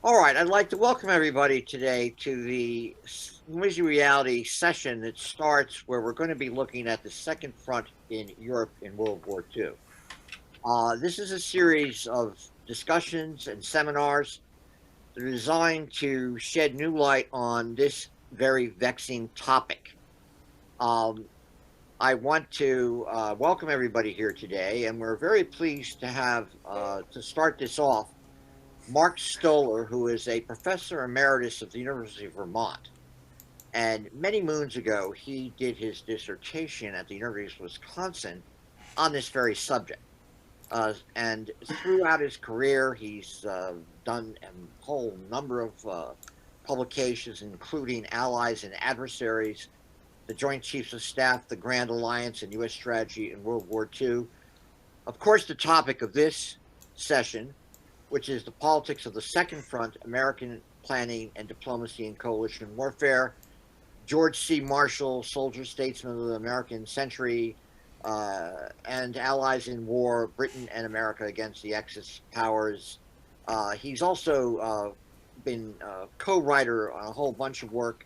All right, I'd like to welcome everybody today to the Movie Reality session that starts where we're going to be looking at the Second Front in Europe in World War II. This is a series of discussions and seminars that are designed to shed new light on this very vexing topic. I want to welcome everybody here today, and we're very pleased to have, to start this off, Marc Stoller, who is a professor emeritus of the University of Vermont. And many moons ago, he did his dissertation at the University of Wisconsin on this very subject. And throughout his career, he's done a whole number of publications, including Allies and Adversaries, the Joint Chiefs of Staff, the Grand Alliance, and U.S. Strategy in World War II. Of course, the topic of this session, which is the politics of the Second Front, American planning and diplomacy in coalition warfare, George C. Marshall, soldier statesman of the American century, and allies in war, Britain and America against the Axis powers. He's also been co-writer on a whole bunch of work.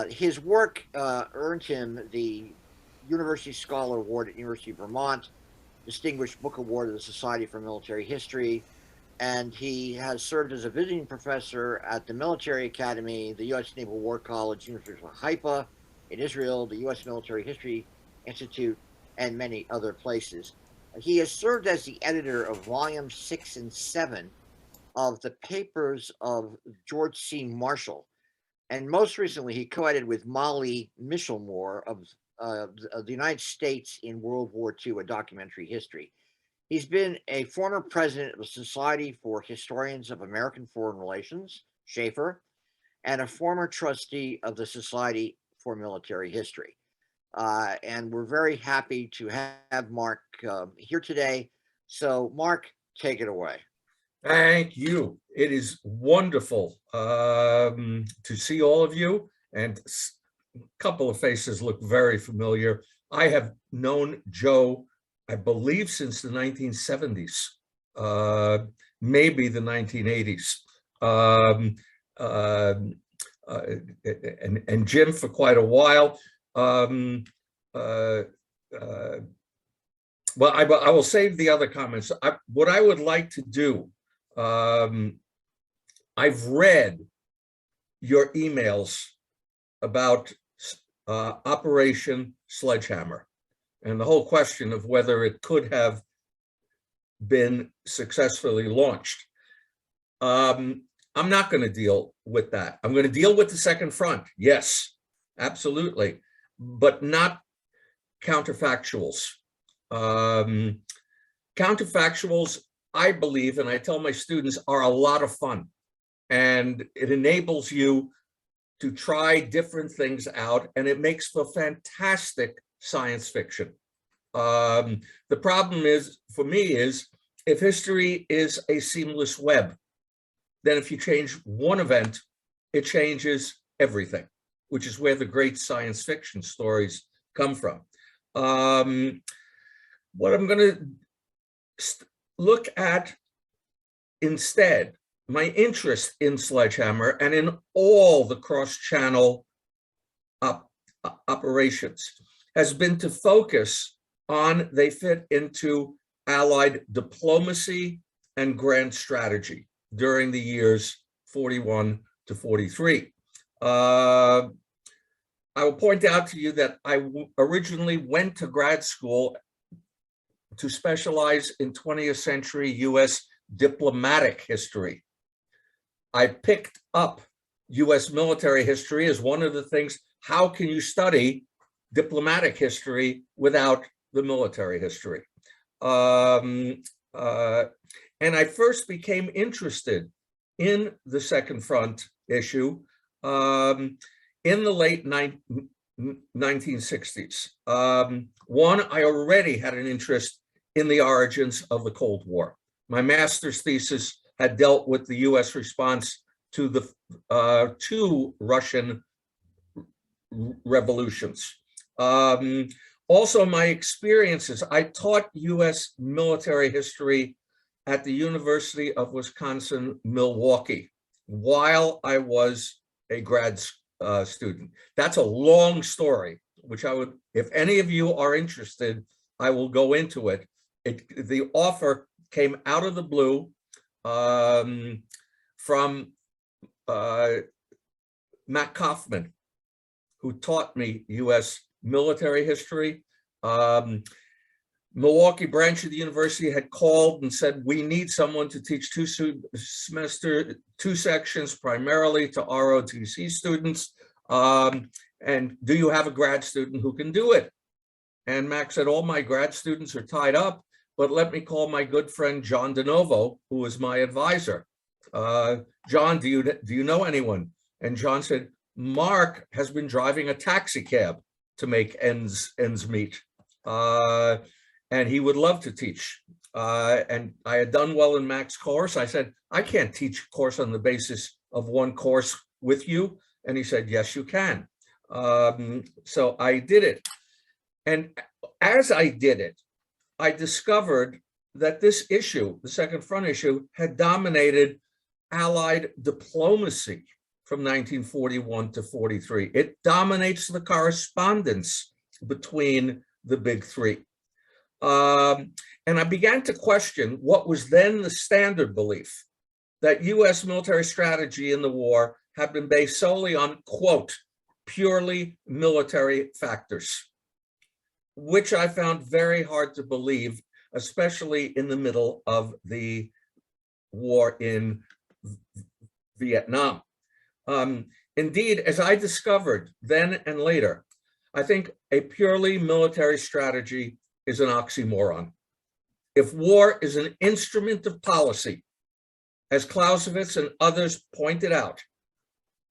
His work earned him the University Scholar Award at University of Vermont, Distinguished Book Award of the Society for Military History, and he has served as a visiting professor at the Military Academy, the U.S. Naval War College, University of Haifa in Israel, the U.S. Military History Institute, and many other places. He has served as the editor of volumes 6 and 7 of the papers of George C. Marshall, and most recently he co-edited with Molly Michelmore of the United States in World War II, a documentary history. He's been a former president of the Society for Historians of American Foreign Relations, Schaefer, and a former trustee of the Society for Military History. And we're very happy to have Marc here today. So, Marc, take it away. Thank you. It is wonderful to see all of you, and a couple of faces look very familiar. I have known Joe, I believe, since the 1970s, maybe the 1980s, and Jim for quite a while. Well, I will save the other comments. What I would like to do, I've read your emails about Operation Sledgehammer and the whole question of whether it could have been successfully launched. I'm not going to deal with that. I'm going to deal with the Second Front. Yes, absolutely, but not counterfactuals. Counterfactuals, I believe, and I tell my students, are a lot of fun, and it enables you to try different things out, and it makes for fantastic science fiction. The problem is, for me, is if history is a seamless web, then if you change one event, it changes everything, which is where the great science fiction stories come from. What I'm going to look at instead, my interest in Sledgehammer and in all the cross-channel operations has been to focus on they fit into Allied diplomacy and grand strategy during the years 41 to 43. I will point out to you that I originally went to grad school to specialize in 20th century US diplomatic history. I picked up US military history as one of the things. How can you study diplomatic history without the military history? And I first became interested in the Second Front issue in the late 1960s. One, I already had an interest in the origins of the Cold War. My master's thesis had dealt with the US response to the two Russian revolutions. Also, my experiences, I taught US military history at the University of Wisconsin, Milwaukee. while I was a grad student. That's a long story, which I would, if any of you are interested, I will go into it. The offer came out of the blue from Matt Kaufman, who taught me U.S. military history. Milwaukee branch of the university had called and said, we need someone to teach two sections, primarily to ROTC students. And do you have a grad student who can do it? And Mac said, all my grad students are tied up, but let me call my good friend, John DeNovo, who was my advisor. John, do you know anyone? And John said, Marc has been driving a taxi cab to make ends meet. And he would love to teach. And I had done well in Mac's course. I said, I can't teach a course on the basis of one course with you. And he said, yes, you can. So I did it. And as I did it, I discovered that this issue, the Second Front issue, had dominated Allied diplomacy from 1941 to 43. It dominates the correspondence between the big three. And I began to question what was then the standard belief, that US military strategy in the war had been based solely on, quote, purely military factors, which I found very hard to believe, especially in the middle of the war in Vietnam. Indeed, as I discovered then and later, I think a purely military strategy is an oxymoron. If war is an instrument of policy, as Clausewitz and others pointed out,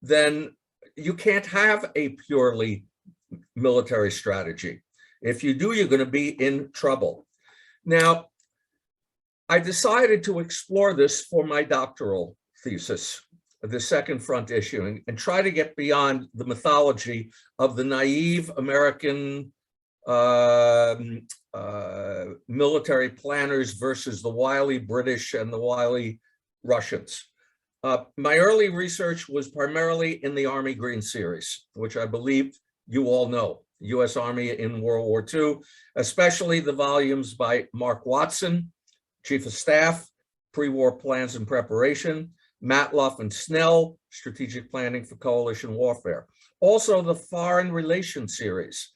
then you can't have a purely military strategy. If you do, you're going to be in trouble. Now, I decided to explore this for my doctoral thesis, the Second Front issue, and try to get beyond the mythology of the naive American military planners versus the wily British and the wily Russians. My early research was primarily in the Army Green series, which I believe you all know, U.S. Army in World War II, especially the volumes by Mark Watson, Chief of Staff, Pre-War Plans and Preparation, Matloff and Snell, Strategic Planning for Coalition Warfare. Also the Foreign Relations series.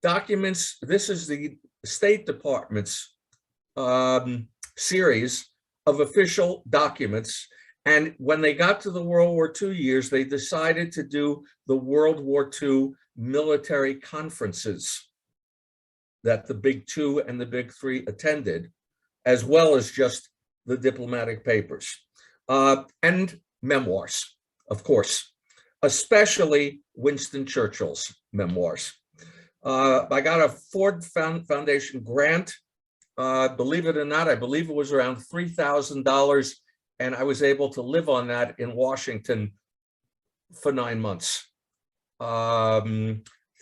Documents, this is the State Department's series of official documents. And when they got to the World War II years, they decided to do the World War II military conferences that the Big Two and the Big Three attended, as well as just the diplomatic papers and memoirs, of course, especially Winston Churchill's memoirs. I got a Ford Foundation grant. Believe it or not, I believe it was around $3,000, and I was able to live on that in Washington for 9 months.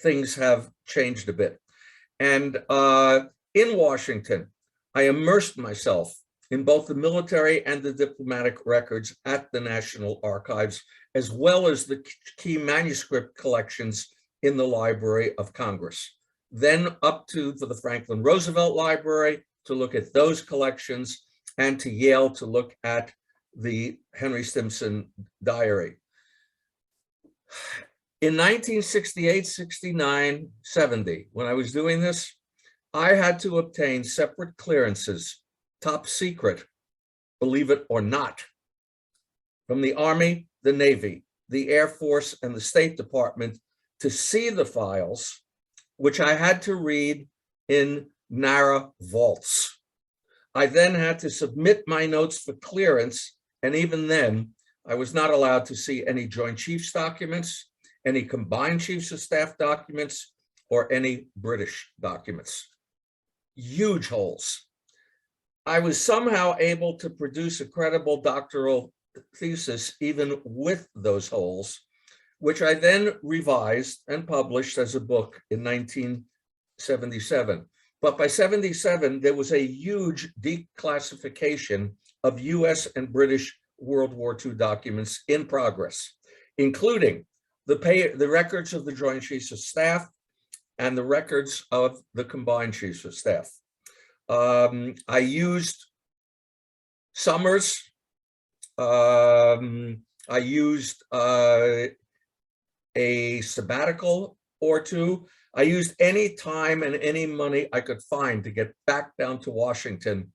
Things have changed a bit. And in Washington, I immersed myself in both the military and the diplomatic records at the National Archives, as well as the key manuscript collections in the Library of Congress. Then up to the Franklin Roosevelt Library to look at those collections, and to Yale to look at the Henry Stimson diary. In 1968, 69, 70, when I was doing this, I had to obtain separate clearances, top secret, believe it or not, from the Army, the Navy, the Air Force, and the State Department to see the files, which I had to read in narrow vaults. I then had to submit my notes for clearance, and even then, I was not allowed to see any Joint Chiefs documents, any Combined Chiefs of Staff documents, or any British documents. Huge holes. I was somehow able to produce a credible doctoral thesis even with those holes, which I then revised and published as a book in 1977. But by 77, there was a huge declassification of US and British World War II documents in progress, including the records of the Joint Chiefs of Staff and the records of the Combined Chiefs of Staff. I used Summers. I used a sabbatical or two. I used any time and any money I could find to get back down to Washington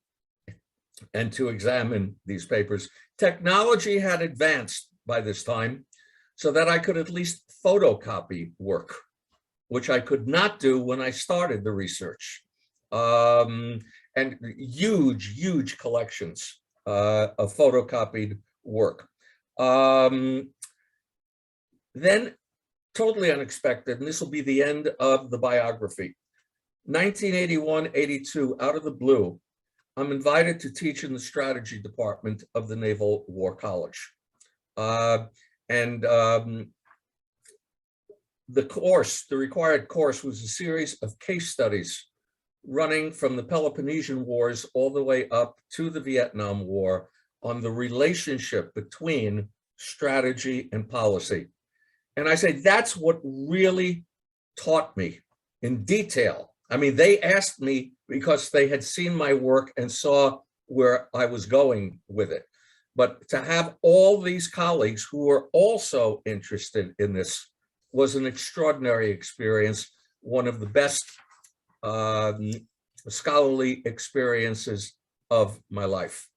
and to examine these papers. Technology had advanced by this time so that I could at least photocopy work, which I could not do when I started the research. And huge, huge collections of photocopied work. Then, totally unexpected, and this will be the end of the biography. 1981-82, out of the blue, I'm invited to teach in the strategy department of the Naval War College. The required course was a series of case studies running from the Peloponnesian Wars all the way up to the Vietnam War on the relationship between strategy and policy. And I say that's what really taught me in detail. I mean, they asked me because they had seen my work and saw where I was going with it. But to have all these colleagues who were also interested in this was an extraordinary experience, one of the best scholarly experiences of my life.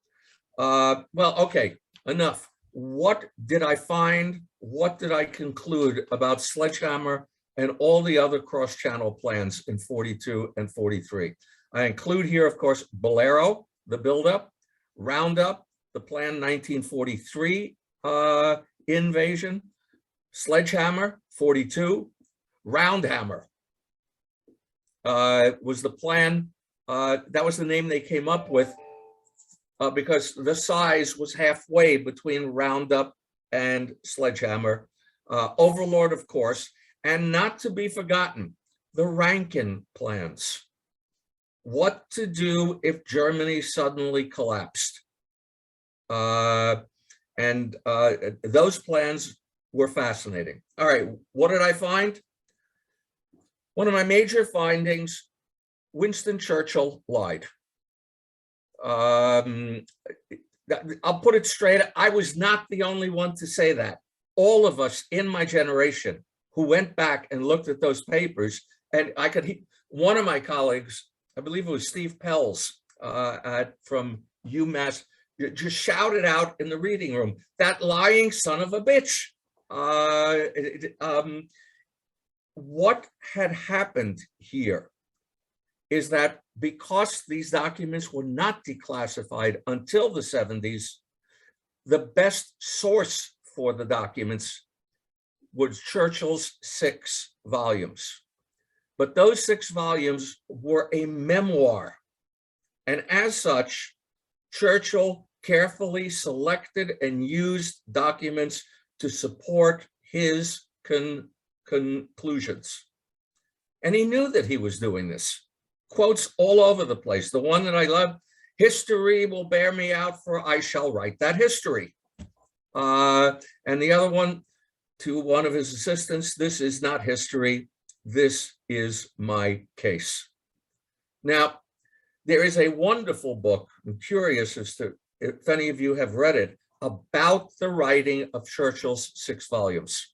Well, okay, enough. What did I find? What did I conclude about Sledgehammer and all the other cross-channel plans in 42 and 43? I include here, of course, Bolero, the buildup, Roundup, the plan 1943 invasion, Sledgehammer, 42, Roundhammer was the plan. That was the name they came up with because the size was halfway between Roundup and Sledgehammer. Overlord, of course, and not to be forgotten, the Rankin plans. What to do if Germany suddenly collapsed. Those plans were fascinating. All right, what did I find? One of my major findings, Winston Churchill lied. I'll put it straight, I was not the only one to say that. All of us in my generation who went back and looked at those papers, and one of my colleagues, I believe it was Steve Pells from UMass, just shouted out in the reading room, that lying son of a bitch. What had happened here is that because these documents were not declassified until the 70s, the best source for the documents was Churchill's 6 volumes. But those 6 volumes were a memoir. And as such, Churchill carefully selected and used documents to support his conclusions. And he knew that he was doing this. Quotes all over the place. The one that I love, history will bear me out, for I shall write that history. And the other one, to one of his assistants, this is not history, this is my case. Now, there is a wonderful book, I'm curious as to if any of you have read it, about the writing of Churchill's 6 volumes.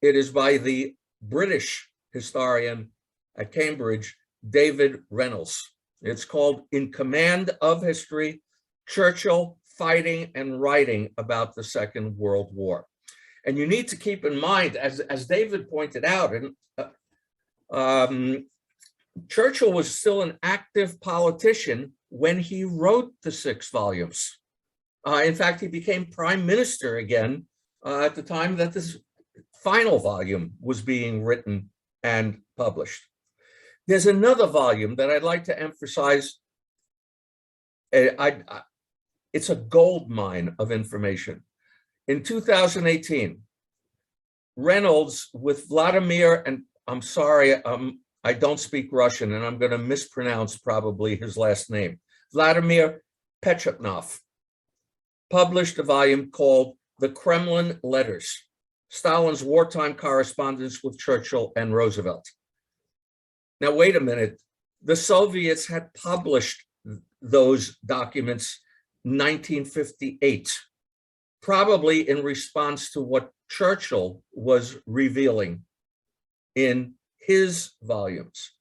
It is by the British historian at Cambridge, David Reynolds. It's called In Command of History, Churchill Fighting and Writing About the Second World War. And you need to keep in mind, as David pointed out, Churchill was still an active politician when he wrote the 6 volumes. In fact, he became prime minister again at the time that this final volume was being written and published. There's another volume that I'd like to emphasize. It's a gold mine of information. In 2018, Reynolds with Vladimir, and I'm sorry, I don't speak Russian and I'm going to mispronounce probably his last name, Vladimir Pechotnov. published a volume called The Kremlin Letters, Stalin's wartime correspondence with Churchill and Roosevelt. Now, wait a minute. The Soviets had published those documents in 1958, probably in response to what Churchill was revealing in his volumes.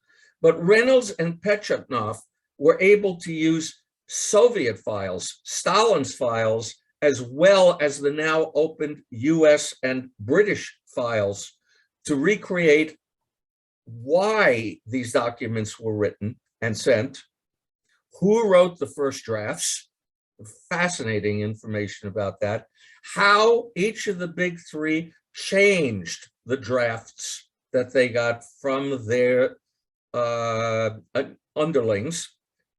But Reynolds and Pechetnov were able to use Soviet files, Stalin's files, as well as the now opened US and British files to recreate why these documents were written and sent, who wrote the first drafts, fascinating information about that, how each of the big three changed the drafts that they got from their underlings,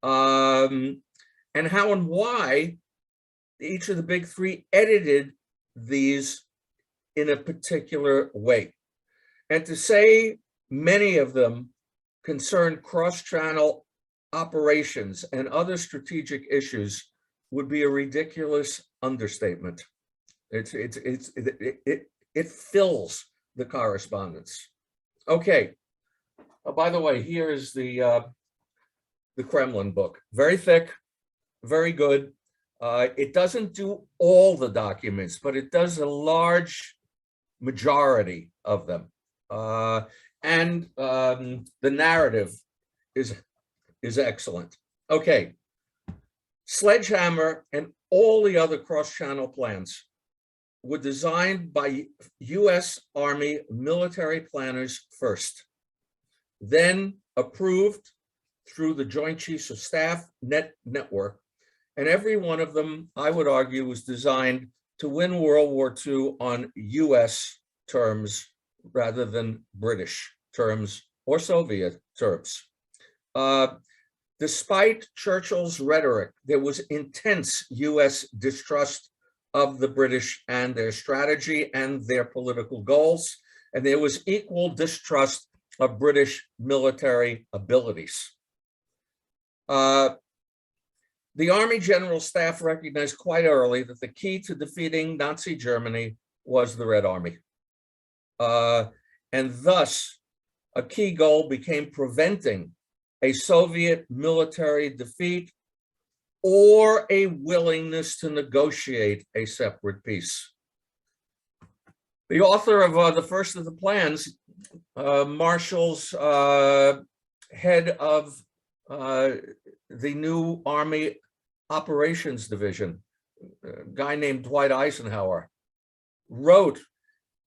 and how and why each of the big three edited these in a particular way. And to say many of them concerned cross-channel operations and other strategic issues would be a ridiculous understatement. It fills the correspondence. Okay. Oh, by the way, here is the Kremlin book. Very thick, very good. It doesn't do all the documents, but it does a large majority of them. And the narrative is excellent. Okay. Sledgehammer and all the other cross-channel plans were designed by US Army military planners first, then approved through the Joint Chiefs of Staff network. And every one of them, I would argue, was designed to win World War II on US terms rather than British terms or Soviet terms. Despite Churchill's rhetoric, there was intense US distrust of the British and their strategy and their political goals, and there was equal distrust of British military abilities. The Army General Staff recognized quite early that the key to defeating Nazi Germany was the Red Army. And thus, a key goal became preventing a Soviet military defeat or a willingness to negotiate a separate peace. The author of the first of the plans, Marshall's head of the new Army Operations Division, a guy named Dwight Eisenhower, wrote,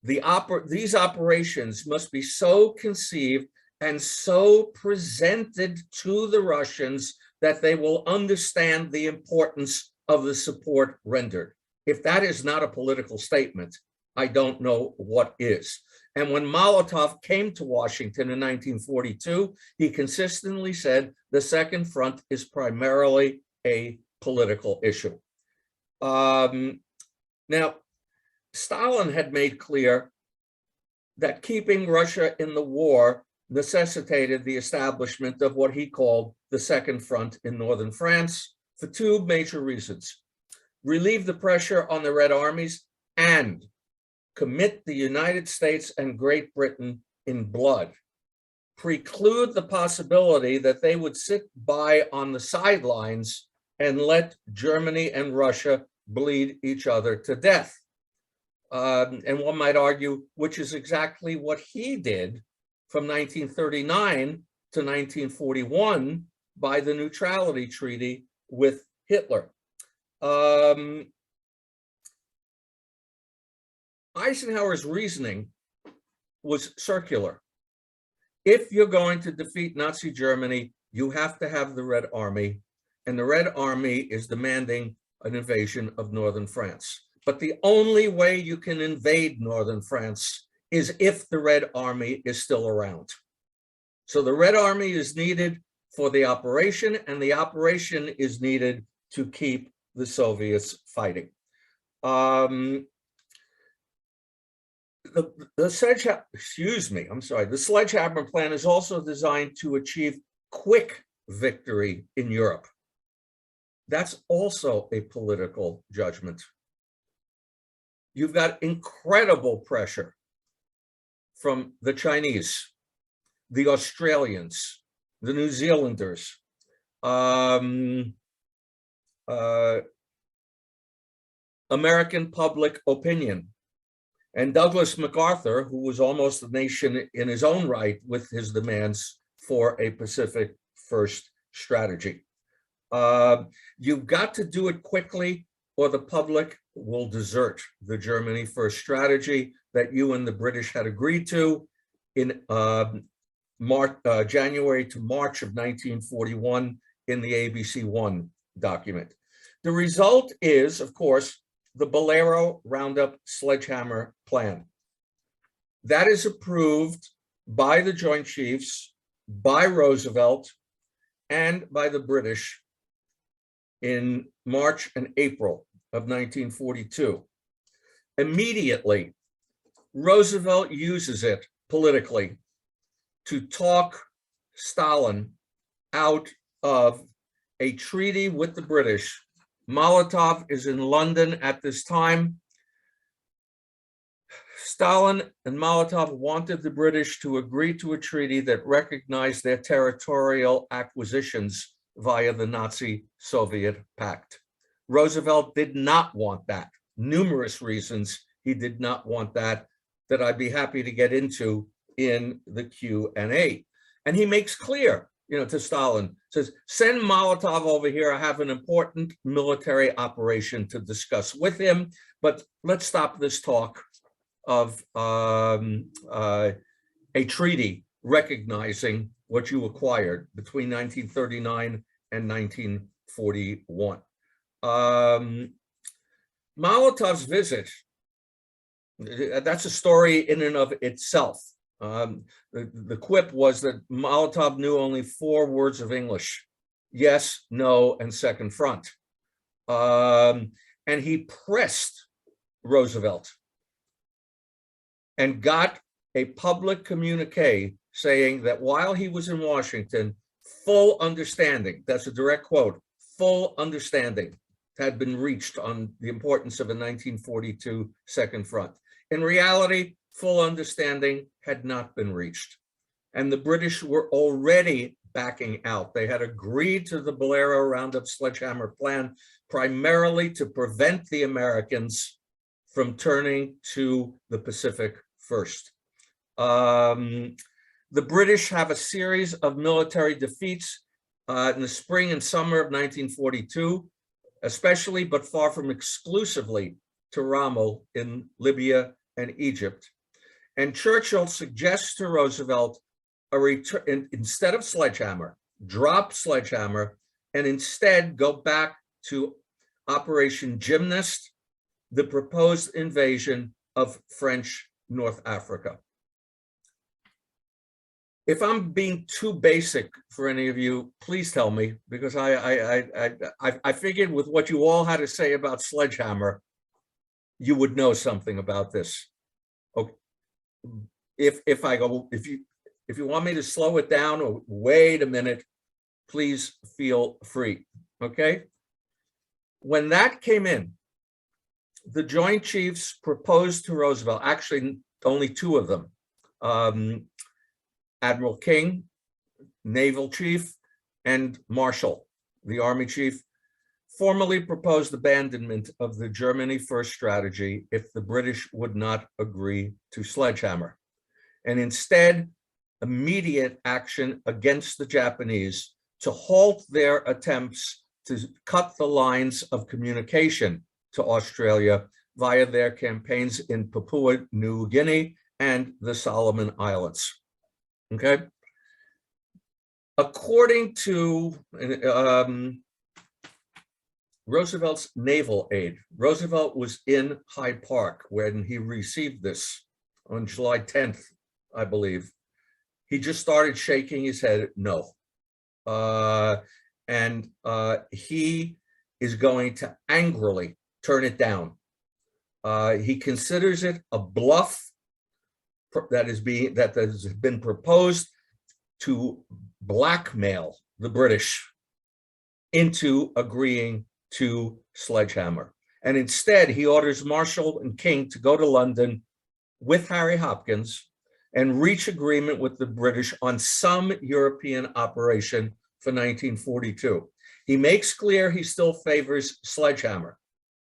these operations must be so conceived and so presented to the Russians that they will understand the importance of the support rendered. If that is not a political statement, I don't know what is. And when Molotov came to Washington in 1942, he consistently said the Second Front is primarily a political issue. Now, Stalin had made clear that keeping Russia in the war necessitated the establishment of what he called the Second Front in northern France for two major reasons: relieve the pressure on the Red Armies and commit the United States and Great Britain in blood, preclude the possibility that they would sit by on the sidelines and let Germany and Russia bleed each other to death. And one might argue, which is exactly what he did from 1939 to 1941 by the neutrality treaty with Hitler. Eisenhower's reasoning was circular. If you're going to defeat Nazi Germany, you have to have the Red Army, and the Red Army is demanding an invasion of northern France. But the only way you can invade northern France is if the Red Army is still around. So the Red Army is needed for the operation, and the operation is needed to keep the Soviets fighting. The Sledgehammer Plan is also designed to achieve quick victory in Europe. That's also a political judgment. You've got incredible pressure from the Chinese, the Australians, the New Zealanders, American public opinion. And Douglas MacArthur, who was almost a nation in his own right with his demands for a Pacific First strategy. You've got to do it quickly or the public will desert the Germany First strategy that you and the British had agreed to in January to March of 1941 in the ABC-1 document. The result is, of course, the Bolero Roundup Sledgehammer Plan. That is approved by the Joint Chiefs, by Roosevelt, and by the British in March and April of 1942. Immediately, Roosevelt uses it politically to talk Stalin out of a treaty with the British. Molotov is in London at this time. Stalin and Molotov wanted the British to agree to a treaty that recognized their territorial acquisitions via the Nazi-Soviet pact. Roosevelt did not want that. Numerous reasons he did not want that I'd be happy to get into in the Q&A. And he makes clear, to Stalin, says, send Molotov over here. I have an important military operation to discuss with him, but let's stop this talk of a treaty recognizing what you acquired between 1939 and 1941. Molotov's visit, that's a story in and of itself. The quip was that Molotov knew only 4 words of English: yes, no, and second front. And he pressed Roosevelt and got a public communique saying that while he was in Washington, full understanding, that's a direct quote, full understanding had been reached on the importance of a 1942 second front. In reality, full understanding had not been reached. And the British were already backing out. They had agreed to the Bolero Roundup Sledgehammer Plan primarily to prevent the Americans from turning to the Pacific First. The British have a series of military defeats in the spring and summer of 1942, especially, but far from exclusively, to Rommel in Libya and Egypt. And Churchill suggests to Roosevelt a return, instead of Sledgehammer, drop Sledgehammer, and instead go back to Operation Gymnast, the proposed invasion of French North Africa. If I'm being too basic for any of you, please tell me, because I figured with what you all had to say about Sledgehammer, you would know something about this. Okay. If you want me to slow it down or wait a minute, please feel free. Okay. When that came in, the Joint Chiefs proposed to Roosevelt, actually only 2 of them, Admiral King, Naval Chief, and Marshall, the Army Chief, formally proposed abandonment of the Germany First strategy if the British would not agree to Sledgehammer, and instead immediate action against the Japanese to halt their attempts to cut the lines of communication to Australia via their campaigns in Papua New Guinea and the Solomon Islands. Okay. According to Roosevelt's naval aide, Roosevelt was in Hyde Park when he received this on July 10th, I believe. He just started shaking his head, no. He is going to angrily turn it down. He considers it a bluff that has been proposed to blackmail the British into agreeing to sledgehammer. And instead, he orders Marshall and King to go to London with Harry Hopkins and reach agreement with the British on some European operation for 1942. He makes clear he still favors sledgehammer,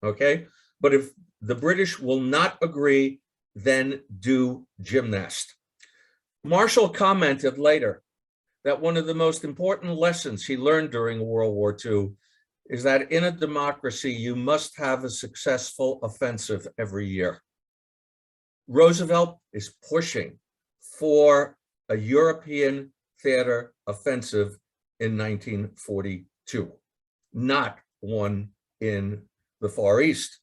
okay? But if the British will not agree, then do gymnast. Marshall commented later that one of the most important lessons he learned during World War II is that in a democracy, you must have a successful offensive every year. Roosevelt is pushing for a European theater offensive in 1942, not one in the Far East.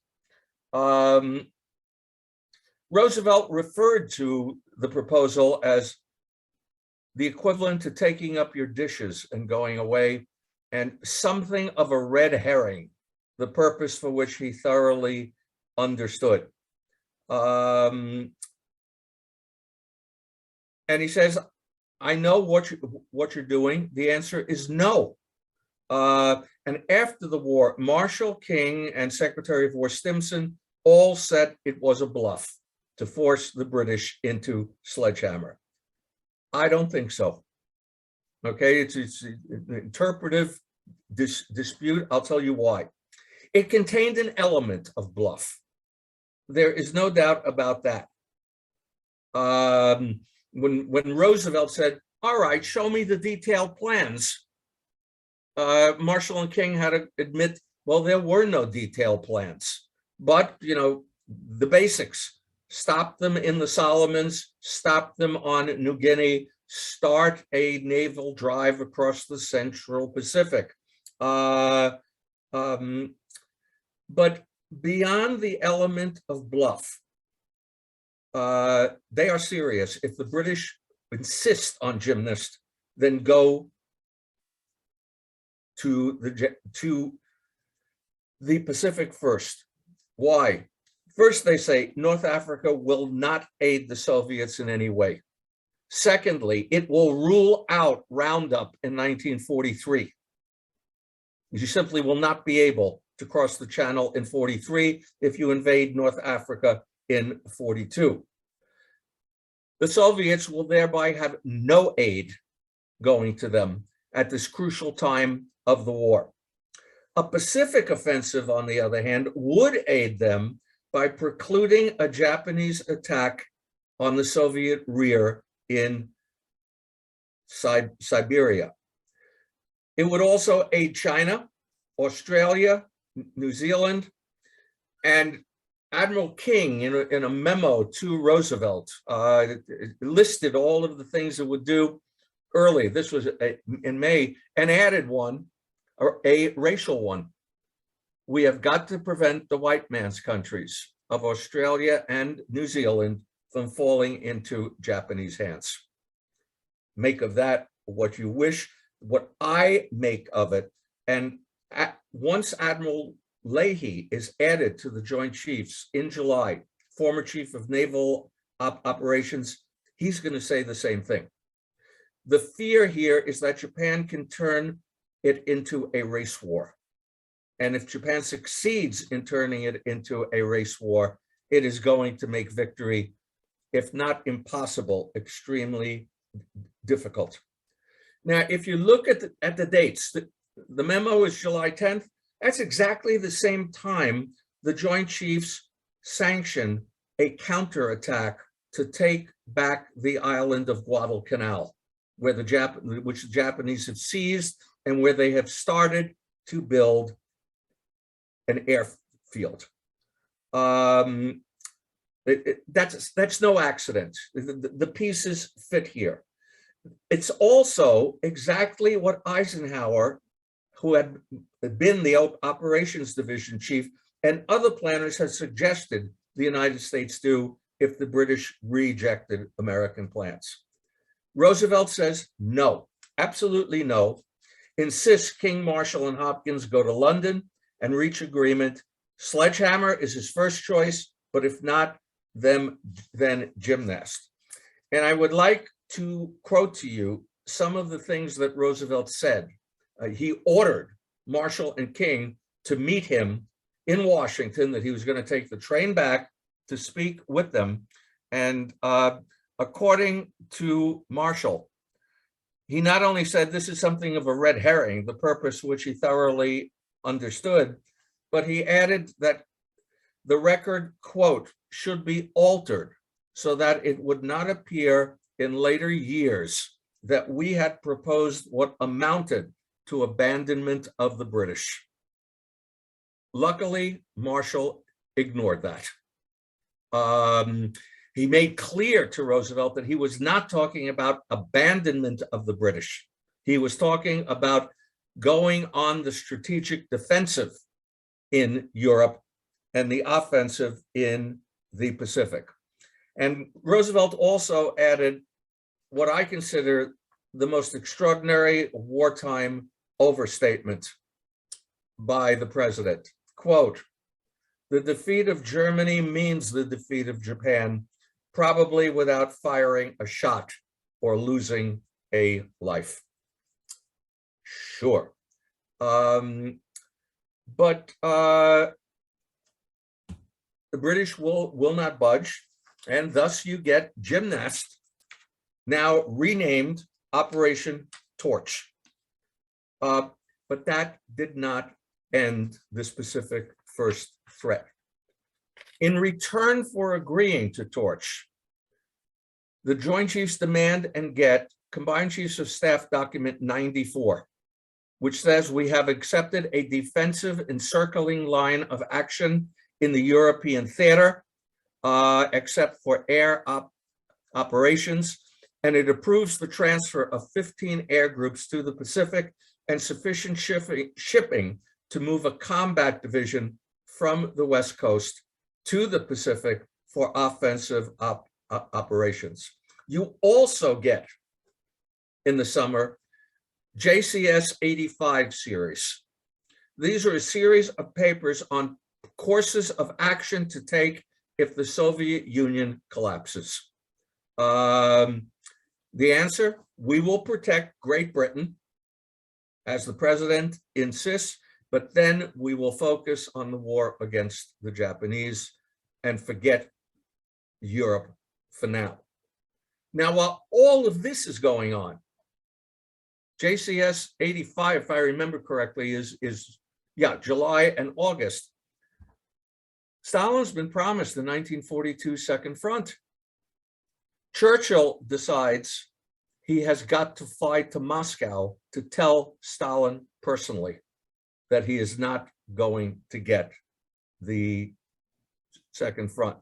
Roosevelt referred to the proposal as the equivalent to taking up your dishes and going away, and something of a red herring, the purpose for which he thoroughly understood. And he says, I know what you're doing. The answer is no. And after the war, Marshall, King, and Secretary of War Stimson all said it was a bluff to force the British into sledgehammer. I don't think so. Okay, it's an interpretive dispute. I'll tell you why. It contained an element of bluff. There is no doubt about that. When Roosevelt said, all right, show me the detailed plans, Marshall and King had to admit, well, there were no detailed plans, but, you know, the basics: stop them in the Solomons, stop them on New Guinea, start a naval drive across the Central Pacific. But beyond the element of bluff, they are serious. If the British insist on gymnast, then go to the Pacific first. Why? First, they say North Africa will not aid the Soviets in any way. Secondly, it will rule out Roundup in 1943. You simply will not be able to cross the channel in 43 if you invade North Africa in 42. The Soviets will thereby have no aid going to them at this crucial time of the war. A Pacific offensive, on the other hand, would aid them by precluding a Japanese attack on the Soviet rear in Siberia. It would also aid China, Australia, New Zealand, and Admiral King, in a memo to Roosevelt, listed all of the things it would do early. This was in May, and added one, or a racial one. We have got to prevent the white man's countries of Australia and New Zealand from falling into Japanese hands. Make of that what you wish. What I make of it, and once Admiral Leahy is added to the Joint Chiefs in July, former Chief of Naval Operations, he's going to say the same thing. The fear here is that Japan can turn it into a race war. And if Japan succeeds in turning it into a race war, it is going to make victory, if not impossible, extremely difficult. Now, if you look at the dates, the memo is July 10th. That's exactly the same time the Joint Chiefs sanctioned a counterattack to take back the island of Guadalcanal, which the Japanese have seized and where they have started to build an airfield. That's no accident. The pieces fit here. It's also exactly what Eisenhower, who had been the operations division chief, and other planners had suggested the United States do if the British rejected American plans. Roosevelt says no, absolutely no, insists King, Marshall, and Hopkins go to London and reach agreement. Sledgehammer is his first choice, but if not, then gymnast. And I would like to quote to you some of the things that Roosevelt said. He ordered Marshall and King to meet him in Washington, that he was going to take the train back to speak with them. And according to Marshall, he not only said this is something of a red herring, the purpose which he thoroughly understood, but he added that the record, quote, should be altered so that it would not appear in later years that we had proposed what amounted to abandonment of the British. Luckily, Marshall ignored that. He made clear to Roosevelt that he was not talking about abandonment of the British. He was talking about going on the strategic defensive in Europe and the offensive in the Pacific. And Roosevelt also added what I consider the most extraordinary wartime overstatement by the president. Quote, "The defeat of Germany means the defeat of Japan, probably without firing a shot or losing a life." Sure. But the British will not budge, and thus you get Gymnast, now renamed Operation Torch. But that did not end the specific first threat. In return for agreeing to Torch, the Joint Chiefs demand and get Combined Chiefs of Staff document 94, which says we have accepted a defensive encircling line of action in the European theater, except for air operations, and it approves the transfer of 15 air groups to the Pacific and sufficient shipping to move a combat division from the West Coast to the Pacific for offensive operations. You also get, in the summer, JCS 85 series. These are a series of papers on courses of action to take if the Soviet Union collapses. The answer, we will protect Great Britain, as the president insists, but then we will focus on the war against the Japanese and forget Europe for now. Now, while all of this is going on, JCS 85, if I remember correctly, is July and August. Stalin's been promised the 1942 Second Front. Churchill decides he has got to fly to Moscow to tell Stalin personally that he is not going to get the Second Front.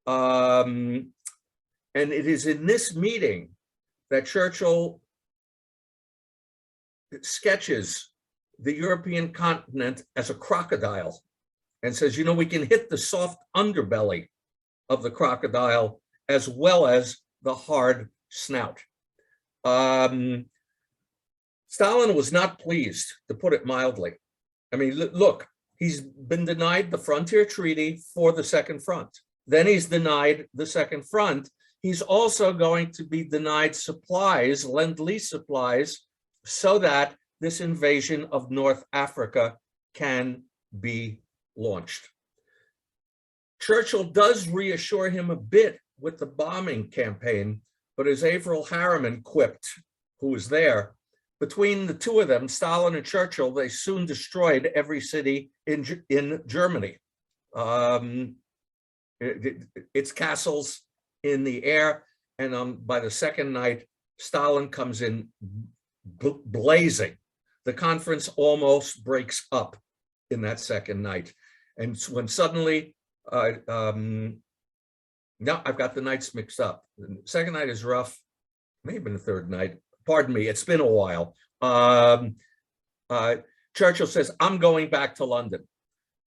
And it is in this meeting that Churchill sketches the European continent as a crocodile and says, you know, we can hit the soft underbelly of the crocodile as well as the hard snout. Stalin was not pleased, to put it mildly. I mean, look, he's been denied the frontier treaty for the Second Front. Then he's denied the Second Front. He's also going to be denied supplies, Lend-Lease supplies, so that this invasion of North Africa can be launched. Churchill does reassure him a bit with the bombing campaign, but as Averell Harriman quipped, who was there, between the two of them, Stalin and Churchill, they soon destroyed every city in Germany. Its castles in the air, and by the second night, Stalin comes in blazing. The conference almost breaks up in that second night. And when suddenly, now I've got the nights mixed up. The second night is rough, maybe the third night. Pardon me, it's been a while. Churchill says, I'm going back to London.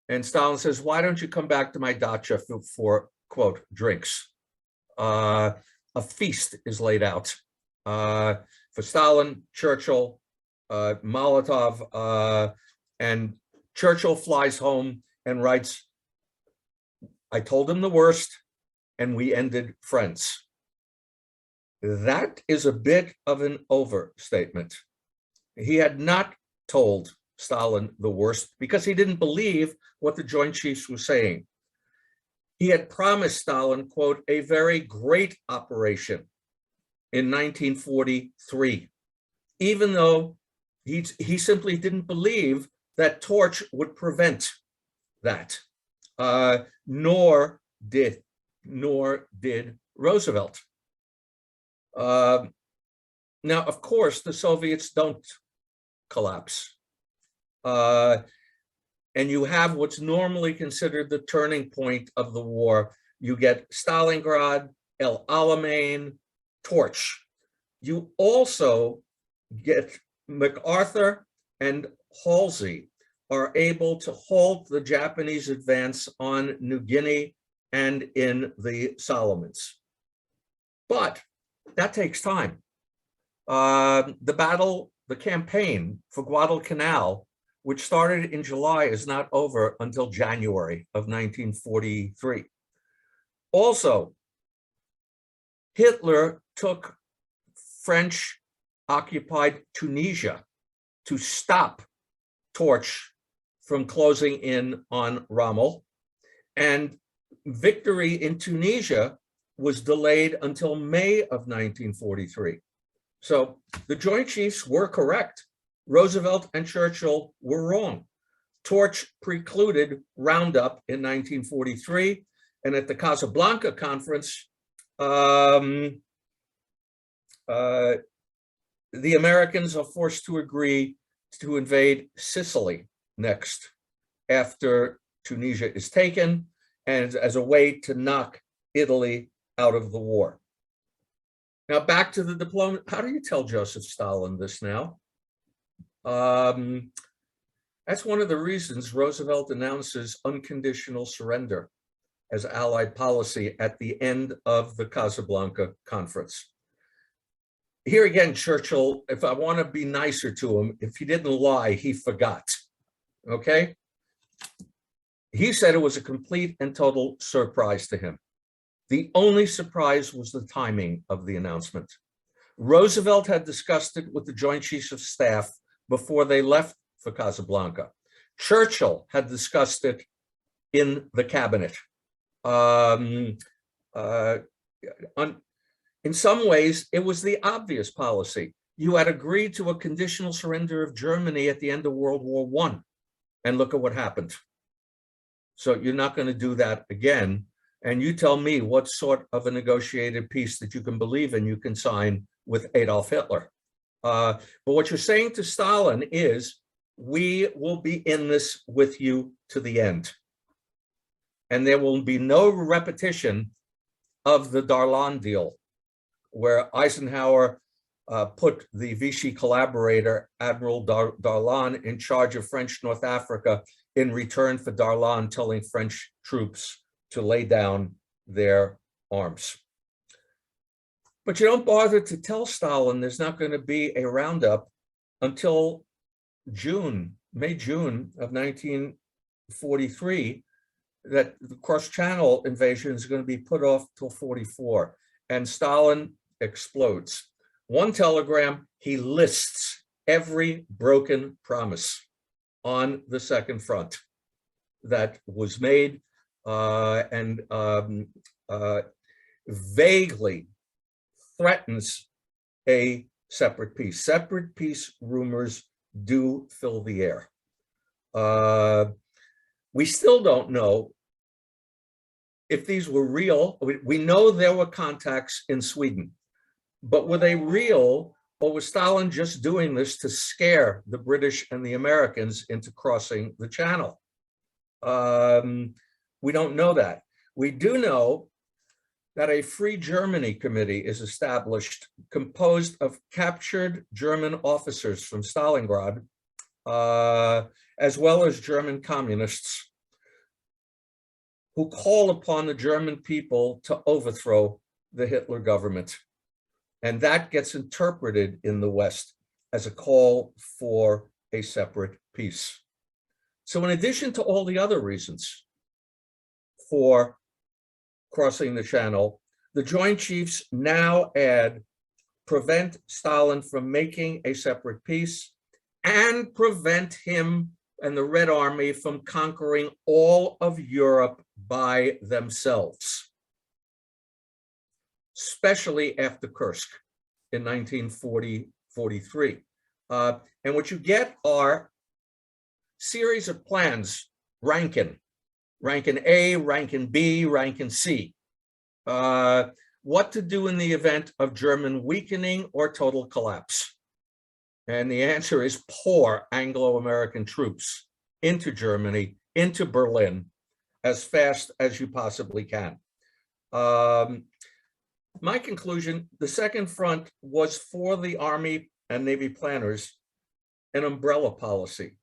And Stalin says, why don't you come back to my dacha for quote, drinks? A feast is laid out for Stalin, Churchill, Molotov, and Churchill flies home and writes, I told him the worst, and we ended friends. That is a bit of an overstatement. He had not told Stalin the worst because he didn't believe what the Joint Chiefs were saying. He had promised Stalin, quote, a very great operation in 1943, even though he simply didn't believe that Torch would prevent that, nor did Roosevelt. Now, of course, the Soviets don't collapse. And you have what's normally considered the turning point of the war. You get Stalingrad, El Alamein, Torch. You also get MacArthur and Halsey are able to halt the Japanese advance on New Guinea and in the Solomons. But that takes time. The campaign for Guadalcanal, which started in July, is not over until January of 1943. Also, Hitler took French-occupied Tunisia to stop Torch from closing in on Rommel, and victory in Tunisia was delayed until May of 1943. So the Joint Chiefs were correct. Roosevelt and Churchill were wrong. Torch precluded Roundup in 1943, and at the Casablanca Conference, the Americans are forced to agree to invade Sicily next after Tunisia is taken, and as a way to knock Italy out of the war. Now back to the diplomacy. How do you tell Joseph Stalin this now? That's one of the reasons Roosevelt announces unconditional surrender as Allied policy at the end of the Casablanca Conference. Here again, Churchill, if I want to be nicer to him, if he didn't lie, he forgot, okay? He said it was a complete and total surprise to him. The only surprise was the timing of the announcement. Roosevelt had discussed it with the Joint Chiefs of Staff before they left for Casablanca. Churchill had discussed it in the cabinet. In some ways, it was the obvious policy. You had agreed to a conditional surrender of Germany at the end of World War I, and look at what happened. So you're not going to do that again. And you tell me what sort of a negotiated peace that you can believe in, you can sign with Adolf Hitler. But what you're saying to Stalin is, we will be in this with you to the end. And there will be no repetition of the Darlan deal, where Eisenhower put the Vichy collaborator, Admiral Darlan, in charge of French North Africa in return for Darlan telling French troops to lay down their arms. But you don't bother to tell Stalin there's not going to be a roundup until May, June of 1943, that the cross-channel invasion is going to be put off till 44. And Stalin explodes. One telegram, he lists every broken promise on the Second Front that was made, and vaguely threatens a separate peace. Separate peace rumors do fill the air. We still don't know if these were real. We know there were contacts in Sweden, but were they real, or was Stalin just doing this to scare the British and the Americans into crossing the channel? We don't know that. We do know that a Free Germany Committee is established, composed of captured German officers from Stalingrad, as well as German communists, who call upon the German people to overthrow the Hitler government. And that gets interpreted in the West as a call for a separate peace. So in addition to all the other reasons for crossing the channel, the Joint Chiefs now add prevent Stalin from making a separate peace and prevent him and the Red Army from conquering all of Europe by themselves, especially after Kursk in 1940-43. And what you get are series of plans, ranking A, ranking B, ranking C. What to do in the event of German weakening or total collapse. And the answer is pour Anglo-American troops into Germany, into Berlin, as fast as you possibly can. My conclusion, the Second Front was for the Army and Navy planners an umbrella policy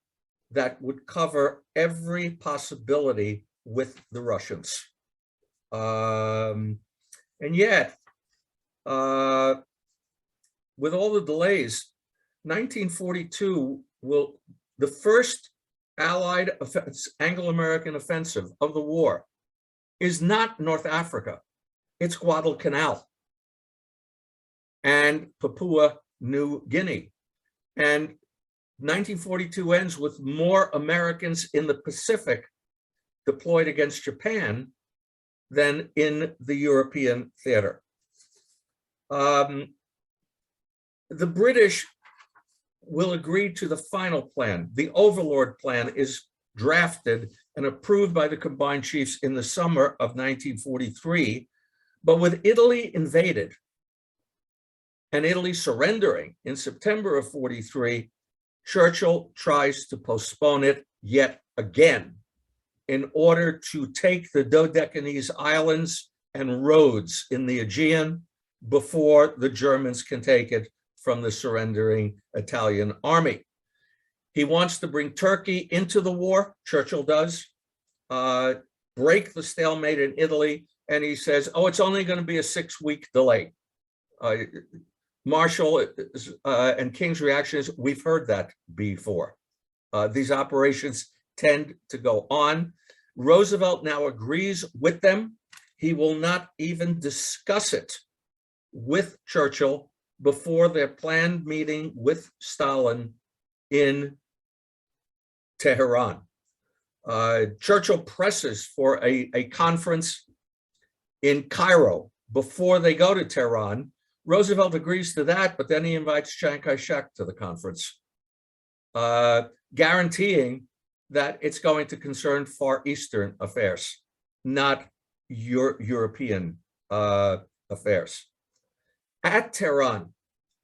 that would cover every possibility with the Russians. And yet, with all the delays, 1942 the first Allied Anglo-American offensive of the war is not North Africa, it's Guadalcanal and Papua New Guinea. And 1942 ends with more Americans in the Pacific deployed against Japan than in the European theater. The British will agree to the final plan. The Overlord Plan is drafted and approved by the combined chiefs in the summer of 1943, but with Italy invaded and Italy surrendering in September of 43, Churchill tries to postpone it yet again in order to take the Dodecanese Islands and Rhodes in the Aegean before the Germans can take it from the surrendering Italian army. He wants to bring Turkey into the war, Churchill does, break the stalemate in Italy, and he says, oh, it's only going to be a 6-week delay. Marshall and King's reaction is, we've heard that before. These operations tend to go on. Roosevelt now agrees with them. He will not even discuss it with Churchill before their planned meeting with Stalin in Tehran. Churchill presses for a conference in Cairo before they go to Tehran. Roosevelt agrees to that, but then he invites Chiang Kai-shek to the conference, guaranteeing that it's going to concern Far Eastern affairs, not European affairs. At Tehran,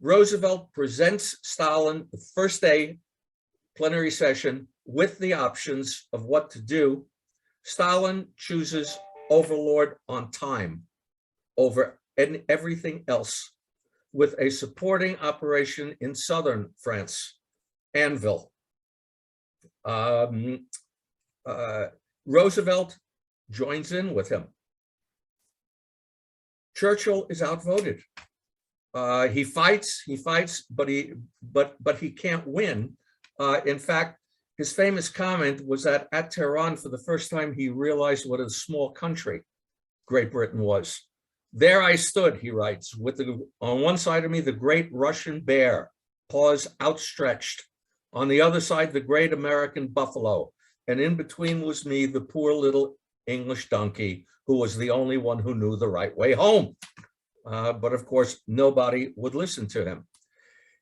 Roosevelt presents Stalin the first day plenary session with the options of what to do. Stalin chooses Overlord on time over everything else, with a supporting operation in southern France, Anvil. Roosevelt joins in with him. Churchill is outvoted. He fights, but he can't win. In fact, his famous comment was that at Tehran, for the first time, he realized what a small country Great Britain was. There I stood, he writes, with on one side of me, the great Russian bear, paws outstretched. On the other side, the great American buffalo. And in between was me, the poor little English donkey, who was the only one who knew the right way home. But of course, nobody would listen to him.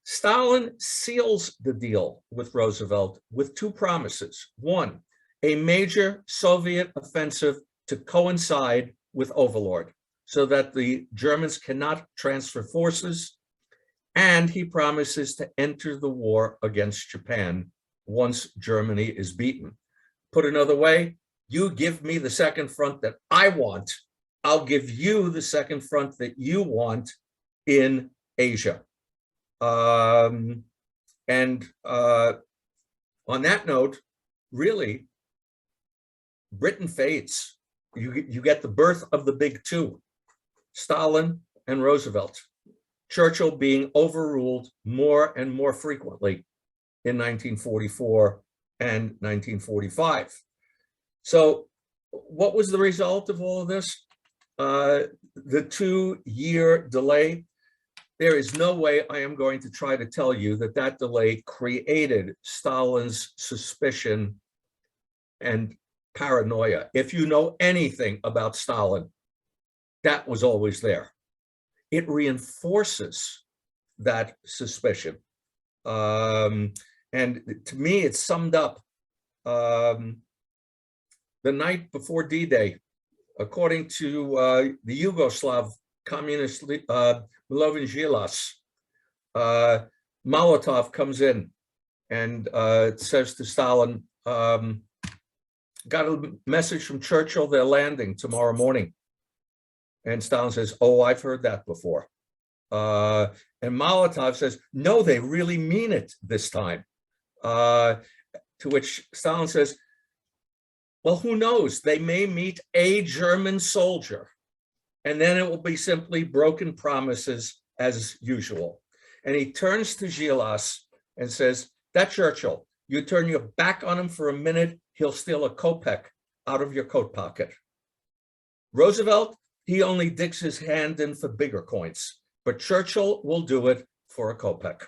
Stalin seals the deal with Roosevelt with two promises. One, a major Soviet offensive to coincide with Overlord, so that the Germans cannot transfer forces. And he promises to enter the war against Japan once Germany is beaten. Put another way, you give me the second front that I want, I'll give you the second front that you want in Asia. On that note, really, Britain fades. You get the birth of the big two, Stalin and Roosevelt, Churchill being overruled more and more frequently in 1944 and 1945. So what was the result of all of this? The 2-year delay. there is no way I am going to try to tell you that that delay created Stalin's suspicion and paranoia. If you know anything about Stalin, that was always there. It reinforces that suspicion. And to me, it's summed up the night before D-Day, according to the Yugoslav communist Milovan Žilas, Molotov comes in and says to Stalin, got a message from Churchill, they're landing tomorrow morning. And Stalin says, oh, I've heard that before. And Molotov says, no, they really mean it this time. To which Stalin says, well, who knows? They may meet a German soldier, and then it will be simply broken promises as usual. And he turns to Žilas and says, that Churchill, you turn your back on him for a minute, he'll steal a kopeck out of your coat pocket. Roosevelt, he only digs his hand in for bigger coins, but Churchill will do it for a kopeck.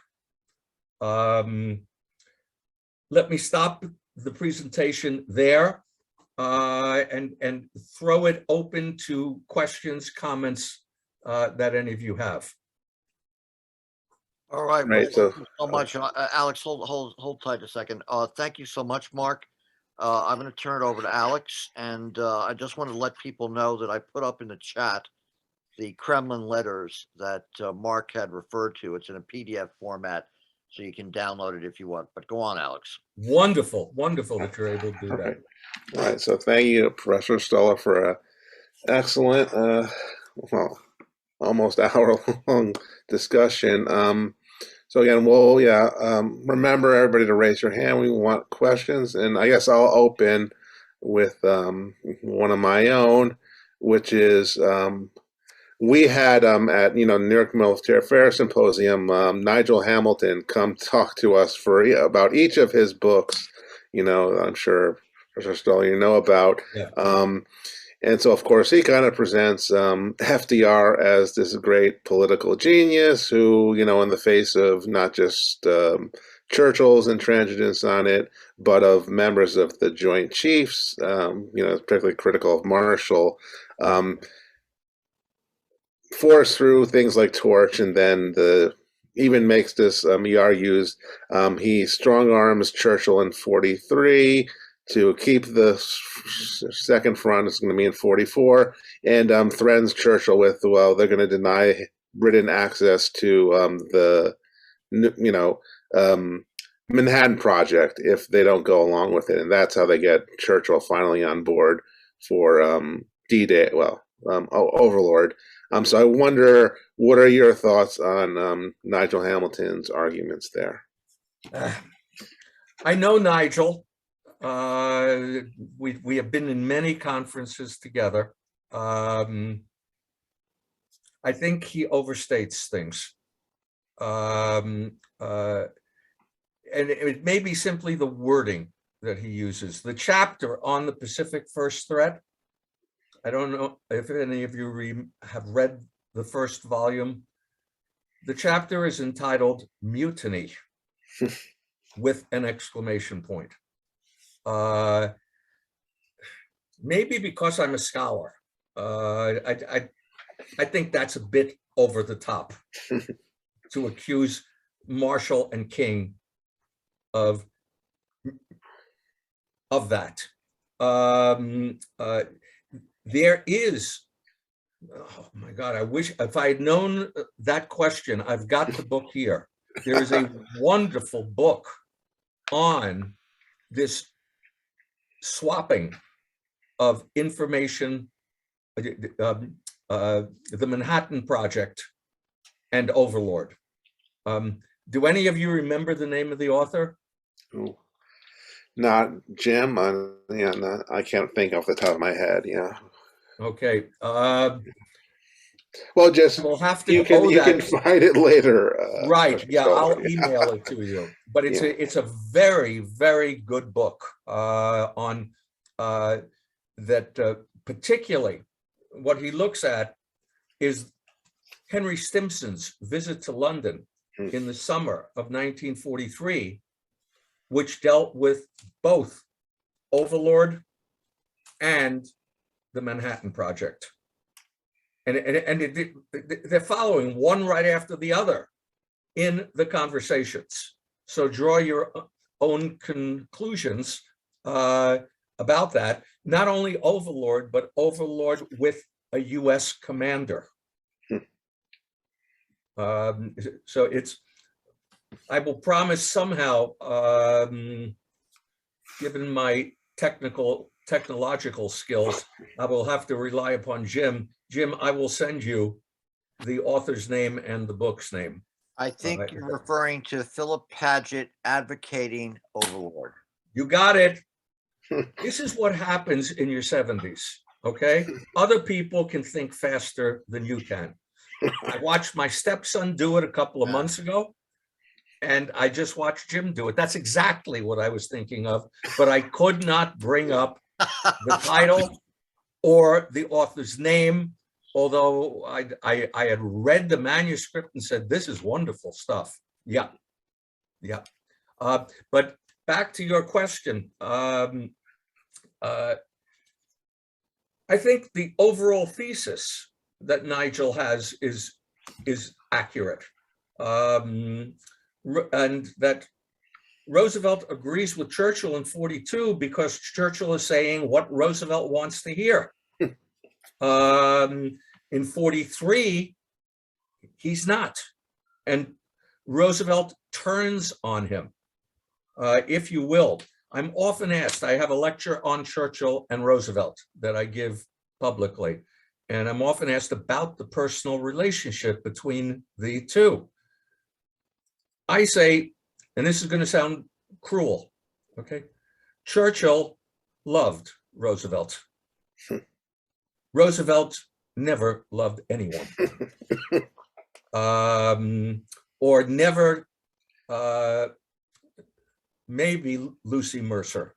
Let me stop the presentation there and throw it open to questions, comments that any of you have. All right. Right, Well, thank you so much, Alex. Hold tight a second. Thank you so much, Mark. I'm going to turn it over to Alex, and I just want to let people know that I put up in the chat the Kremlin letters that Mark had referred to. It's in a PDF format, so you can download it if you want. But go on, Alex. Wonderful, wonderful that you're able to do that. All right. So thank you, Professor Stoller, for an excellent, well, almost hour-long discussion. So again, we'll remember everybody to raise your hand. We want questions, and I guess I'll open with one of my own, which is we had at New York Military Affairs Symposium Nigel Hamilton come talk to us for about each of his books. I'm sure Professor Stoller you know about. Yeah. And so, of course, he kind of presents FDR as this great political genius who, in the face of not just Churchill's intransigence on it, but of members of the Joint Chiefs, particularly critical of Marshall, forced through things like torch, and then even makes this, he argues, he strong arms Churchill in 43, to keep the second front, it's going to be in 44, and threatens Churchill with, well, they're going to deny Britain access to the Manhattan Project if they don't go along with it. And that's how they get Churchill finally on board for D-Day, Overlord. So I wonder, what are your thoughts on Nigel Hamilton's arguments there? I know Nigel. We have been in many conferences together. I think he overstates things. And it may be simply the wording that he uses. The chapter on the Pacific First Threat, I don't know if any of you have read the first volume. The chapter is entitled Mutiny with an exclamation point. Maybe because I'm a scholar, I think that's a bit over the top to accuse Marshall and King of that. There is, oh my God, I wish if I had known that question. I've got the book here. There is a wonderful book on this swapping of information, the Manhattan Project and Overlord. Do any of you remember the name of the author? Ooh. Not Jim. I can't think off the top of my head. Yeah. Okay. Well, just we'll have to. You can find it later. Right. Yeah, I'll email it to you. But it's a very, very good book on that. Particularly, what he looks at is Henry Stimson's visit to London in the summer of 1943, which dealt with both Overlord and the Manhattan Project. And they're following one right after the other in the conversations. So draw your own conclusions about that. Not only Overlord, but Overlord with a US commander. So I will promise somehow, given my technological skills, I will have to rely upon Jim. Jim, I will send you the author's name and the book's name. I think you're referring to Philip Paget advocating Overlord. You got it. This is what happens in your 70s, okay? Other people can think faster than you can. I watched my stepson do it a couple of months ago, and I just watched Jim do it. That's exactly what I was thinking of, but I could not bring up the title or the author's name, although I had read the manuscript and said, this is wonderful stuff. Yeah. But back to your question. I think the overall thesis that Nigel has is accurate. And that Roosevelt agrees with Churchill in 42 because Churchill is saying what Roosevelt wants to hear. In 43, he's not. And Roosevelt turns on him, if you will. I'm often asked, I have a lecture on Churchill and Roosevelt that I give publicly. And I'm often asked about the personal relationship between the two. I say, and this is going to sound cruel, okay? Churchill loved Roosevelt. Roosevelt never loved anyone. Or never, maybe Lucy Mercer.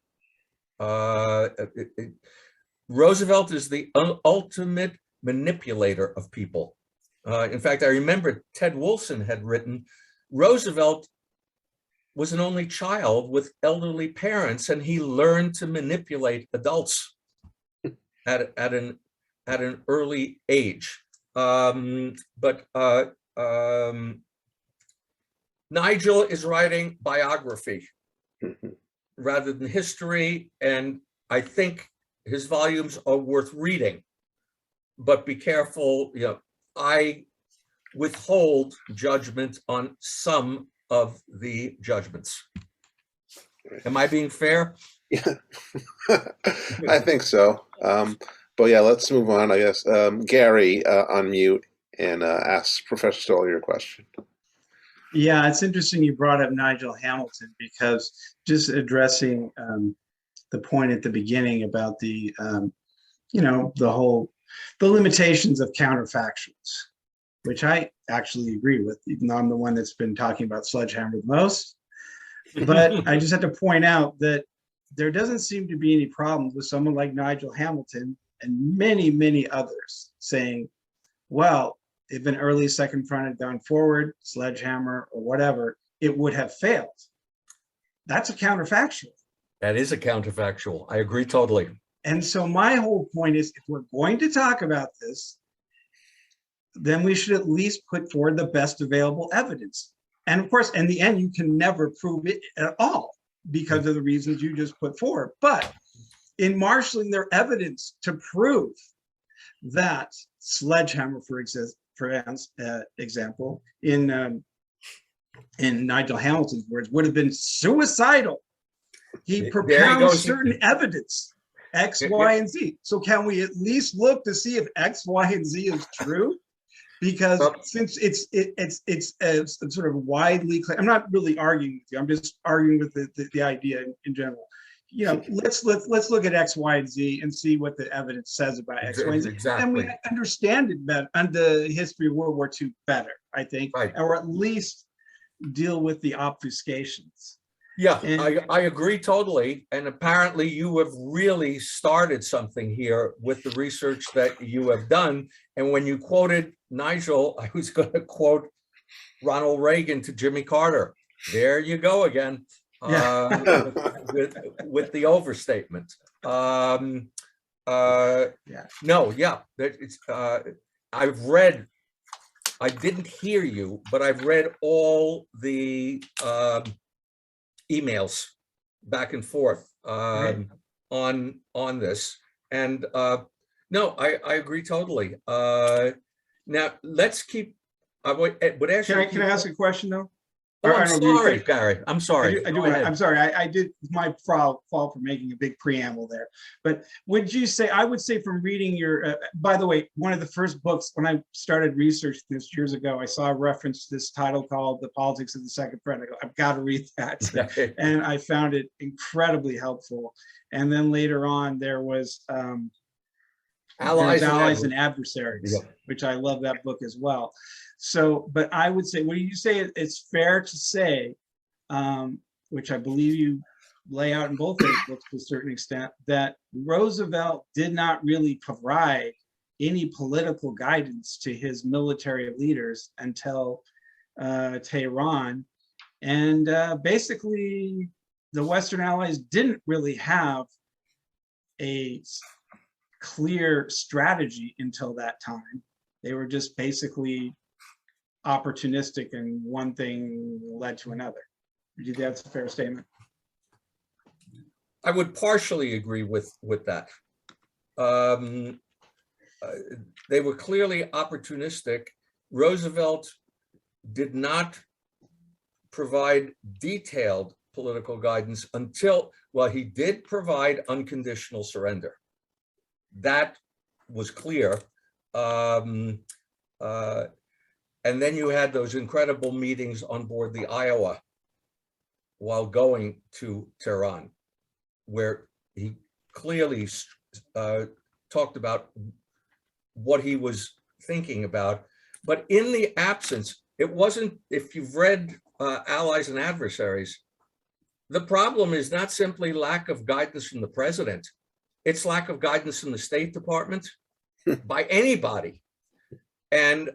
Roosevelt is the ultimate manipulator of people. In fact, I remember Ted Wilson had written, Roosevelt was an only child with elderly parents, and he learned to manipulate adults at an early age. But Nigel is writing biography rather than history, and I think his volumes are worth reading. But be careful, you know, I withhold judgment on some of the judgments. Am I being fair? Yeah, I think so. But yeah, let's move on, I guess. Gary, unmute and ask Professor Stoller your question. Yeah, it's interesting you brought up Nigel Hamilton, because just addressing the point at the beginning about the, the limitations of counterfactuals, which I actually agree with, even though I'm the one that's been talking about Sledgehammer the most. But I just have to point out that there doesn't seem to be any problems with someone like Nigel Hamilton and many, many others saying, well, if an early second front had gone forward, Sledgehammer or whatever, it would have failed. That's a counterfactual. That is a counterfactual. I agree totally. And so my whole point is, if we're going to talk about this, then we should at least put forward the best available evidence. And of course, in the end, you can never prove it at all because of the reasons you just put forward. But in marshaling their evidence to prove that Sledgehammer, for example, in Nigel Hamilton's words, would have been suicidal. He propounds certain evidence, X, Y, and Z. So can we at least look to see if X, Y, and Z is true? Because since it's sort of widely, I'm not really arguing with you. I'm just arguing with the idea in general. You know, let's look at X, Y, and Z and see what the evidence says about X, Y, and Z. Exactly. And we understand it better, and the history of World War II better, I think, right. Or at least deal with the obfuscations. Yeah, And- I agree totally. And apparently you have really started something here with the research that you have done. And when you quoted Nigel, I was going to quote Ronald Reagan to Jimmy Carter. There you go again, with the overstatement. No, yeah, it's, I've read, I didn't hear you, but I've read all the emails back and forth Right. on this, and no, I agree totally. Now let's keep. I would ask you. Can I ask a question though? Oh, Or I'm I don't know if you sorry, think- Barry. I'm sorry. I do Go ahead. I'm sorry. I did my fault for making a big preamble there. But would you say, I would say from reading your, by the way, one of the first books, when I started research this years ago, I saw a reference to this title called The Politics of the Second Friend. I go, I've got to read that. And I found it incredibly helpful. And then later on, there was Allies and Adversaries, Yeah. which I love that book as well. So, but I would say, would you say it's fair to say, which I believe you lay out in both those books to a certain extent, that Roosevelt did not really provide any political guidance to his military leaders until Tehran. And basically, the Western Allies didn't really have a clear strategy until that time. They were just basically opportunistic, and one thing led to another. Do you think that's a fair statement? I would partially agree with that. They were clearly opportunistic. Roosevelt did not provide detailed political guidance until, well, he did provide unconditional surrender. That was clear. And then you had those incredible meetings on board the Iowa while going to Tehran, where he clearly talked about what he was thinking about. But in the absence, it wasn't, if you've read Allies and Adversaries, the problem is not simply lack of guidance from the president, it's lack of guidance from the State Department by anybody. And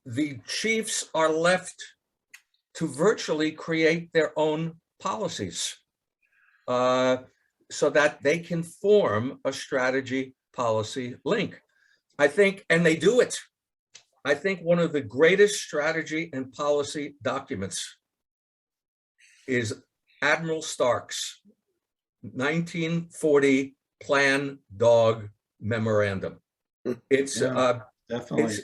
the chiefs are left to virtually create their own policies so that they can form a strategy policy link. I think, and they do it. I think one of the greatest strategy and policy documents is Admiral Stark's 1940 Plan Dog Memorandum. It's Definitely.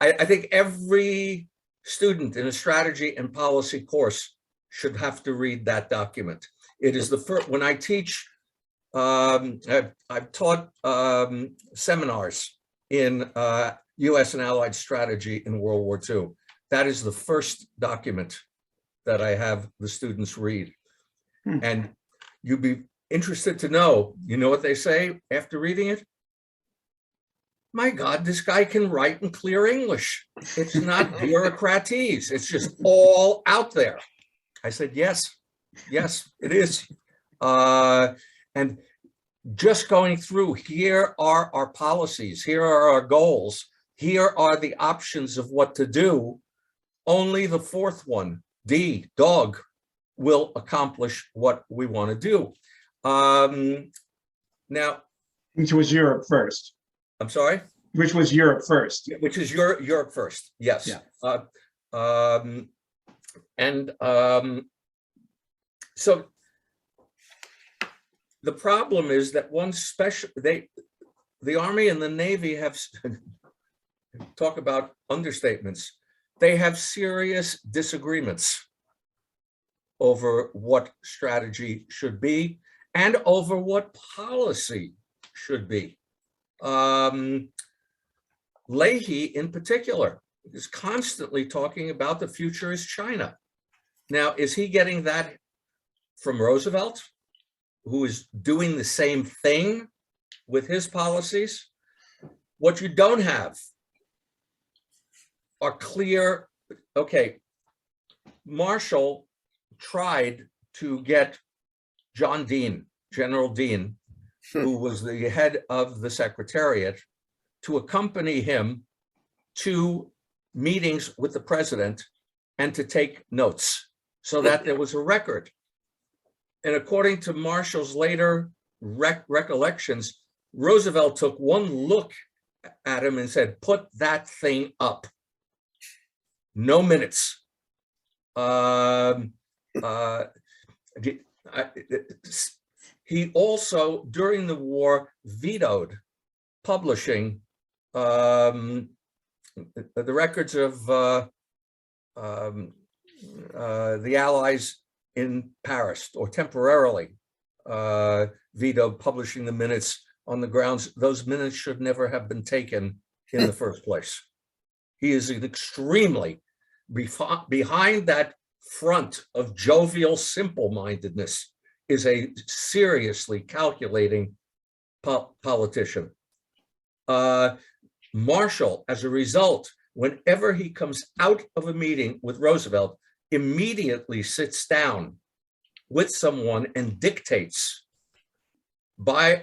I think every student in a strategy and policy course should have to read that document. It is the first, when I teach, I've taught seminars in US and Allied strategy in World War II. That is the first document that I have the students read. And you'd be interested to know, you know what they say after reading it? My God, this guy can write in clear English. It's not bureaucratese. It's just all out there. I said, yes, it is. And just going through, here are our policies, here are our goals, here are the options of what to do. Only the fourth one, D, dog, will accomplish what we want to do. Now, Which was Europe first. I'm sorry? Which was Europe first. Which is Europe first, yes. Yeah. So the problem is that the Army and the Navy have, talk about understatements, they have serious disagreements over what strategy should be and over what policy should be. Leahy, in particular, is constantly talking about the future is China. Now, is he getting that from Roosevelt, who is doing the same thing with his policies? What you don't have are clear Okay, Marshall tried to get John Dean, General Dean, who was the head of the Secretariat, to accompany him to meetings with the president and to take notes so that there was a record. And according to Marshall's later recollections, Roosevelt took one look at him and said, "Put that thing up." No minutes. He also, during the war, vetoed publishing the records of the Allies in Paris, or temporarily vetoed publishing the minutes on the grounds those minutes should never have been taken in the first place. He is an extremely, behind that front of jovial simple-mindedness, is a seriously calculating politician. Marshall, as a result, whenever he comes out of a meeting with Roosevelt, immediately sits down with someone and dictates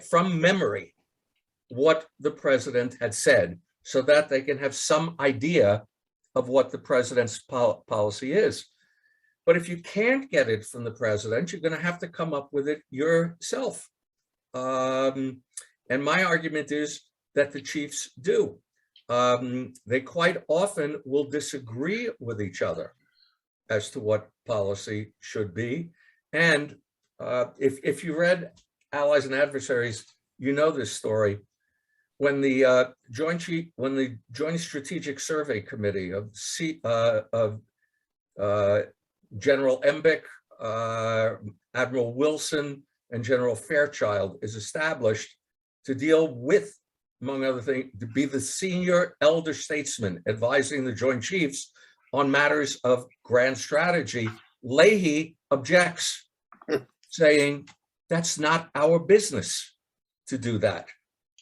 from memory what the president had said, so that they can have some idea of what the president's policy is. But if you can't get it from the president, you're going to have to come up with it yourself. And my argument is that the chiefs do. They quite often will disagree with each other as to what policy should be. And if you read Allies and Adversaries, you know this story. When the Joint Strategic Survey Committee of General Embick, Admiral Wilson, and General Fairchild is established to deal with, among other things, to be the senior elder statesman advising the Joint Chiefs on matters of grand strategy, Leahy objects, saying, "That's not our business to do that.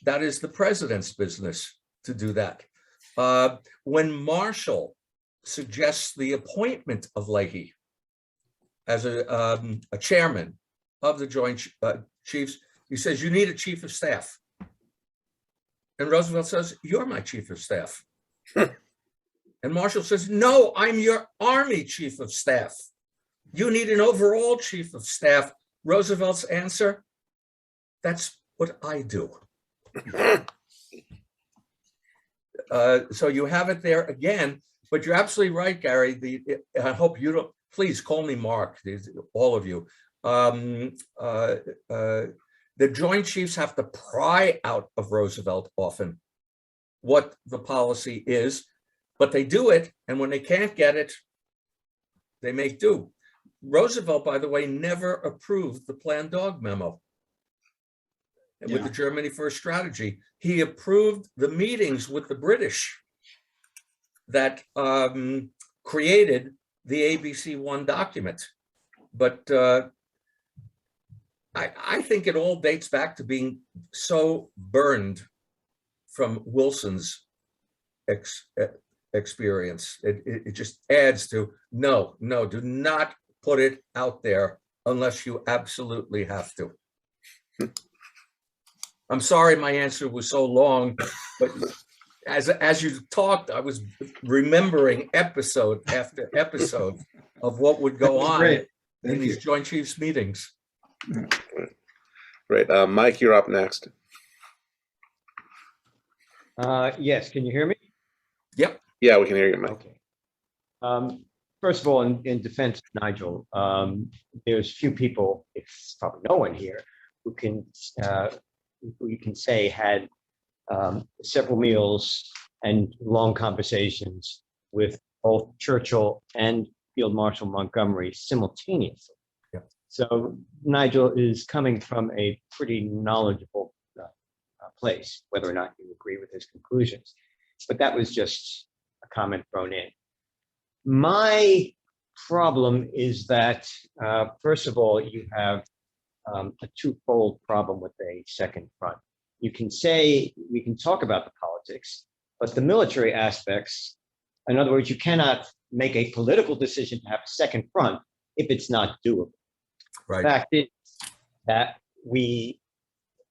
That is the president's business to do that." When Marshall suggests the appointment of Leahy as a chairman of the Joint Chiefs, he says, "You need a chief of staff." And Roosevelt says, "You're my chief of staff." And Marshall says, "No, I'm your Army chief of staff. You need an overall chief of staff." Roosevelt's answer, "That's what I do." So you have it there again, but you're absolutely right, Gary. I hope you don't, please call me Marc, all of you. The Joint Chiefs have to pry out of Roosevelt often what the policy is, but they do it, and when they can't get it, they make do. Roosevelt, by the way, never approved the Plan Dog memo with the Germany First strategy. He approved the meetings with the British that created the ABC-1 document. But I think it all dates back to being so burned from Wilson's experience. It just adds to, no, do not put it out there unless you absolutely have to. I'm sorry my answer was so long, but as you talked, I was remembering episode after episode of what would go on in these Joint Chiefs meetings. Great. Mike, you're up next. Yes, can you hear me? Yep. Yeah, we can hear you, Mike. Okay. First of all, in defense of Nigel, there's few people, it's probably no one here, who you can say had several meals and long conversations with both Churchill and Field Marshal Montgomery simultaneously. Yeah. So Nigel is coming from a pretty knowledgeable place, whether or not you agree with his conclusions. But that was just a comment thrown in. My problem is that, first of all, you have a twofold problem with a second front. You can say, we can talk about the politics, but the military aspects, in other words, you cannot make a political decision to have a second front if it's not doable. Right. The fact is that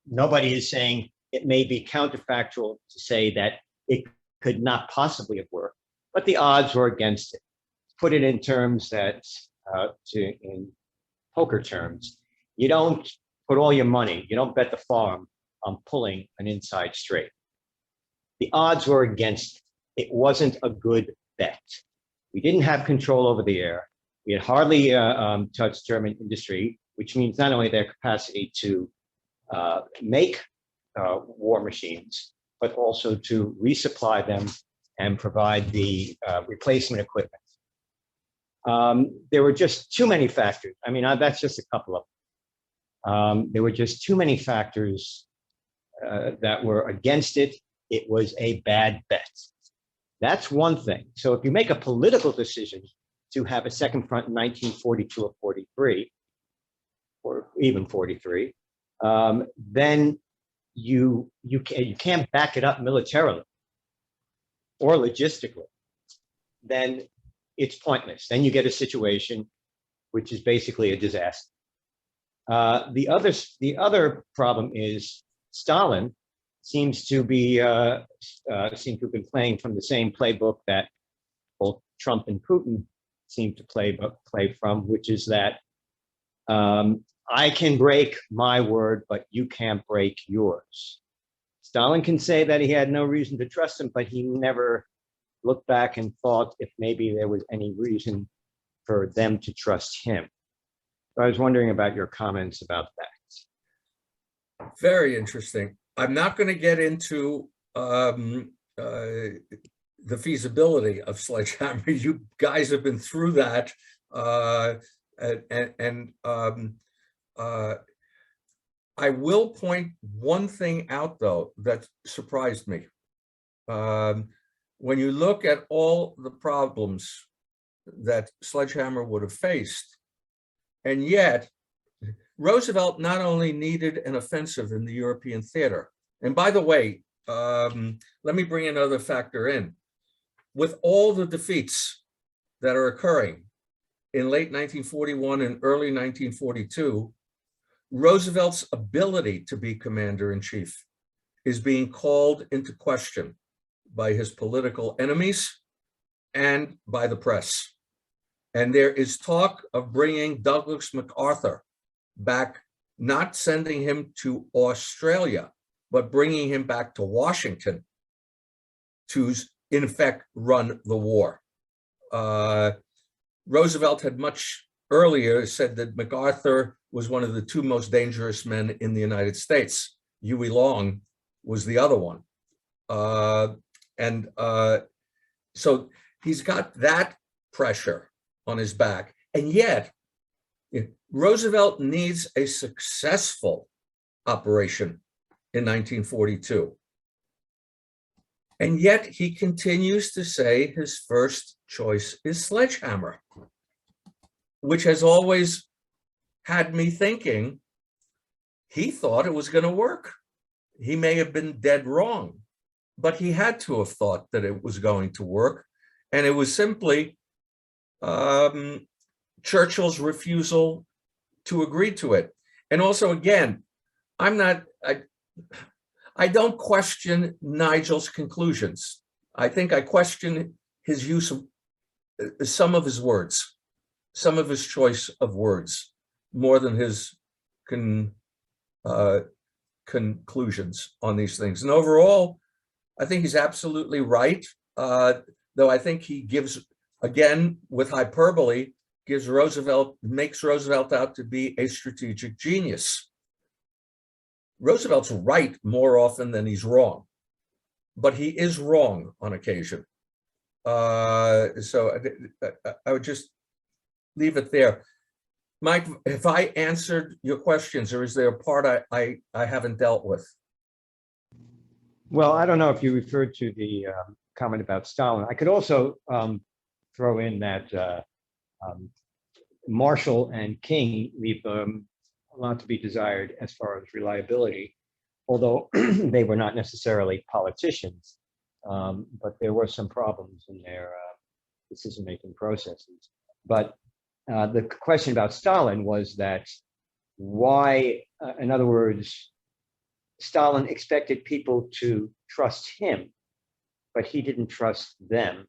nobody is saying it may be counterfactual to say that it could not possibly have worked, but the odds were against it. Put it in terms that, in poker terms, you don't put all your money, you don't bet the farm on pulling an inside straight. The odds were against it. It wasn't a good bet. We didn't have control over the air. We had hardly touched German industry, which means not only their capacity to make war machines, but also to resupply them and provide the replacement equipment. There were just too many factors. I mean, that's just a couple of them. There were just too many factors that were against it. It was a bad bet. That's one thing. So if you make a political decision to have a second front in 1942 or 43, or even 43, then you can't back it up militarily or logistically. Then it's pointless. Then you get a situation which is basically a disaster. The other problem is Stalin seems to have been playing from the same playbook that both Trump and Putin seem to play from, which is that I can break my word, but you can't break yours. Stalin can say that he had no reason to trust him, but he never looked back and thought if maybe there was any reason for them to trust him. So I was wondering about your comments about that. Very interesting. I'm not going to get into the feasibility of sledgehammer. You guys have been through that, I will point one thing out, though, that surprised me. When you look at all the problems that sledgehammer would have faced, and yet Roosevelt not only needed an offensive in the European theater, and by the way, let me bring another factor in. With all the defeats that are occurring in late 1941 and early 1942, Roosevelt's ability to be commander-in-chief is being called into question by his political enemies and by the press. And there is talk of bringing Douglas MacArthur back, not sending him to Australia, but bringing him back to Washington to, in effect, run the war. Roosevelt had much earlier said that MacArthur was one of the two most dangerous men in the United States. Huey Long was the other one. So he's got that pressure on his back. And yet, Roosevelt needs a successful operation in 1942. And yet he continues to say his first choice is sledgehammer, which has always had me thinking he thought it was going to work. He may have been dead wrong, but he had to have thought that it was going to work. And it was simply Churchill's refusal to agree to it. And also, again, I don't question Nigel's conclusions. I think I question his use of some of his words, some of his choice of words, more than his conclusions on these things. And overall, I think he's absolutely right, though I think he gives, again, with hyperbole, makes Roosevelt out to be a strategic genius. Roosevelt's right more often than he's wrong, but he is wrong on occasion. So I would just leave it there. Mike, have I answered your questions, or is there a part I haven't dealt with? Well, I don't know if you referred to the comment about Stalin. I could also throw in that Marshall and King leave a lot to be desired as far as reliability, although they were not necessarily politicians, but there were some problems in their decision-making processes. But the question about Stalin was that why, in other words, Stalin expected people to trust him, but he didn't trust them.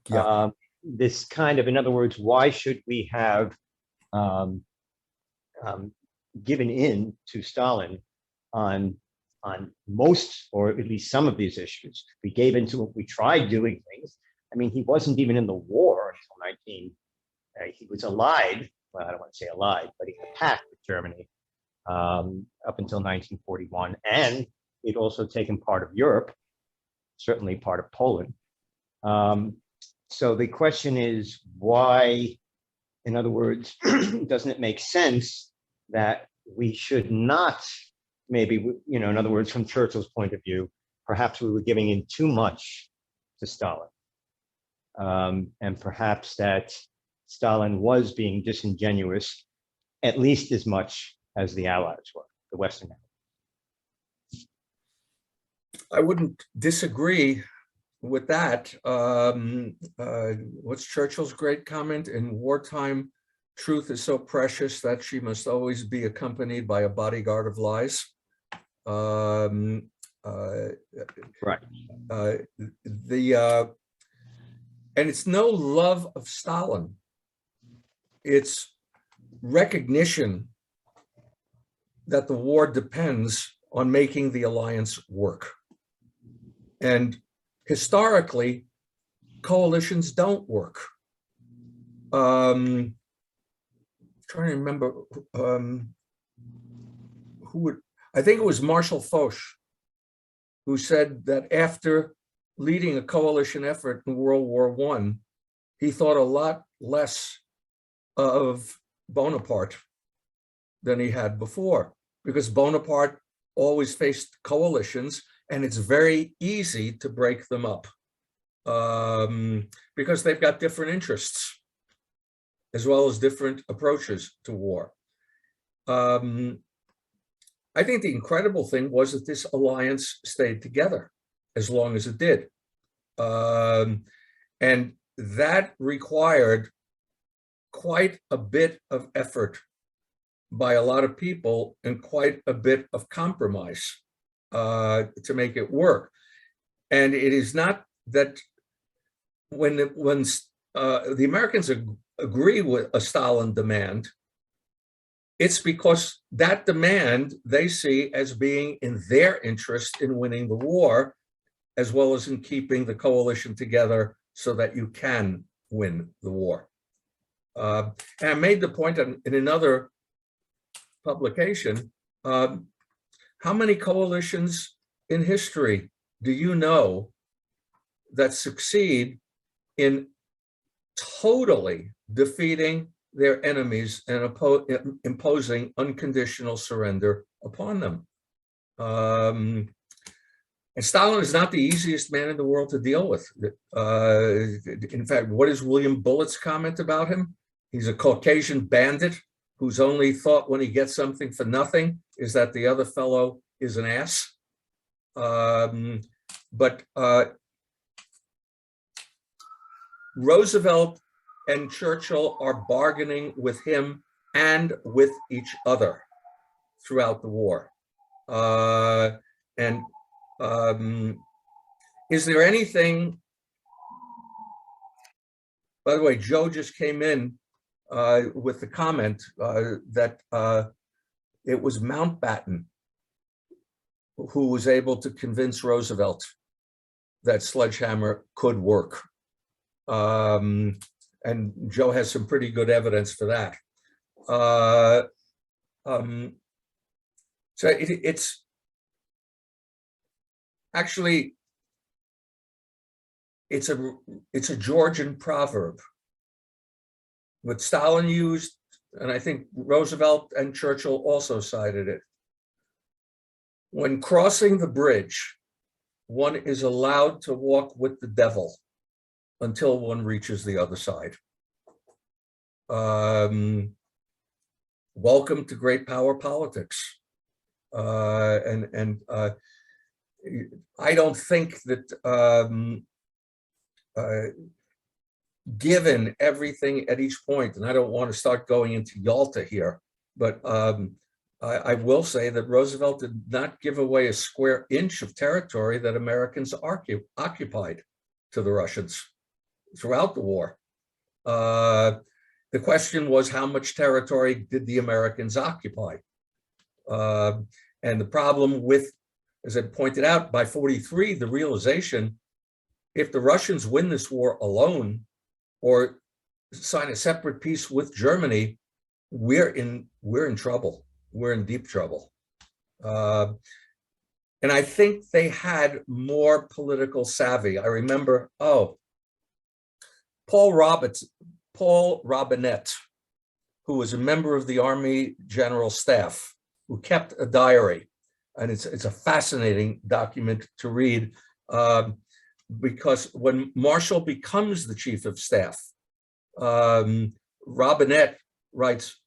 Yeah. This kind of, in other words, why should we have given in to Stalin on most, or at least some of these issues? We gave into it. We tried doing things. I mean, he wasn't even in the war until he was allied. Well, I don't want to say allied, but he had a pact with Germany up until 1941, and he'd also taken part of Europe, certainly part of Poland. So the question is why, in other words, doesn't it make sense that we should not, maybe, in other words, from Churchill's point of view, perhaps we were giving in too much to Stalin. And perhaps that Stalin was being disingenuous at least as much as the Allies were, the Western Allies. I wouldn't disagree with that. What's Churchill's great comment? In wartime, truth is so precious that she must always be accompanied by a bodyguard of lies. Right. And it's no love of Stalin. It's recognition that the war depends on making the alliance work. And historically, coalitions don't work. Trying to remember who would, I think it was Marshal Foch, who said that after leading a coalition effort in World War I, he thought a lot less of Bonaparte than he had before, because Bonaparte always faced coalitions, and it's very easy to break them up because they've got different interests as well as different approaches to war. I think the incredible thing was that this alliance stayed together as long as it did. And that required quite a bit of effort by a lot of people and quite a bit of compromise to make it work. And it is not that when the Americans agree with a Stalin demand, it's because that demand they see as being in their interest in winning the war, as well as in keeping the coalition together so that you can win the war. And I made the point in another publication, how many coalitions in history do you know that succeed in totally defeating their enemies and imposing unconditional surrender upon them? And Stalin is not the easiest man in the world to deal with. In fact, what is William Bullitt's comment about him? He's a Caucasian bandit whose only thought when he gets something for nothing is that the other fellow is an ass. But Roosevelt and Churchill are bargaining with him and with each other throughout the war. Is there anything, by the way, Joe just came in with the comment that it was Mountbatten who was able to convince Roosevelt that sledgehammer could work. And Joe has some pretty good evidence for that. So it's actually, it's a Georgian proverb. What Stalin used, and I think Roosevelt and Churchill also cited it. When crossing the bridge, one is allowed to walk with the devil until one reaches the other side. Welcome to great power politics. I don't think that given everything at each point, and I don't want to start going into Yalta here, but I will say that Roosevelt did not give away a square inch of territory that Americans occupied to the Russians throughout the war. The question was, how much territory did the Americans occupy? And the problem with, as I pointed out, by 43, the realization, if the Russians win this war alone or sign a separate peace with Germany, we're in trouble. We're in deep trouble. And I think they had more political savvy. I remember, Paul Robinette, who was a member of the Army General Staff, who kept a diary. And it's a fascinating document to read, because when Marshall becomes the chief of staff, Robinette writes,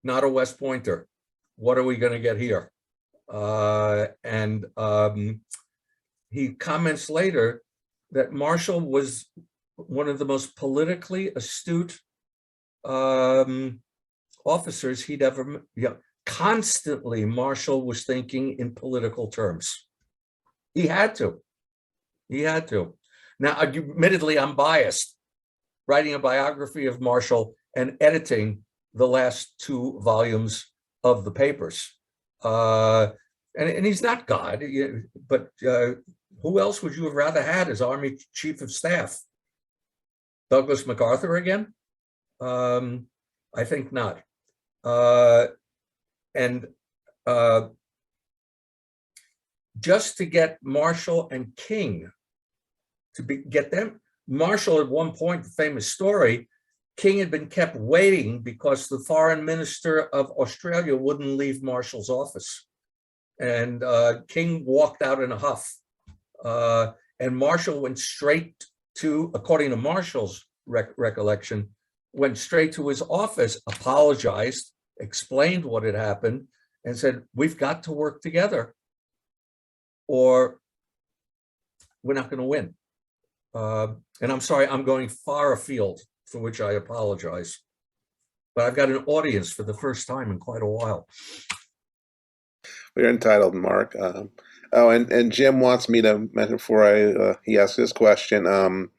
not a West Pointer. What are we going to get here? And he comments later that Marshall was one of the most politically astute officers he'd ever, constantly Marshall was thinking in political terms. He had to. Now, admittedly, I'm biased, writing a biography of Marshall and editing the last 2 volumes of the papers. And he's not God, but who else would you have rather had as Army Chief of Staff? Douglas MacArthur again? I think not. Just to get Marshall and King, get them, Marshall at one point, the famous story, King had been kept waiting because the foreign minister of Australia wouldn't leave Marshall's office. And King walked out in a huff. And Marshall went straight to, according to Marshall's recollection, went straight to his office, apologized, explained what had happened, and said, we've got to work together or we're not going to win. And I'm sorry, I'm going far afield, for which I apologize. But I've got an audience for the first time in quite a while. We're entitled, Mark. And Jim wants me to mention before he asks his question. In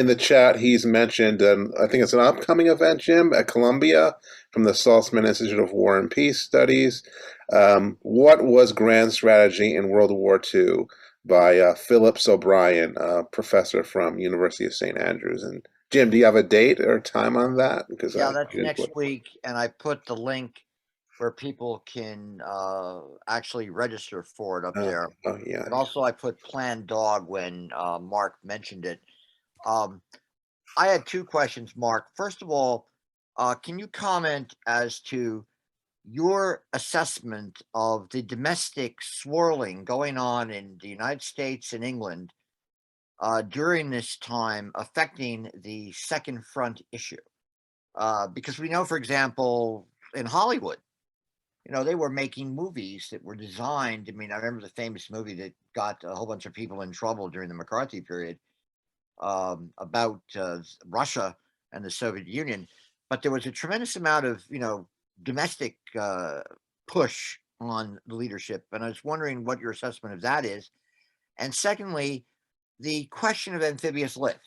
the chat, he's mentioned, I think it's an upcoming event, Jim, at Columbia from the Saltzman Institute of War and Peace Studies. What was grand strategy in World War II by Phillips O'Brien, professor from University of St. Andrews. And Jim, do you have a date or time on that? Because that's next week, and I put the link where people can actually register for it up there. Oh, yeah. And also I put Plan Dog when Mark mentioned it. I had 2 questions, Mark. First of all, can you comment as to your assessment of the domestic swirling going on in the United States and England during this time affecting the Second Front issue? Because we know, for example, in Hollywood, they were making movies that were designed. I mean, I remember the famous movie that got a whole bunch of people in trouble during the McCarthy period about Russia and the Soviet Union. But there was a tremendous amount of, domestic push on the leadership. And I was wondering what your assessment of that is. And secondly, the question of amphibious lift.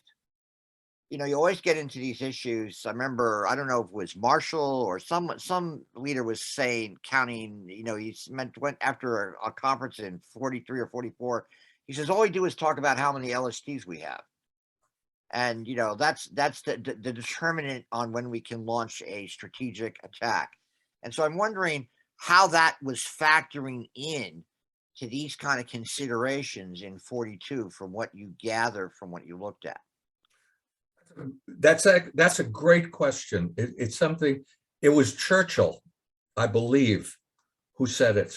You always get into these issues. I remember, I don't know if it was Marshall or some leader was saying, counting, he went after a conference in 43 or 44. He says, all we do is talk about how many LSTs we have. And, that's the determinant on when we can launch a strategic attack. And so I'm wondering how that was factoring in to these kind of considerations in 42 from what you gather from what you looked at. That's a great question. It's something, it was Churchill, I believe, who said it.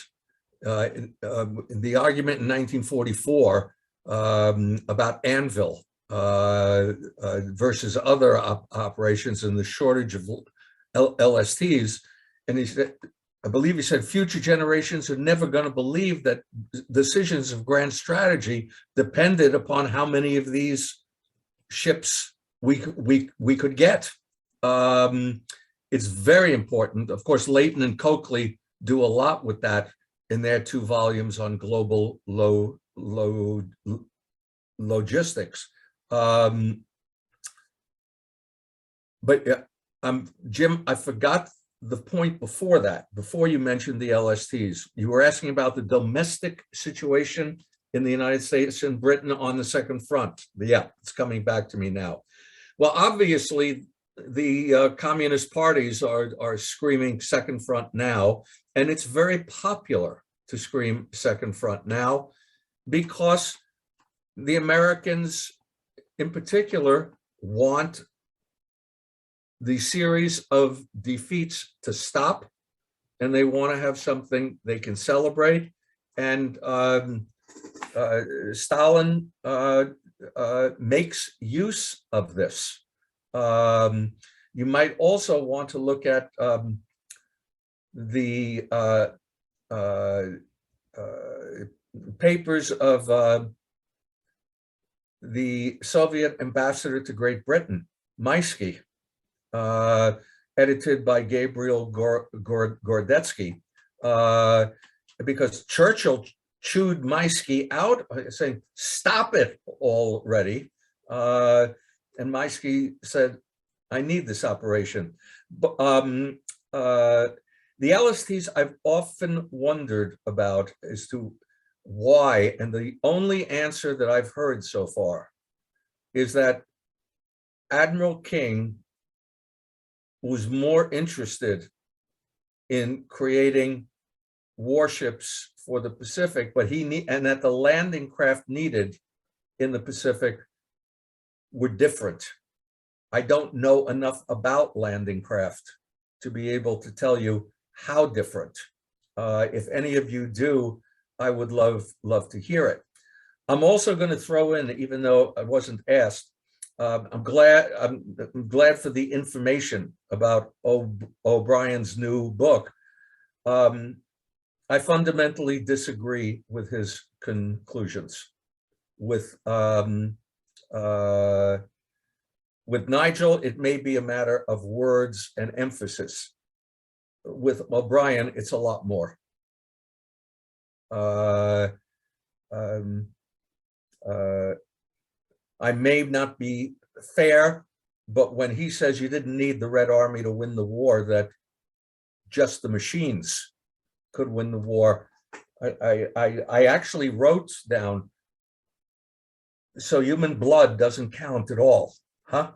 In the argument in 1944 about Anvil versus other operations and the shortage of LSTs. And he said, I believe he said future generations are never going to believe that decisions of grand strategy depended upon how many of these ships we could get. It's very important. Of course, Leighton and Coakley do a lot with that in their 2 volumes on global logistics. But Jim, I forgot the point before that, before you mentioned the LSTs. You were asking about the domestic situation in the United States and Britain on the second front. Yeah, it's coming back to me now. Well, obviously, the communist parties are screaming second front now, and it's very popular to scream second front now because the Americans in particular want the series of defeats to stop, and they want to have something they can celebrate. And Stalin makes use of this. You might also want to look at the papers of the Soviet ambassador to Great Britain, Maisky, edited by Gabriel Gordetsky, because Churchill chewed Maisky out, saying, "Stop it already." And Maisky said, "I need this operation." But, the LSTs I've often wondered about as to why, and the only answer that I've heard so far is that Admiral King was more interested in creating warships for the Pacific, but and that the landing craft needed in the Pacific were different. I don't know enough about landing craft to be able to tell you how different. If any of you do, I would love to hear it. I'm also going to throw in, even though I wasn't asked, I'm glad for the information about O'Brien's new book. I fundamentally disagree with his conclusions. With Nigel, it may be a matter of words and emphasis. With O'Brien, it's a lot more. I may not be fair, but when he says you didn't need the Red Army to win the war, that just the machines could win the war, I actually wrote down, so human blood doesn't count at all, huh?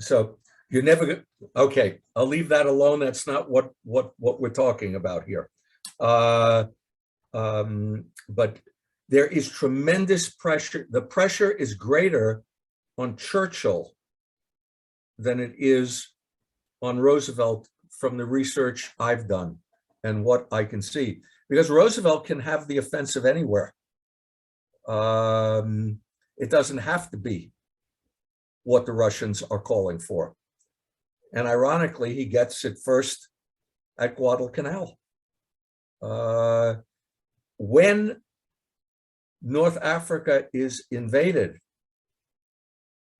So you're never, okay, I'll leave that alone. That's not what we're talking about here. But there is tremendous pressure. The pressure is greater on Churchill than it is on Roosevelt from the research I've done and what I can see. Because Roosevelt can have the offensive anywhere. It doesn't have to be what the Russians are calling for. And ironically, he gets it first at Guadalcanal. When North Africa is invaded,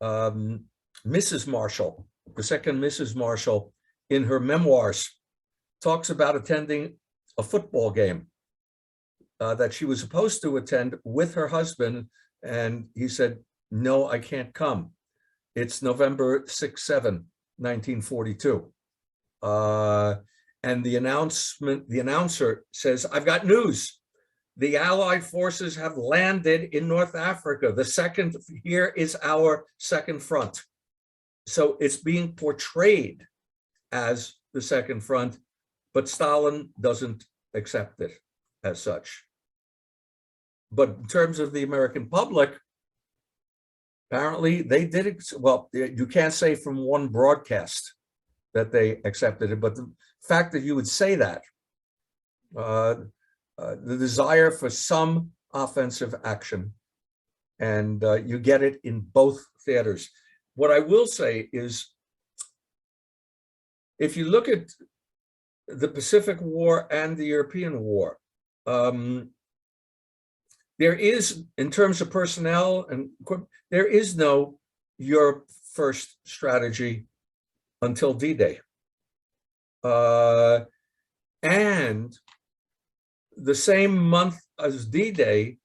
Mrs. Marshall, the second Mrs. Marshall, in her memoirs, talks about attending a football game that she was supposed to attend with her husband, and he said, "No, I can't come. It's November 6, 7, 1942. And the announcer says, "I've got news. The Allied forces have landed in North Africa. Here is our second front." So it's being portrayed as the second front, but Stalin doesn't accept it as such. But in terms of the American public, apparently they did it. Well, you can't say from one broadcast that they accepted it, but the fact that you would say that, the desire for some offensive action, and you get it in both theaters. What I will say is if you look at the Pacific War and the European War, there is, in terms of personnel and equipment, there is no Europe first strategy until D-Day. And the same month as D-Day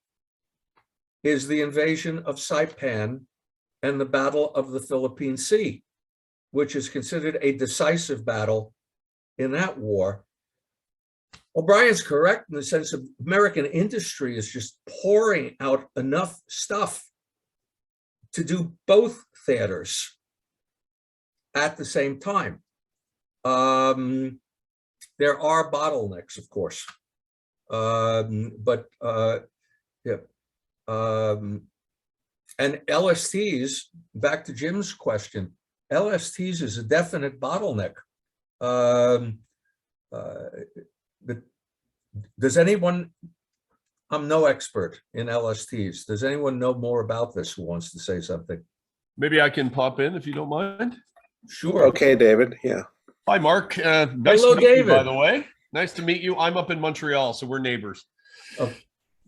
is the invasion of Saipan and the Battle of the Philippine Sea, which is considered a decisive battle in that war. O'Brien's correct in the sense of American industry is just pouring out enough stuff to do both theaters at the same time. There are bottlenecks, of course, yeah. And LSTs, back to Jim's question, LSTs is a definite bottleneck. Does anyone, I'm no expert in LSTs. Does anyone know more about this who wants to say something? Maybe I can pop in if you don't mind. Sure. Okay, David. Yeah. Hi, Mark. Nice Hello, to meet you, by David. the way. Nice to meet you. I'm up in Montreal, so we're neighbors. Oh.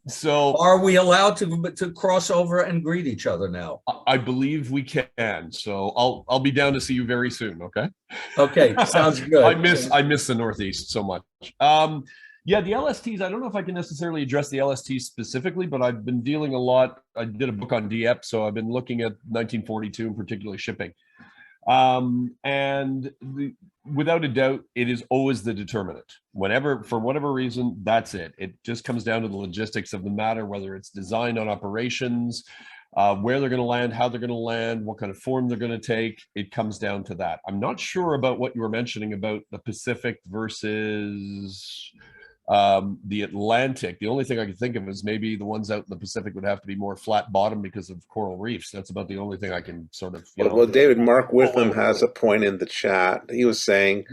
So Are we allowed to cross over and greet each other now? I believe we can. So I'll be down to see you very soon. Okay. Okay, sounds good. I miss the Northeast so much. Yeah, the LSTs, I don't know if I can necessarily address the LSTs specifically, but I've been dealing a lot. I did a book on DEP, so I've been looking at 1942 and particularly shipping. Without a doubt, it is always the determinant. Whenever, for whatever reason, that's it. It just comes down to the logistics of the matter, whether it's design on operations, where they're going to land, how they're going to land, what kind of form they're going to take. It comes down to that. I'm not sure about what you were mentioning about the Pacific versus the Atlantic. The only thing I can think of is maybe the ones out in the Pacific would have to be more flat bottom because of coral reefs. That's about the only thing I can sort of, Well, David, Mark Witham has a point in the chat. He was saying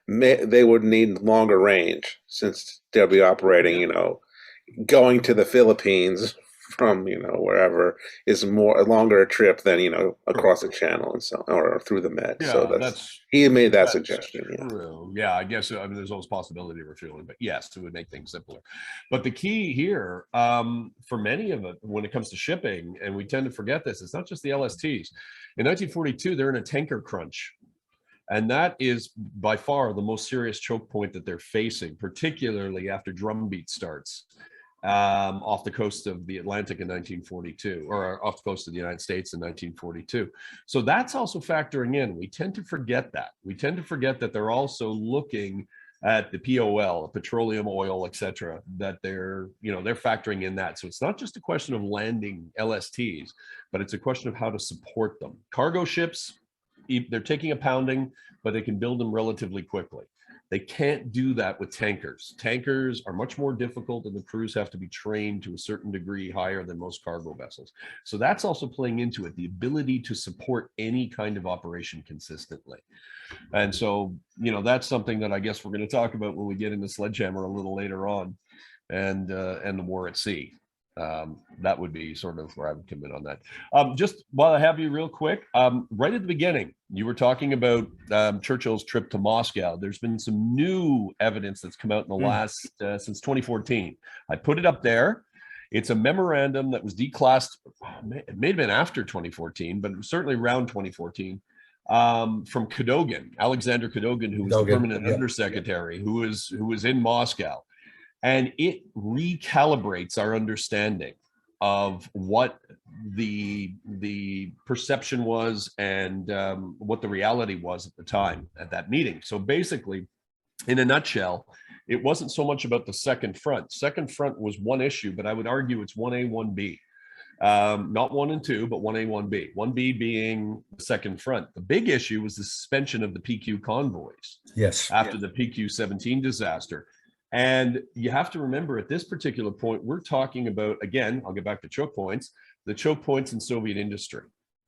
they would need longer range since they'll be operating, going to the Philippines from, wherever is a longer trip than, across the channel and so, or through the Med. Yeah, so he made that suggestion. True. Yeah, I guess, there's always possibility of refueling, but yes, it would make things simpler. But the key here, for many of it, when it comes to shipping, and we tend to forget this, it's not just the LSTs. In 1942, they're in a tanker crunch. And that is by far the most serious choke point that they're facing, particularly after drumbeat starts. Off the coast of the Atlantic in 1942, or off the coast of the United States in 1942. So that's also factoring in. We tend to forget that. We tend to forget that they're also looking at the POL, petroleum, oil, etc. That they're factoring in that. So it's not just a question of landing LSTs, but it's a question of how to support them. Cargo ships, they're taking a pounding, but they can build them relatively quickly. They can't do that with tankers. Tankers are much more difficult, and the crews have to be trained to a certain degree higher than most cargo vessels. So that's also playing into it, the ability to support any kind of operation consistently. And so, that's something that I guess we're going to talk about when we get into Sledgehammer a little later on, and the war at sea. That would be sort of where I would come in on that. Just while I have you real quick, right at the beginning, you were talking about Churchill's trip to Moscow. There's been some new evidence that's come out in the last, since 2014. I put it up there. It's a memorandum that was declassed. It may have been after 2014, but it was certainly around 2014. From Cadogan, Alexander Cadogan, who was the permanent undersecretary, who was in Moscow. And it recalibrates our understanding of what the perception was and what the reality was at the time at that meeting. So basically, in a nutshell, it wasn't so much about the second front. Second front was one issue, but I would argue it's 1A, 1B. Not 1 and 2, but 1A, 1B. 1B being the second front. The big issue was the suspension of the Pq Convoys. Yes. After the PQ-17 disaster. And you have to remember at this particular point, we're talking about, again, I'll get back to choke points, the choke points in Soviet industry.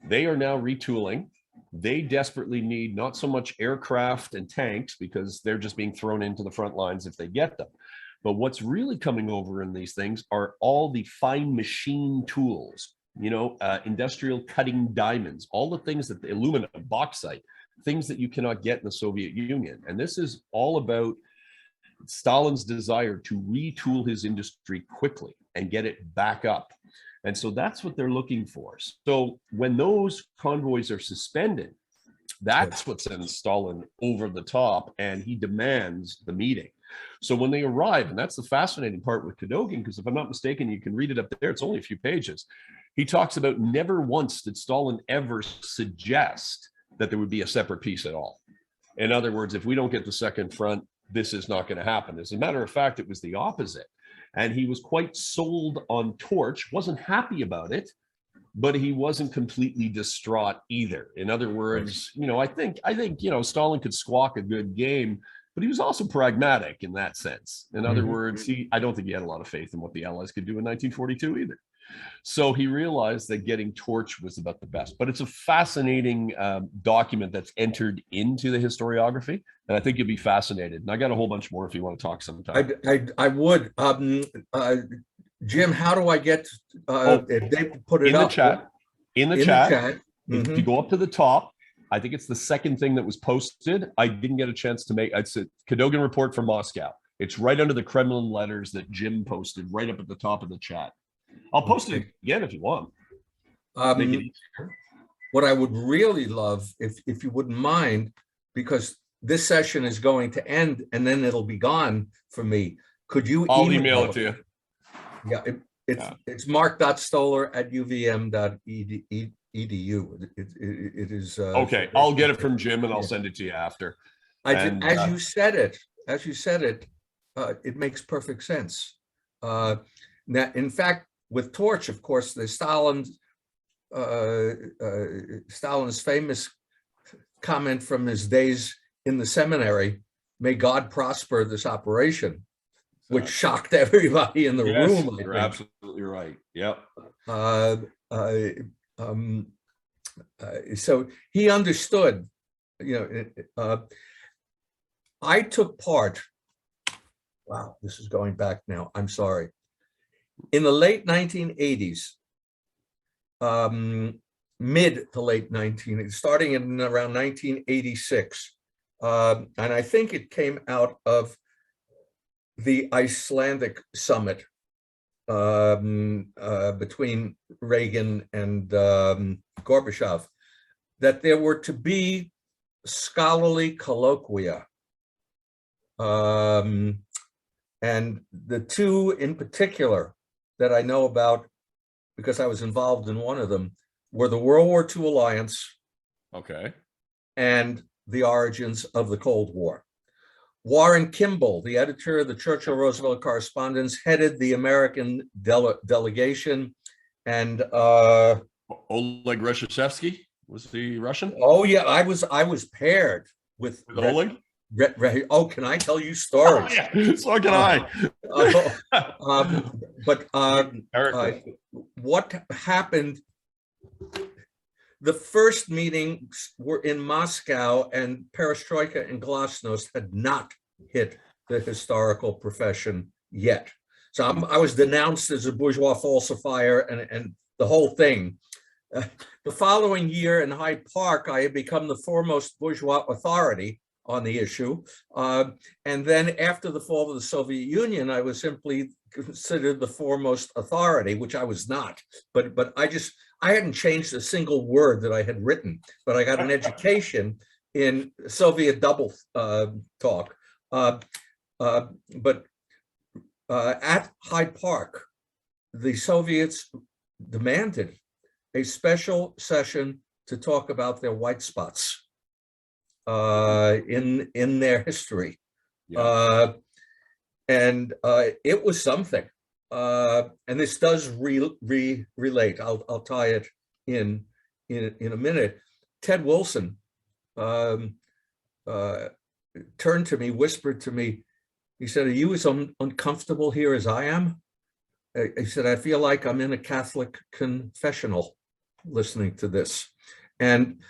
They are now retooling. They desperately need not so much aircraft and tanks because they're just being thrown into the front lines if they get them. But what's really coming over in these things are all the fine machine tools, industrial cutting diamonds, all the things that the aluminum, bauxite, things that you cannot get in the Soviet Union. And this is all about Stalin's desire to retool his industry quickly and get it back up. And so that's what they're looking for. So when those convoys are suspended, that's what sends Stalin over the top, and he demands the meeting. So when they arrive, and that's the fascinating part with Cadogan, because if I'm not mistaken, you can read it up there, it's only a few pages. He talks about never once did Stalin ever suggest that there would be a separate peace at all. In other words, if we don't get the second front, this is not going to happen. As a matter of fact, it was the opposite. And he was quite sold on Torch, wasn't happy about it, but he wasn't completely distraught either. In other words, you know, I think, you know, Stalin could squawk a good game, but he was also pragmatic in that sense. In other words, I don't think he had a lot of faith in what the Allies could do in 1942 either. So he realized that getting Torch was about the best. But it's a fascinating document that's entered into the historiography, and I think you'll be fascinated. And I got a whole bunch more if you want to talk sometime. I would. Jim, how do I get? If they put it in up the chat, in the chat. Mm-hmm. If you go up to the top, I think it's the second thing that was posted. I didn't get a chance to make. It's a Cadogan report from Moscow. It's right under the Kremlin letters that Jim posted, right up at the top of the chat. I'll post it again if you want. What I would really love, if you wouldn't mind, because this session is going to end and then it'll be gone for me. Could you? I'll email it to you. Yeah, it's mark.stoller@uvm.edu. It is okay. I'll get it from Jim and I'll send it to you after. As you said it, it makes perfect sense. Now, in fact, with Torch, of course, the Stalin's famous comment from his days in the seminary, "May God prosper this operation," which shocked everybody in the room. You're absolutely right. Yep. So he understood. You know, I took part. Wow, this is going back now. I'm sorry. In the late 1980s, mid to late 1980s, starting in around 1986, and I think it came out of the Icelandic summit between Reagan and Gorbachev, that there were to be scholarly colloquia. And the two in particular that I know about, because I was involved in one of them, were the World War II alliance, okay, and the origins of the Cold War. Warren Kimball, the editor of the Churchill-Roosevelt Correspondence, headed the American delegation, and Oleg Reshevsky was the Russian. Oh yeah, I was paired with Oleg. Oh, can I tell you stories? Oh, yeah. So can I. What happened? The first meetings were in Moscow, and Perestroika and Glasnost had not hit the historical profession yet. So I was denounced as a bourgeois falsifier and the whole thing. The following year in Hyde Park, I had become the foremost bourgeois authority on the issue. And then after the fall of the Soviet Union, I was simply considered the foremost authority, which I was not. But I hadn't changed a single word that I had written, but I got an education in Soviet double talk. But at Hyde Park, the Soviets demanded a special session to talk about their white spots in their history. Yeah. And it was something. And this does relate. I'll tie it in a minute. Ted Wilson turned to me, whispered to me. He said, "Are you as uncomfortable here as I am?" He said, "I feel like I'm in a Catholic confessional listening to this." And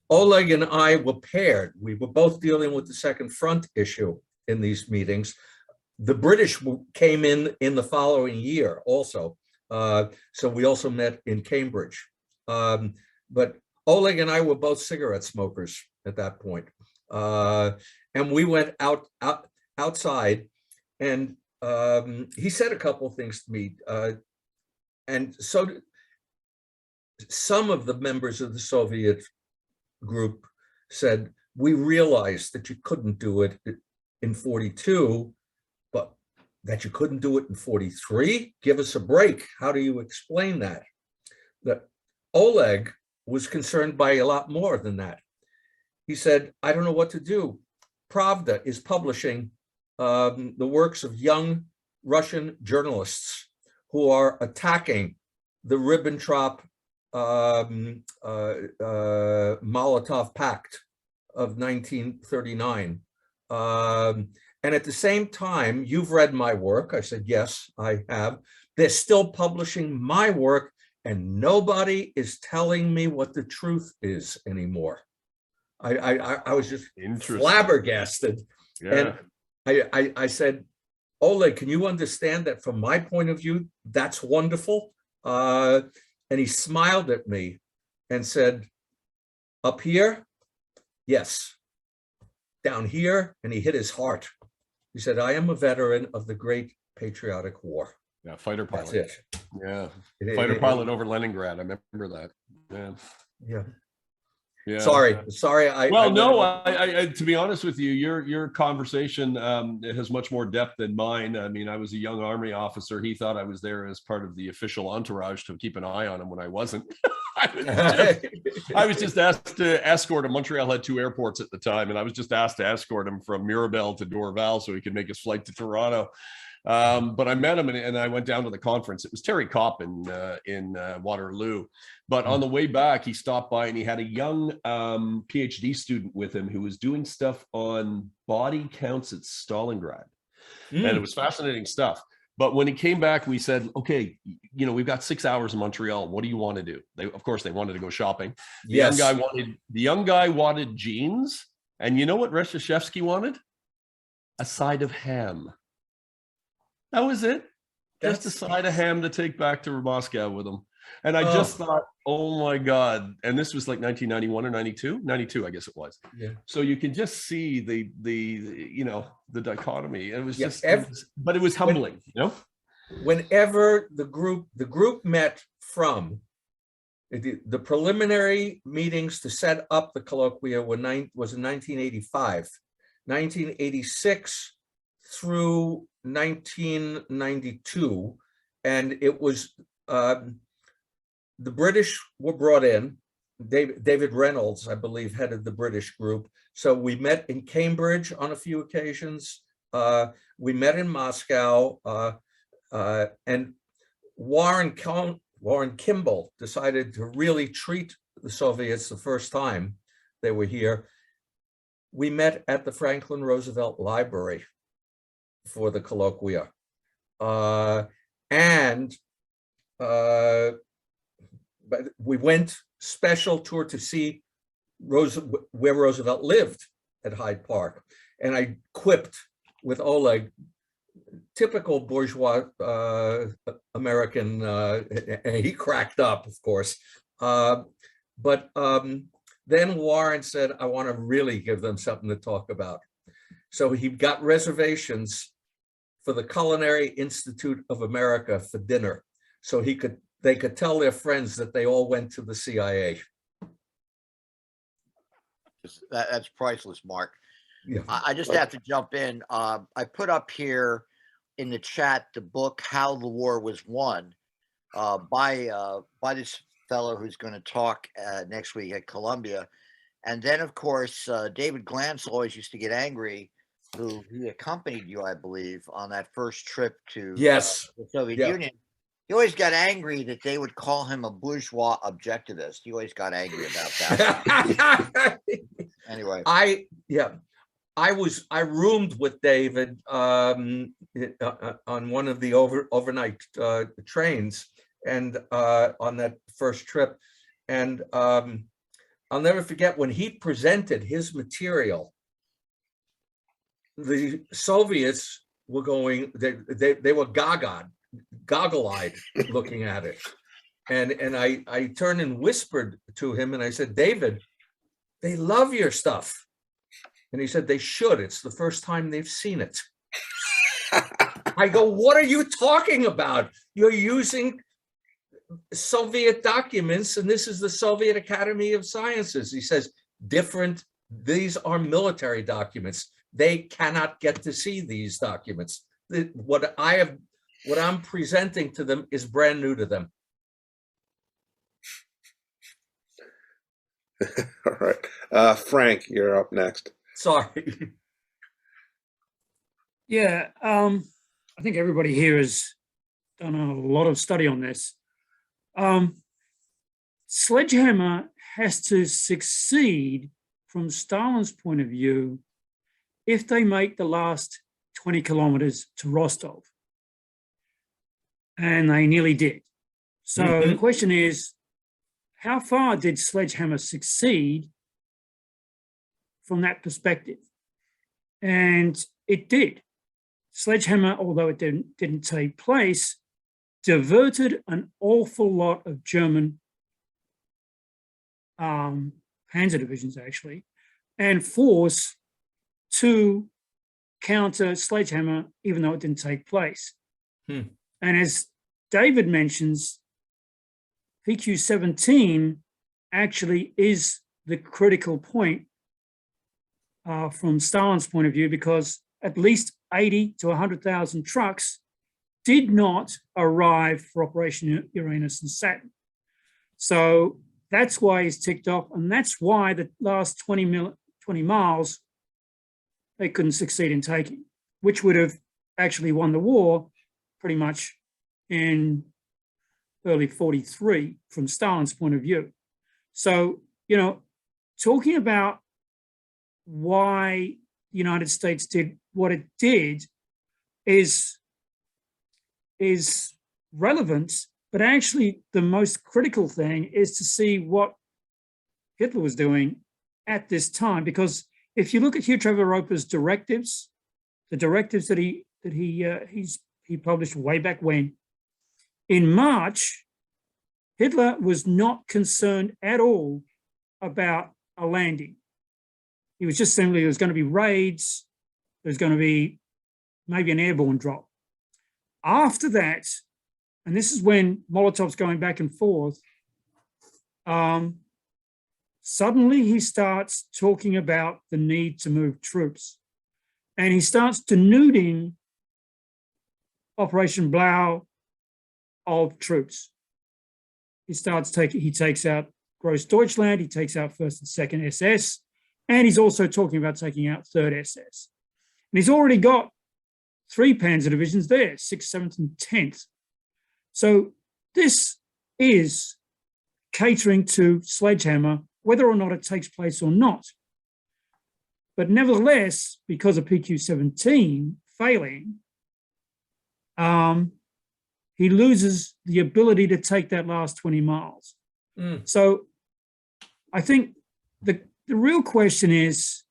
Oleg and I were paired. We were both dealing with the Second Front issue in these meetings. The British came in the following year also. So we also met in Cambridge. But Oleg and I were both cigarette smokers at that point. And we went outside, and he said a couple of things to me. And so some of the members of the Soviet group said, we realized that you couldn't do it in 42, but that you couldn't do it in 43? Give us a break. How do you explain that? That Oleg was concerned by a lot more than that. He said, I don't know what to do. Pravda is publishing the works of young Russian journalists who are attacking the Ribbentrop Molotov Pact of 1939. And at the same time, you've read my work. I said, yes, I have. They're still publishing my work, and nobody is telling me what the truth is anymore. I was just flabbergasted. Yeah. And I said, Oleg, can you understand that from my point of view, that's wonderful? And he smiled at me and said, up here, yes. Down here, and he hit his heart. He said, I am a veteran of the Great Patriotic War. Yeah, fighter pilot. That's it. Yeah, fighter pilot over Leningrad. I remember that. Yeah. Yeah. Yeah. Sorry. To be honest with you, your conversation has much more depth than mine. I mean, I was a young Army officer. He thought I was there as part of the official entourage to keep an eye on him when I wasn't. I was just asked to escort him. Montreal had 2 airports at the time, and I was just asked to escort him from Mirabel to Dorval so he could make his flight to Toronto. But I met him, and I went down to the conference. It was Terry Kopp in Waterloo. But on the way back, he stopped by, and he had a young PhD student with him who was doing stuff on body counts at Stalingrad. And it was fascinating stuff. But when he came back, we said, okay, we've got 6 hours in Montreal. What do you want to do? Of course, they wanted to go shopping. The young guy wanted jeans. And you know what Reshashevsky wanted? A side of ham. That was it. Just a side of ham to take back to Moscow with him. And I just thought, oh my God. And this was like 1991 or 92? 92, I guess it was. Yeah. So you can just see the dichotomy. It was but it was humbling, Whenever the group met from the preliminary meetings to set up the colloquia was in 1985. 1986 through 1992, and it was the British were brought in. David Reynolds, I believe, headed the British group. So we met in Cambridge on a few occasions. We met in Moscow, and Warren Kimball decided to really treat the Soviets the first time they were here. We met at the Franklin Roosevelt Library for the colloquia. But we went special tour to see where Roosevelt lived at Hyde Park. And I quipped with Oleg, typical bourgeois American, and he cracked up, of course. But then Warren said, I want to really give them something to talk about. So he got reservations for the Culinary Institute of America for dinner. So they could tell their friends that they all went to the CIA. That's priceless, Mark. Yeah. I just have to jump in. I put up here in the chat the book "How the War Was Won" by this fellow who's going to talk next week at Columbia, and then of course David Glantz always used to get angry. Who he accompanied you, I believe, on that first trip to the Soviet Union. He always got angry that they would call him a bourgeois objectivist. He always got angry about that. Anyway, I roomed with David on one of the overnight trains, and on that first trip, and I'll never forget when he presented his material. The Soviets were going; they were goggle-eyed looking at it. And I turned and whispered to him and I said, David, they love your stuff. And he said, they should. It's the first time they've seen it. I go, what are you talking about? You're using Soviet documents, and this is the Soviet Academy of Sciences. He says, different, these are military documents. They cannot get to see these documents. What I'm presenting to them is brand new to them. All right. Frank, you're up next. Sorry. Yeah, I think everybody here has done a lot of study on this. Sledgehammer has to succeed from Stalin's point of view if they make the last 20 kilometers to Rostov. And they nearly did. So the question is, how far did Sledgehammer succeed from that perspective? And it did. Sledgehammer, although it didn't take place, diverted an awful lot of German Panzer divisions, actually, and force to counter Sledgehammer, even though it didn't take place. And as David mentions, PQ 17 actually is the critical point from Stalin's point of view, because at least 80 to 100,000 trucks did not arrive for Operation Uranus and Saturn. So that's why he's ticked off, and that's why the last 20 miles they couldn't succeed in taking, which would have actually won the war pretty much in early 43 from Stalin's point of view. So, you know, talking about why the United States did what it did is relevant, but actually the most critical thing is to see what Hitler was doing at this time. Because if you look at Hugh Trevor Roper's directives, the directives that he published way back when, in March, Hitler was not concerned at all about a landing. He was just simply, there was going to be raids, there's going to be maybe an airborne drop. After that, and this is when Molotov's going back and forth, suddenly he starts talking about the need to move troops. And he starts denuding Operation Blau of troops. He takes out Gross Deutschland, he takes out 1st and 2nd SS, and he's also talking about taking out 3rd SS. And he's already got 3 Panzer divisions there, 6th, 7th, and 10th. So this is catering to Sledgehammer, whether or not it takes place or not. But nevertheless, because of PQ 17 failing, he loses the ability to take that last 20 miles. So I think the real question is,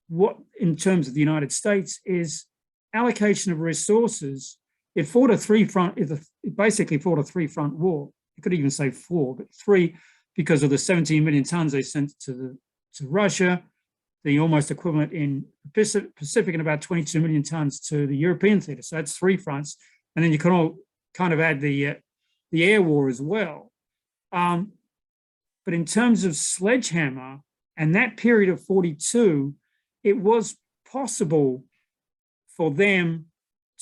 what, in terms of the United States, is allocation of resources. It fought a three-front, it basically fought a three-front war. You could even say 4, but 3, because of the 17 million tons they sent to Russia, the almost equivalent in Pacific, and about 22 million tons to the European theater. So that's 3 fronts. And then you can all kind of add the air war as well. But in terms of Sledgehammer and that period of 42, it was possible for them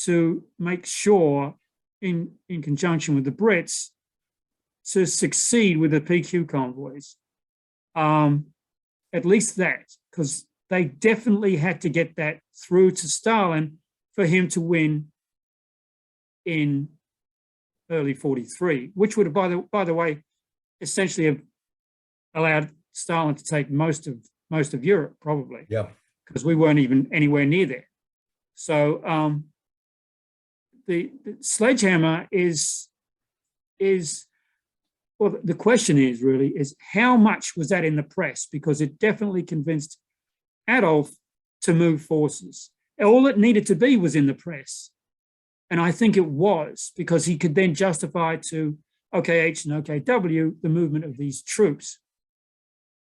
to make sure, in conjunction with the Brits, to succeed with the PQ convoys. At least that, because they definitely had to get that through to Stalin for him to win in early 43, which would have, by the way, essentially have allowed Stalin to take most of Europe, probably. Yeah, because we weren't even anywhere near there. So the Sledgehammer is well, the question is really is how much was that in the press, because it definitely convinced Adolf to move forces. All it needed to be was in the press. And I think it was because he could then justify to OKH and OKW the movement of these troops.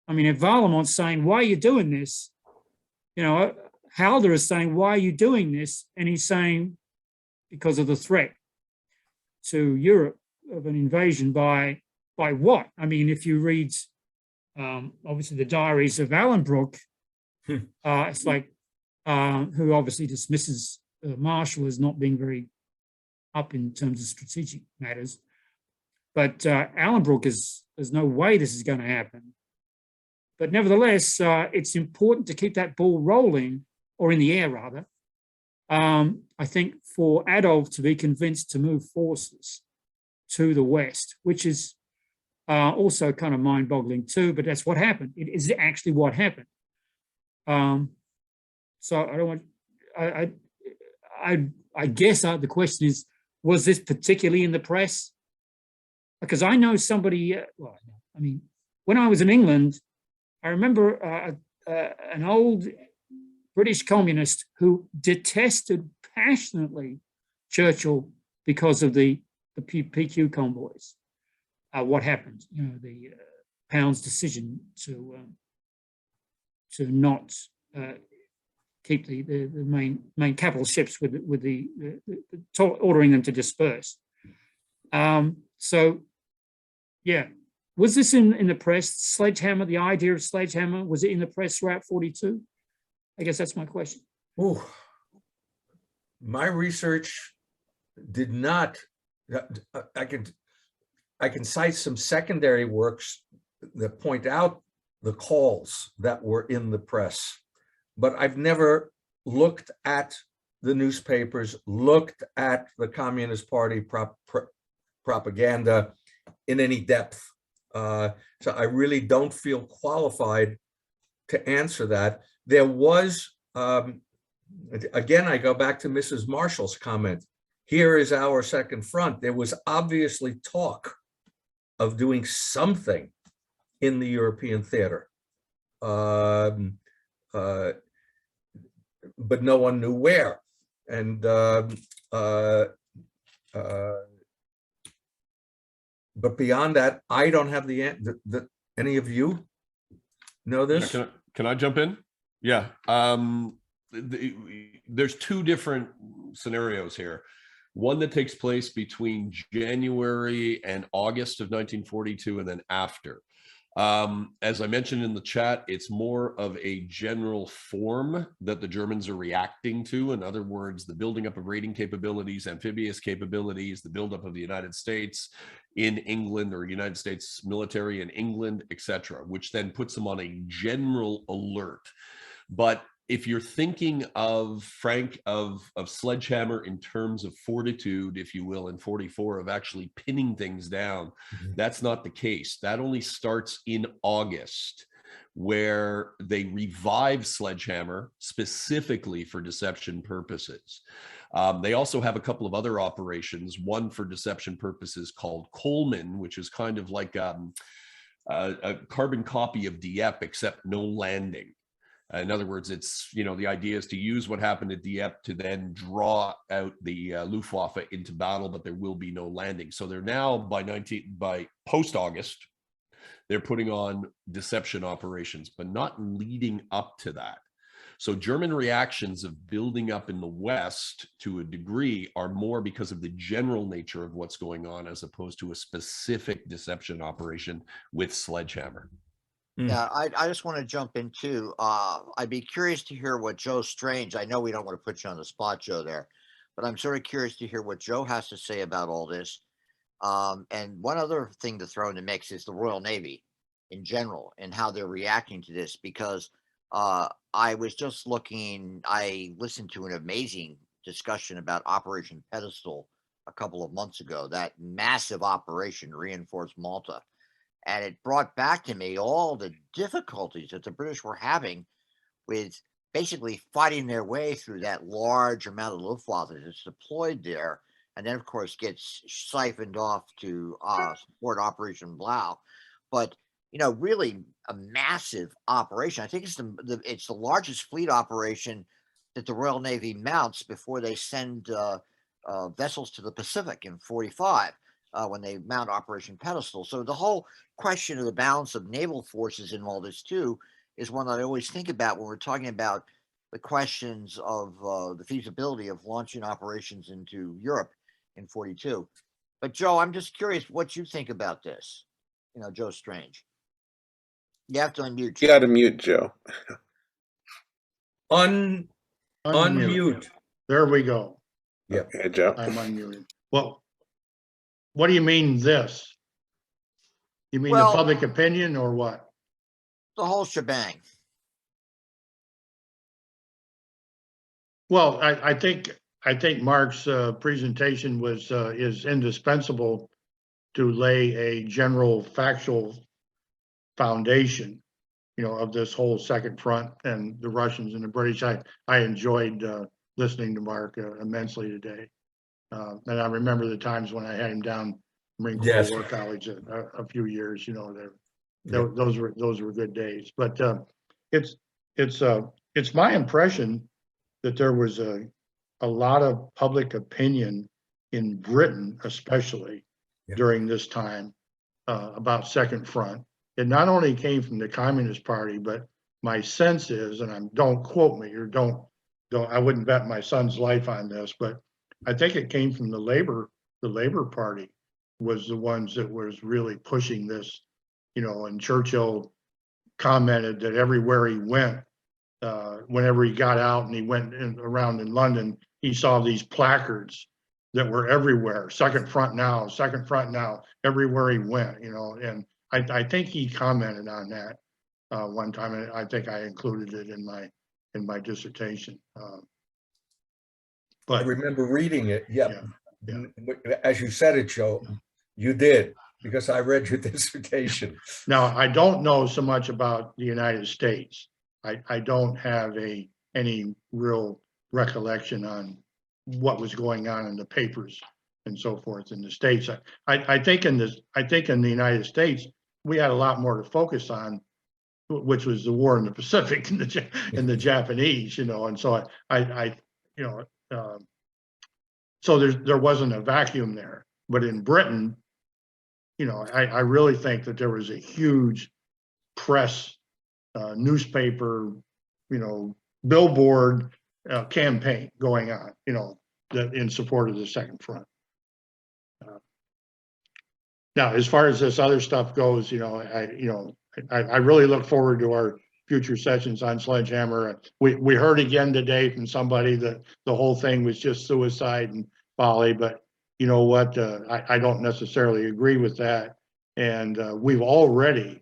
I mean, if Varlamont's saying, why are you doing this? You know, Halder is saying, why are you doing this? And he's saying, because of the threat to Europe of an invasion by what? I mean, if you read, obviously, the diaries of Allenbrook, it's like, who obviously dismisses Marshall as not being very up in terms of strategic matters. But Allenbrook there's no way this is going to happen. But nevertheless, it's important to keep that ball rolling, or in the air rather. I think for Adolf to be convinced to move forces to the west, which is also kind of mind-boggling too, but that's what happened. It is actually what happened. So I don't want. I guess the question is, was this particularly in the press? Because I know somebody. Well, I mean, when I was in England, I remember an old British communist who detested passionately Churchill because of the PQ convoys. What happened? You know, the Pound's decision to not keep the main capital ships with the ordering them to disperse. So, yeah. Was this in the press? Sledgehammer, the idea of sledgehammer, was it in the press throughout 42? I guess that's my question. Ooh. My research did not. I can cite some secondary works that point out the calls that were in the press, but I've never looked at the newspapers, looked at the Communist Party propaganda in any depth. So I really don't feel qualified to answer that. There was, again, I go back to Mrs. Marshall's comment. Here is our second front. There was obviously talk of doing something in the European theater, but no one knew where. And but beyond that, I don't have the answer. Any of you know this? Yeah, can I jump in? Yeah. There's two different scenarios here. One that takes place between January and August of 1942, and then after. As I mentioned in the chat, it's more of a general form that the Germans are reacting to. In other words, the building up of raiding capabilities, amphibious capabilities, the buildup of the United States in England, or United States military in England, etc., which then puts them on a general alert. But if you're thinking of, Frank, of sledgehammer in terms of fortitude, if you will, in 44, of actually pinning things down, that's not the case. That only starts in August, where they revive sledgehammer specifically for deception purposes. They also have a couple of other operations, one for deception purposes called Coleman, which is kind of like a carbon copy of Dieppe, except no landing. In other words, it's, you know, the idea is to use what happened at Dieppe to then draw out the Luftwaffe into battle, but there will be no landing. So they're now by post-August, they're putting on deception operations, but not leading up to that. So German reactions of building up in the West to a degree are more because of the general nature of what's going on, as opposed to a specific deception operation with sledgehammer. Yeah, I just want to jump in too. I'd be curious to hear what Joe Strange, I know we don't want to put you on the spot, Joe, there, but I'm sort of curious to hear what Joe has to say about all this. And one other thing to throw in the mix is the Royal Navy in general and how they're reacting to this, because I was just looking, I listened to an amazing discussion about Operation Pedestal a couple of months ago, that massive operation, Reinforced Malta. And it brought back to me all the difficulties that the British were having with basically fighting their way through that large amount of Luftwaffe that's deployed there, and then, of course, gets siphoned off to support Operation Blau. But, you know, really a massive operation. I think it's it's the largest fleet operation that the Royal Navy mounts before they send vessels to the Pacific in 45 when they mount Operation Pedestal. So the whole question of the balance of naval forces in all this too is one that I always think about when we're talking about the questions of the feasibility of launching operations into Europe in 42. But Joe, I'm just curious what you think about this. You know, Joe Strange. You have to unmute. You got to mute Joe. Unmute. There we go. Yep. Okay, Joe. I'm unmuted. Well, what do you mean this? You mean Well, the public opinion or what? the whole shebang. Well, I think Marc's presentation was is indispensable to lay a general factual foundation, you know, of this whole second front and the Russians and the British. I enjoyed listening to Marc immensely today. And I remember the times when I had him down Marine Corps Yes. War College a few years, you know, Yep. those were good days. But it's my impression that there was a lot of public opinion in Britain, especially Yeah. during this time about Second Front. It not only came from the Communist Party, but my sense is, and don't quote me or don't, I wouldn't bet my son's life on this, but I think it came from the Labor Party was the ones that was really pushing this, you know, and Churchill commented that everywhere he went, whenever he got out and he went around in London, he saw these placards that were everywhere. Second front now, everywhere he went, you know, and I think he commented on that one time, and I think I included it in my dissertation. I But remember reading it. Yep. Yeah. As you said it, Joe, you did, because I read your dissertation. now I don't know so much about the United States. I don't have any real recollection on what was going on in the papers and so forth in the States. I think in the United States, we had a lot more to focus on, which was the war in the Pacific and the Japanese, you know, and so you know, so there wasn't a vacuum there. But in Britain, you know, I really think that there was a huge press, newspaper, you know, billboard campaign going on, you know, that in support of the Second Front. Now, as far as this other stuff goes, you know, I really look forward to our future sessions on Sledgehammer. We heard again today from somebody that the whole thing was just suicide and folly, but you know what? I don't necessarily agree with that. And we've already,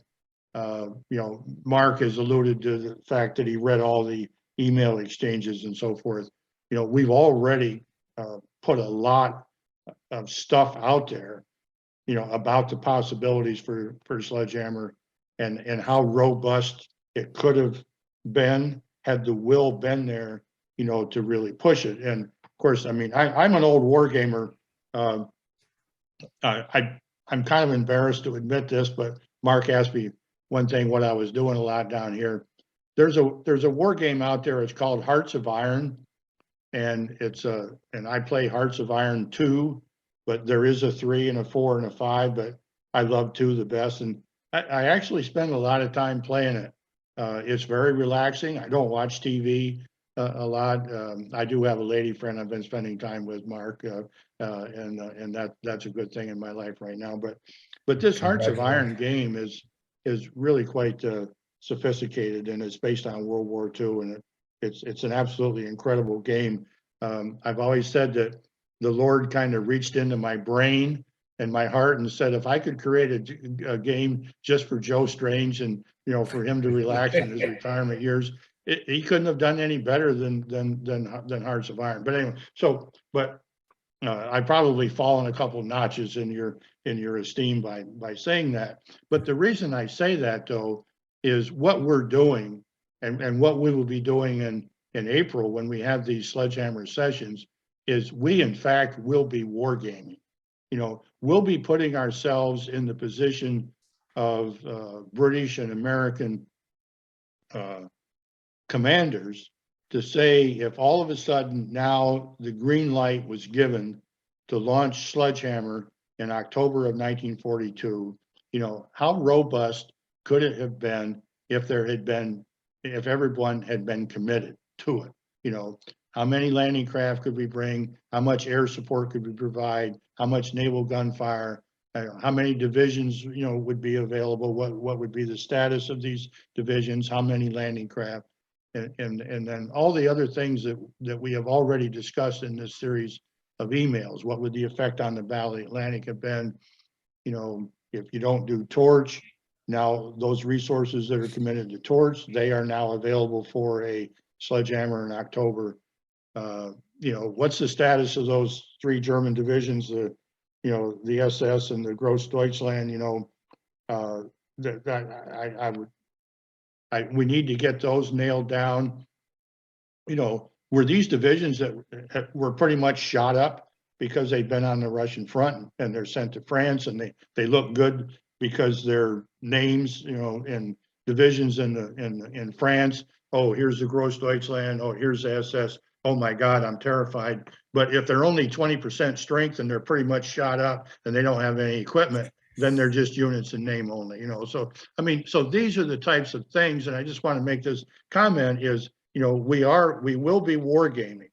you know, Marc has alluded to the fact that he read all the email exchanges and so forth. You know, we've already put a lot of stuff out there, you know, about the possibilities for Sledgehammer and how robust it could have been had the will been there, you know, to really push it. And of course, I mean, I'm an old war gamer. I'm kind of embarrassed to admit this, but Marc asked me one thing, what I was doing a lot down here. There's a war game out there. It's called Hearts of Iron, and and I play Hearts of Iron 2, but there is a 3 and a 4 and a 5, but I love 2 the best. And I actually spend a lot of time playing it. It's very relaxing. I don't watch TV a lot. I do have a lady friend I've been spending time with, Marc, and that's a good thing in my life right now. But this Hearts of Iron game is really quite sophisticated, and it's based on World War II, and it's an absolutely incredible game. I've always said that the Lord kind of reached into my brain and my heart and said, if I could create a game just for Joe Strange and, you know, for him to relax in his retirement years, he couldn't have done any better than Hearts of Iron. But anyway, but I've probably fallen a couple notches in your esteem by saying that. But the reason I say that, though, is what we're doing and what we will be doing in April when we have these Sledgehammer sessions is we, in fact, will be wargaming. You know, we'll be putting ourselves in the position of British and American commanders to say if all of a sudden now the green light was given to launch Sledgehammer in October of 1942, you know, how robust could it have been if there had been, if everyone had been committed to it? You know, how many landing craft could we bring? How much air support could we provide? How much naval gunfire? How many divisions, you know, would be available? What would be the status of these divisions? How many landing craft? And then all the other things that we have already discussed in this series of emails. What would the effect on the Valley Atlantic have been? You know, if you don't do torch, now those resources that are committed to torch, they are now available for a Sledgehammer in October. You know, what's the status of those 3 German divisions, the, you know, the SS and the Gross Deutschland, you know, we need to get those nailed down. You know, were these divisions that were pretty much shot up because they've been on the Russian front and they're sent to France and they look good because their names, you know, and divisions in France. Oh, here's the Gross Deutschland. Oh, here's the SS. Oh my God, I'm terrified. But if they're only 20% strength and they're pretty much shot up and they don't have any equipment, then they're just units in name only, you know. So, I mean, so these are the types of things, and I just want to make this comment is, you know, we will be wargaming.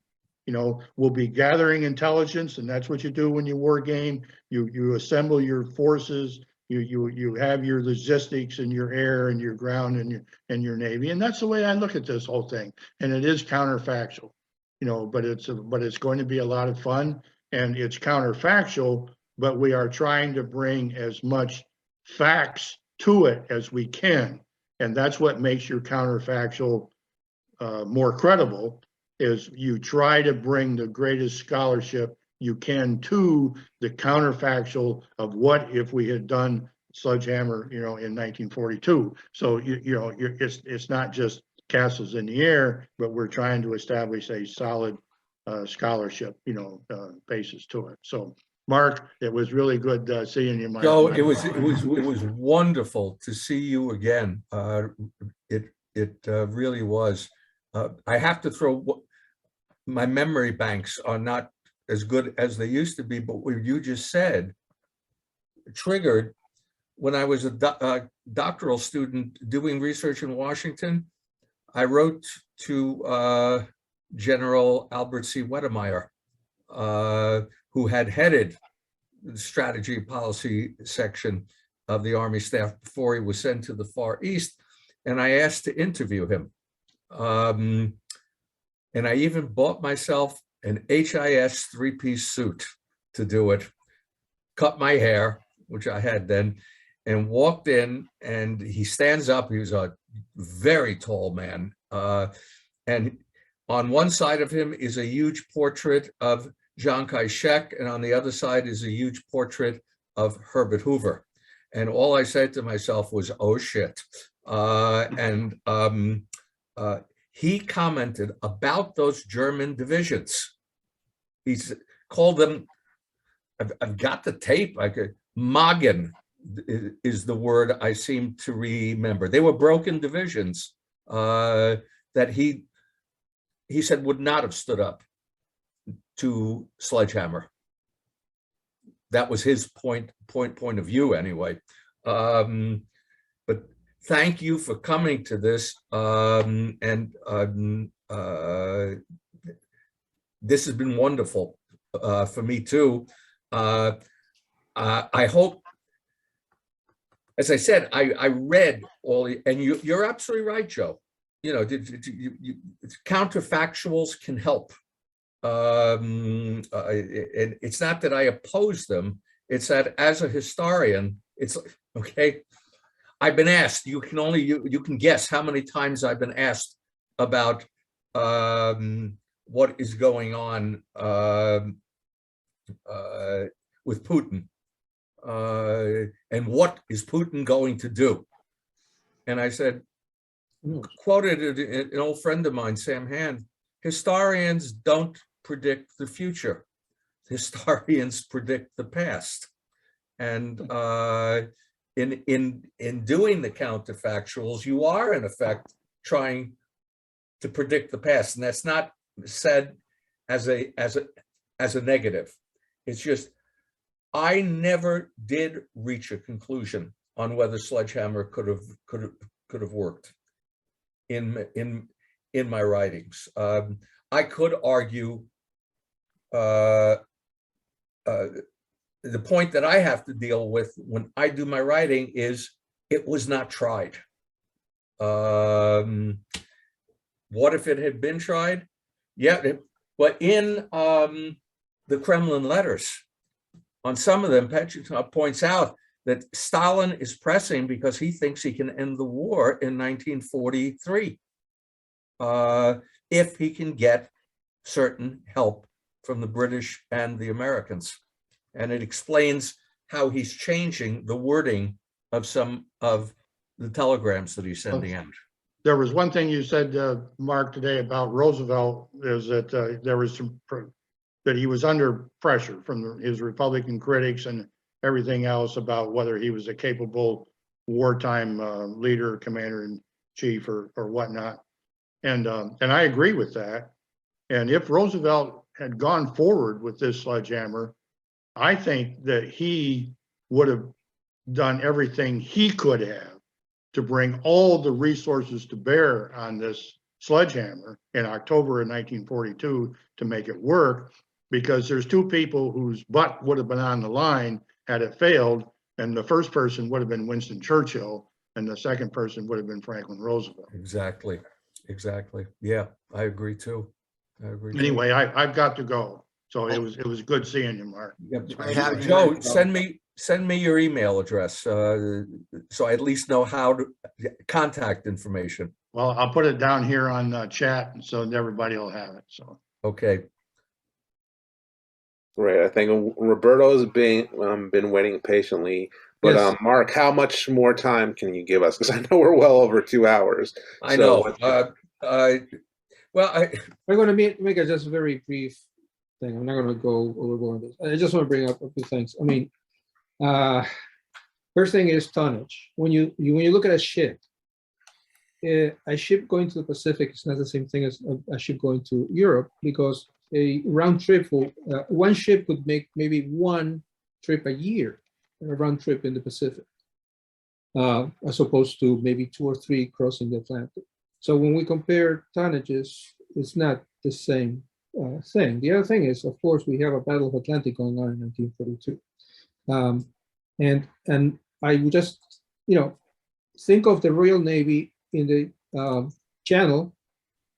You know, we'll be gathering intelligence, and that's what you do when you war game. You assemble your forces, you have your logistics and your air and your ground and your navy, and that's the way I look at this whole thing. And it is counterfactual, you know, but it's going to be a lot of fun, and it's counterfactual, but we are trying to bring as much facts to it as we can, and that's what makes your counterfactual more credible. Is you try to bring the greatest scholarship you can to the counterfactual of what if we had done Sledgehammer, you know, in 1942. So you know, it's not just castles in the air, but we're trying to establish a solid scholarship, you know, basis to it. So, Mark, it was really good seeing you. Joe, it was wonderful to see you again. It really was. I have to throw. My memory banks are not as good as they used to be, but what you just said triggered when I was a doctoral student doing research in Washington. I wrote to General Albert C. Wedemeyer, who had headed the strategy policy section of the Army staff before he was sent to the Far East, and I asked to interview him. And I even bought myself an HIS 3-piece suit to do it, cut my hair, which I had then, and walked in, and he stands up. He was a very tall man. And on one side of him is a huge portrait of Chiang Kai-shek, and on the other side is a huge portrait of Herbert Hoover. And all I said to myself was, oh shit. He commented about those German divisions. He's called them, I've got the tape, Magen is the word I seem to remember. They were broken divisions that he said would not have stood up to Sledgehammer. That was his point of view anyway. But thank you for coming to this, this has been wonderful for me too. I hope, as I said, I read all, and you're absolutely right, Joe. You know, counterfactuals can help. And it's not that I oppose them; it's that as a historian, it's okay. I've been asked. You can guess how many times I've been asked about what is going on with Putin and what is Putin going to do. And I said, quoted an old friend of mine, Sam Hand, historians don't predict the future. Historians predict the past. And in doing the counterfactuals, you are in effect trying to predict the past, and that's not said as a negative. It's just I never did reach a conclusion on whether sledgehammer could have worked in my writings. I could argue the point that I have to deal with when I do my writing is it was not tried. What if it had been tried? Yeah, but in the Kremlin letters, on some of them, Pq points out that Stalin is pressing because he thinks he can end the war in 1943 if he can get certain help from the British and the Americans. And it explains how he's changing the wording of some of the telegrams that he's sending out. There was one thing you said, Mark, today about Roosevelt, is that there was that he was under pressure from his Republican critics and everything else about whether he was a capable wartime leader, commander in chief, or whatnot. And I agree with that. And if Roosevelt had gone forward with this sledgehammer, I think that he would have done everything he could have to bring all the resources to bear on this sledgehammer in October of 1942 to make it work, because there's two people whose butt would have been on the line had it failed, and the first person would have been Winston Churchill, and the second person would have been Franklin Roosevelt. Exactly. Yeah, I agree too. Anyway, I've got to go. So it was good seeing you, Mark. Joe, send me your email address so I at least know how to contact information. Well, I'll put it down here on chat so everybody will have it. So okay. Great. I think Roberto has been waiting patiently. But Yes. Mark, how much more time can you give us? Because I know we're well over 2 hours. I know. Well, I'm going to make a just very brief thing. I'm not going to go overboard on this. I just want to bring up a few things. I mean, first thing is tonnage. When you look at a ship going to the Pacific is not the same thing as a ship going to Europe, because a round trip one ship would make maybe one trip a year, a round trip in the Pacific, as opposed to maybe 2 or 3 crossing the Atlantic. So when we compare tonnages, it's not the same thing. The other thing is, of course, we have a Battle of Atlantic going on in 1942. And I would just, think of the Royal Navy in the Channel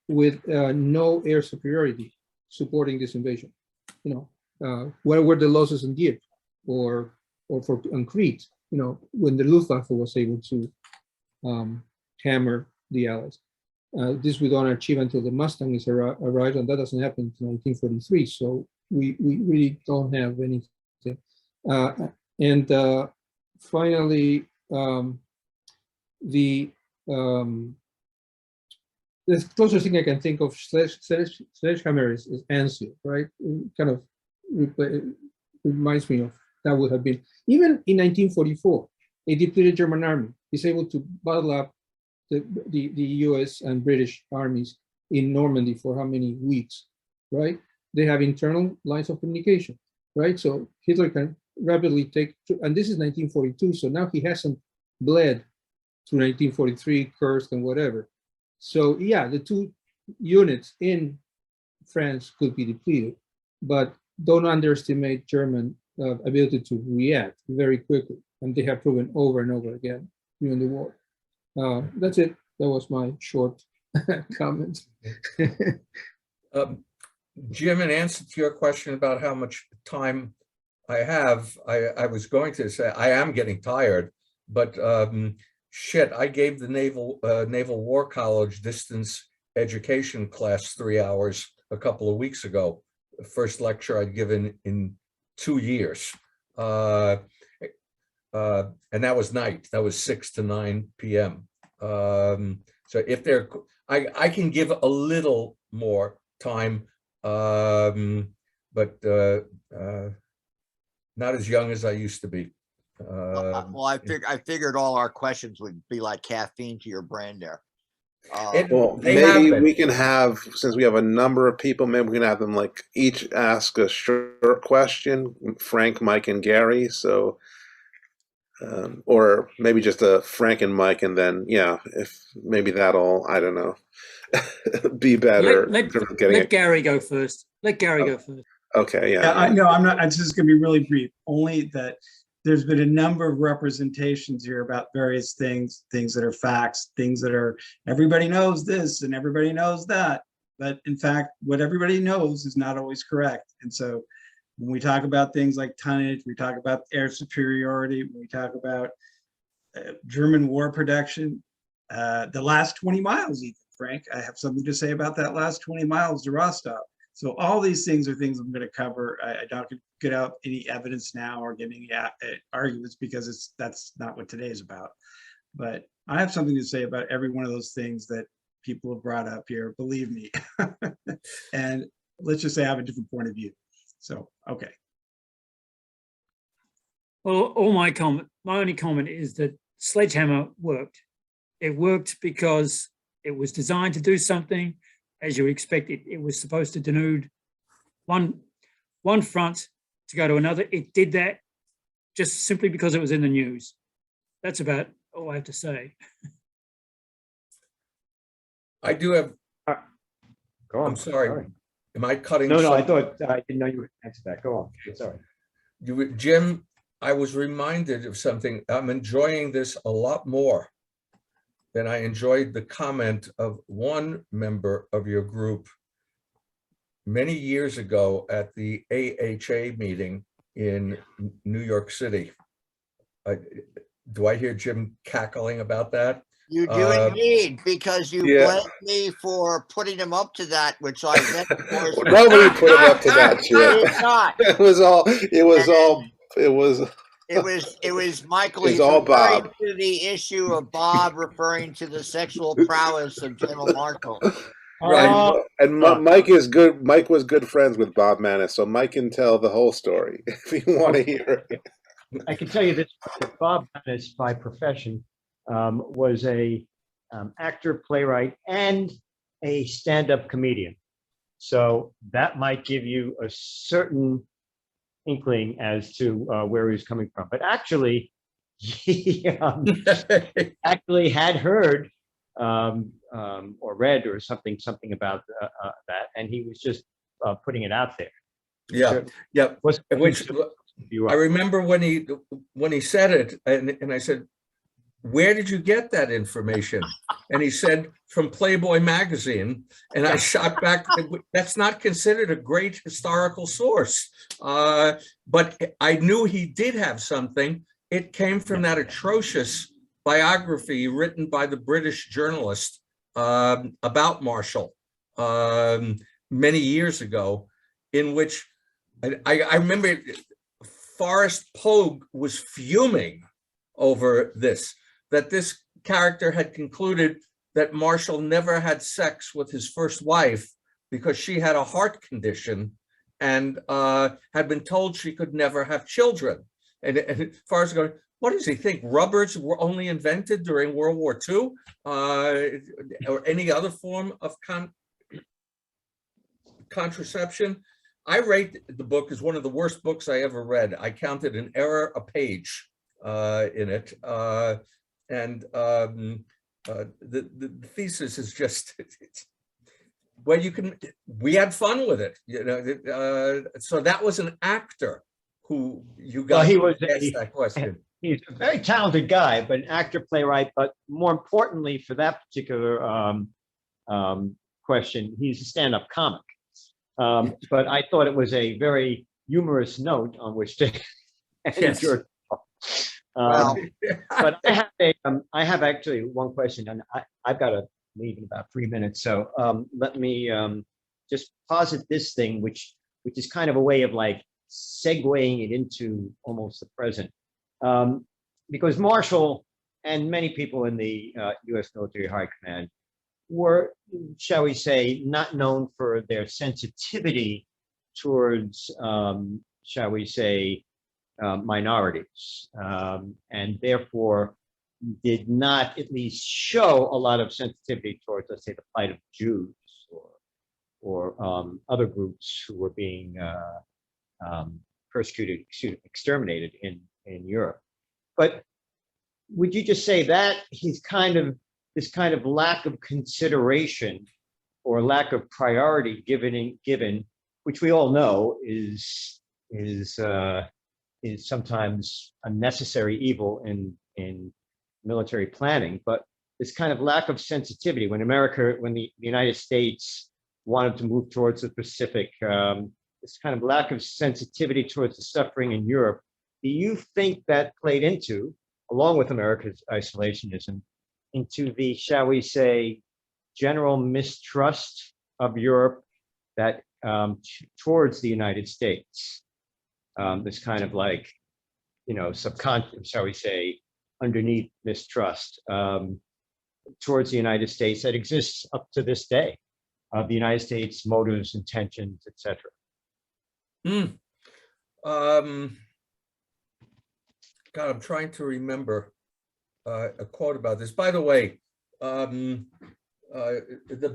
with no air superiority supporting this invasion. What were the losses in Dieppe or on Crete, when the Luftwaffe was able to hammer the Allies. This we don't achieve until the Mustang is arrived, and that doesn't happen until 1943. So we really don't have anything. Finally, the closest thing I can think of sledgehammer is Anzio, right? It kind of reminds me of that would have been, even in 1944, a depleted German army is able to bottle up the US and British armies in Normandy for how many weeks, right? They have internal lines of communication, right? So Hitler can rapidly take, and this is 1942, so now he hasn't bled through 1943, Kursk and whatever. So yeah, the 2 units in France could be depleted, but don't underestimate German ability to react very quickly, and they have proven over and over again during the war. That's it. That was my short comment. Jim, in answer to your question about how much time I have, I was going to say I am getting tired, but shit, I gave the Naval War College distance education class 3 hours a couple of weeks ago. The first lecture I'd given in 2 years. And that was night. That was 6 to 9 p.m. So if I can give a little more time, but not as young as I used to be. Well, I figured all our questions would be like caffeine to your brain there. Well, They have maybe been. we can have, since we have a number of people, maybe we can have them like each ask a short question, Frank, Mike, and Gary. So, or maybe just a Frank and Mike, and then, yeah, if maybe that'll, I don't know, be better in terms of getting Let it. Gary go first. Let Gary go first. Okay, Yeah, yeah. no, I'm not, it's just gonna be really brief, only that there's been a number of representations here about various things, things that are facts, things that are, everybody knows this and everybody knows that. But in fact, what everybody knows is not always correct. And so when we talk about things like tonnage, we talk about air superiority, when we talk about German war production, the last 20 miles even, Frank, I have something to say about that last 20 miles to Rostov. So all these things are things I'm going to cover. I don't get out any evidence now or get any arguments because that's not what today is about. But I have something to say about every one of those things that people have brought up here, believe me. And let's just say I have a different point of view. So, okay. Well, my only comment is that Sledgehammer worked. It worked because it was designed to do something. As you expect, it was supposed to denude one front to go to another. It did that just simply because it was in the news. That's about all I have to say. I do have, Go on. I'm sorry. Am I cutting? No, I something? thought, I didn't know you would answer that. Go on. Sorry. Jim, I was reminded of something. I'm enjoying this a lot more than I enjoyed the comment of one member of your group many years ago at the AHA meeting in New York City. Do I hear Jim cackling about that? You do indeed, because you Yeah. blamed me for putting him up to that, which I meant was Nobody put him up to that shit. It's not. It was Michael. It's He's all referring Bob. to the issue of Bob referring to the sexual prowess of General Marshall. Right. And Mike is good. Mike was good friends with Bob Manus, so Mike can tell the whole story if you want to hear it. I can tell you this, that Bob Manus, by profession, was a actor, playwright, and a stand-up comedian. So that might give you a certain inkling as to where he was coming from. But actually, he actually had heard or read or something about that, and he was just putting it out there. Yeah, yeah. Which I I remember when he said it, and I said, "Where did you get that information?" And he said, "From Playboy magazine." And I shot back, "That's not considered a great historical source." But I knew he did have something. It came from that atrocious biography written by the British journalist about Marshall many years ago, in which I remember Forrest Pogue was fuming over this, that this character had concluded that Marshall never had sex with his first wife because she had a heart condition and had been told she could never have children. And Forrest going, what does he think? Rubbers were only invented during World War II or any other form of contraception? I rate the book as one of the worst books I ever read. I counted an error a page in it. And the thesis is just, well, we had fun with it, you know. So that was an actor who you got he was asked that question. He's a very talented guy, but an actor, playwright, but more importantly for that particular question, he's a stand-up comic. But I thought it was a very humorous note on which to end your talk. But I have actually one question, and I've got to leave in about 3 minutes. So let me just posit this thing, which is kind of a way of like segueing it into almost the present. Because Marshall and many people in the U.S. military high command were, shall we say, not known for their sensitivity towards, shall we say, minorities. And therefore, did not at least show a lot of sensitivity towards, let's say, the plight of Jews or other groups who were being persecuted, exterminated in Europe. But would you just say that this kind of lack of consideration or lack of priority given, which we all know is sometimes a necessary evil in military planning, but this kind of lack of sensitivity when the United States wanted to move towards the Pacific, this kind of lack of sensitivity towards the suffering in Europe, do you think that played into, along with America's isolationism, into the, shall we say, general mistrust of Europe that towards the United States? This kind of like, subconscious, shall we say, underneath mistrust towards the United States that exists up to this day, of the United States motives, intentions, etc. God, I'm trying to remember a quote about this. By the way, the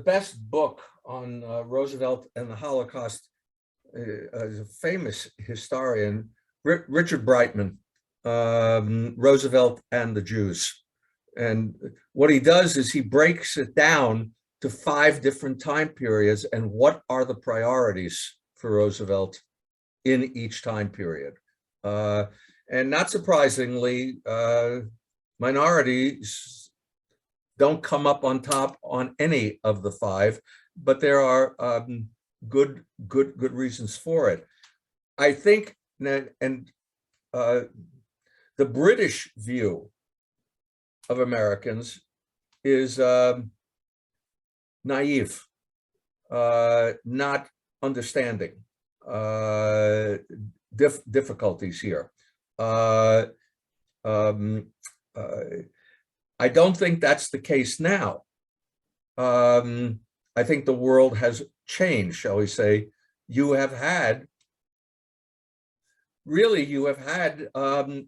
best book on Roosevelt and the Holocaust is a famous historian, Richard Breitman, Roosevelt and the Jews. And what he does is he breaks it down to 5 different time periods and what are the priorities for Roosevelt in each time period. And not surprisingly, minorities don't come up on top on any of the 5, but there are good reasons for it. I think, and the British view of Americans is naive, not understanding difficulties here. I don't think that's the case now. I think the world has changed, shall we say. You have had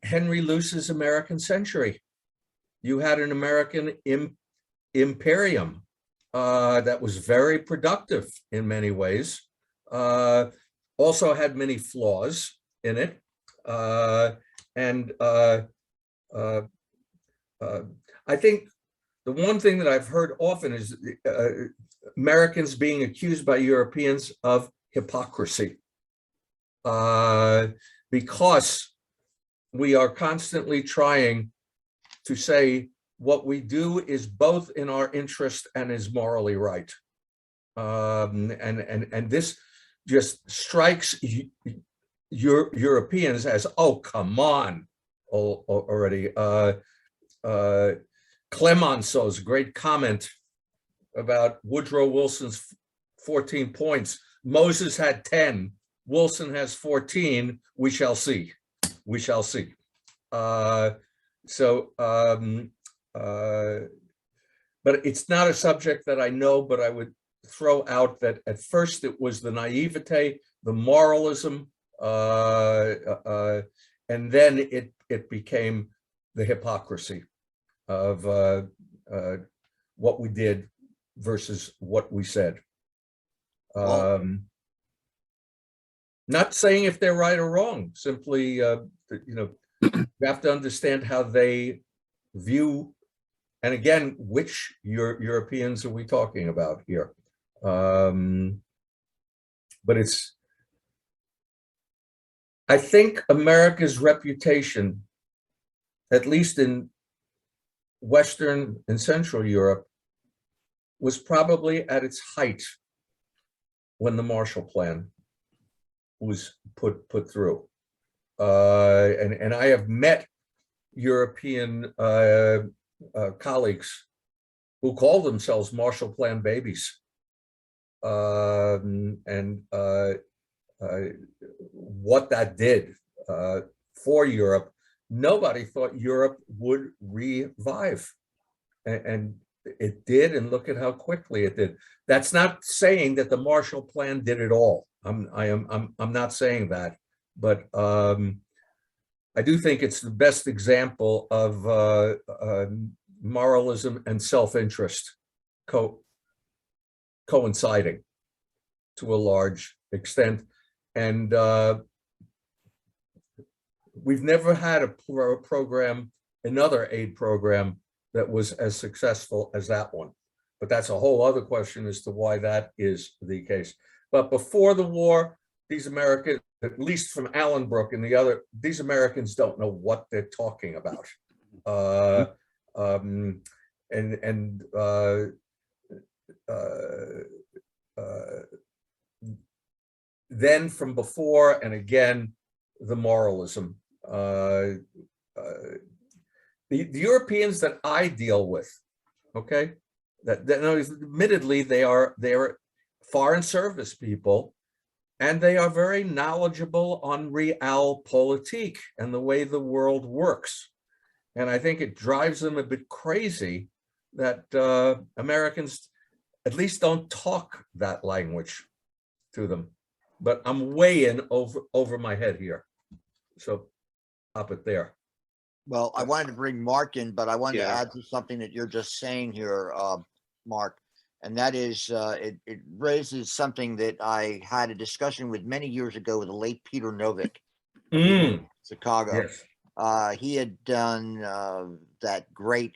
Henry Luce's American Century. You had an American imperium that was very productive in many ways, also had many flaws in it. And I think the one thing that I've heard often is Americans being accused by Europeans of hypocrisy, because we are constantly trying to say what we do is both in our interest and is morally right. And this just strikes Europeans as, oh, come on, already. Clemenceau's great comment about Woodrow Wilson's 14 points. Moses had 10, Wilson has 14, we shall see. We shall see. But it's not a subject that I know, but I would throw out that at first it was the naivete, the moralism, and then it became the hypocrisy of what we did versus what we said. Not saying if they're right or wrong, simply, you have to understand how they view, and again, which Europeans are we talking about here? But I think America's reputation, at least in Western and Central Europe, was probably at its height when the Marshall Plan was put through. And I have met European colleagues who call themselves Marshall Plan babies. What that did for Europe, nobody thought Europe would revive, and it did. And look at how quickly it did. That's not saying that the Marshall Plan did it all. I'm not saying that, but I do think it's the best example of moralism and self-interest coinciding to a large extent. And we've never had a program, another aid program, that was as successful as that one. But that's a whole other question as to why that is the case. But before the war, these Americans, at least from Allenbrook and the other, these Americans don't know what they're talking about. Then from before, and again, the moralism. The Europeans that I deal with, okay, that admittedly they are foreign service people, and they are very knowledgeable on realpolitik and the way the world works. And I think it drives them a bit crazy that Americans at least don't talk that language to them. But I'm way in over my head here. So up it there. Well, I wanted to bring Marc in, but I wanted to Yeah. add to something that you're just saying here, Marc, and that is it raises something that I had a discussion with many years ago with the late Peter Novick, Chicago. Yes. He had done that great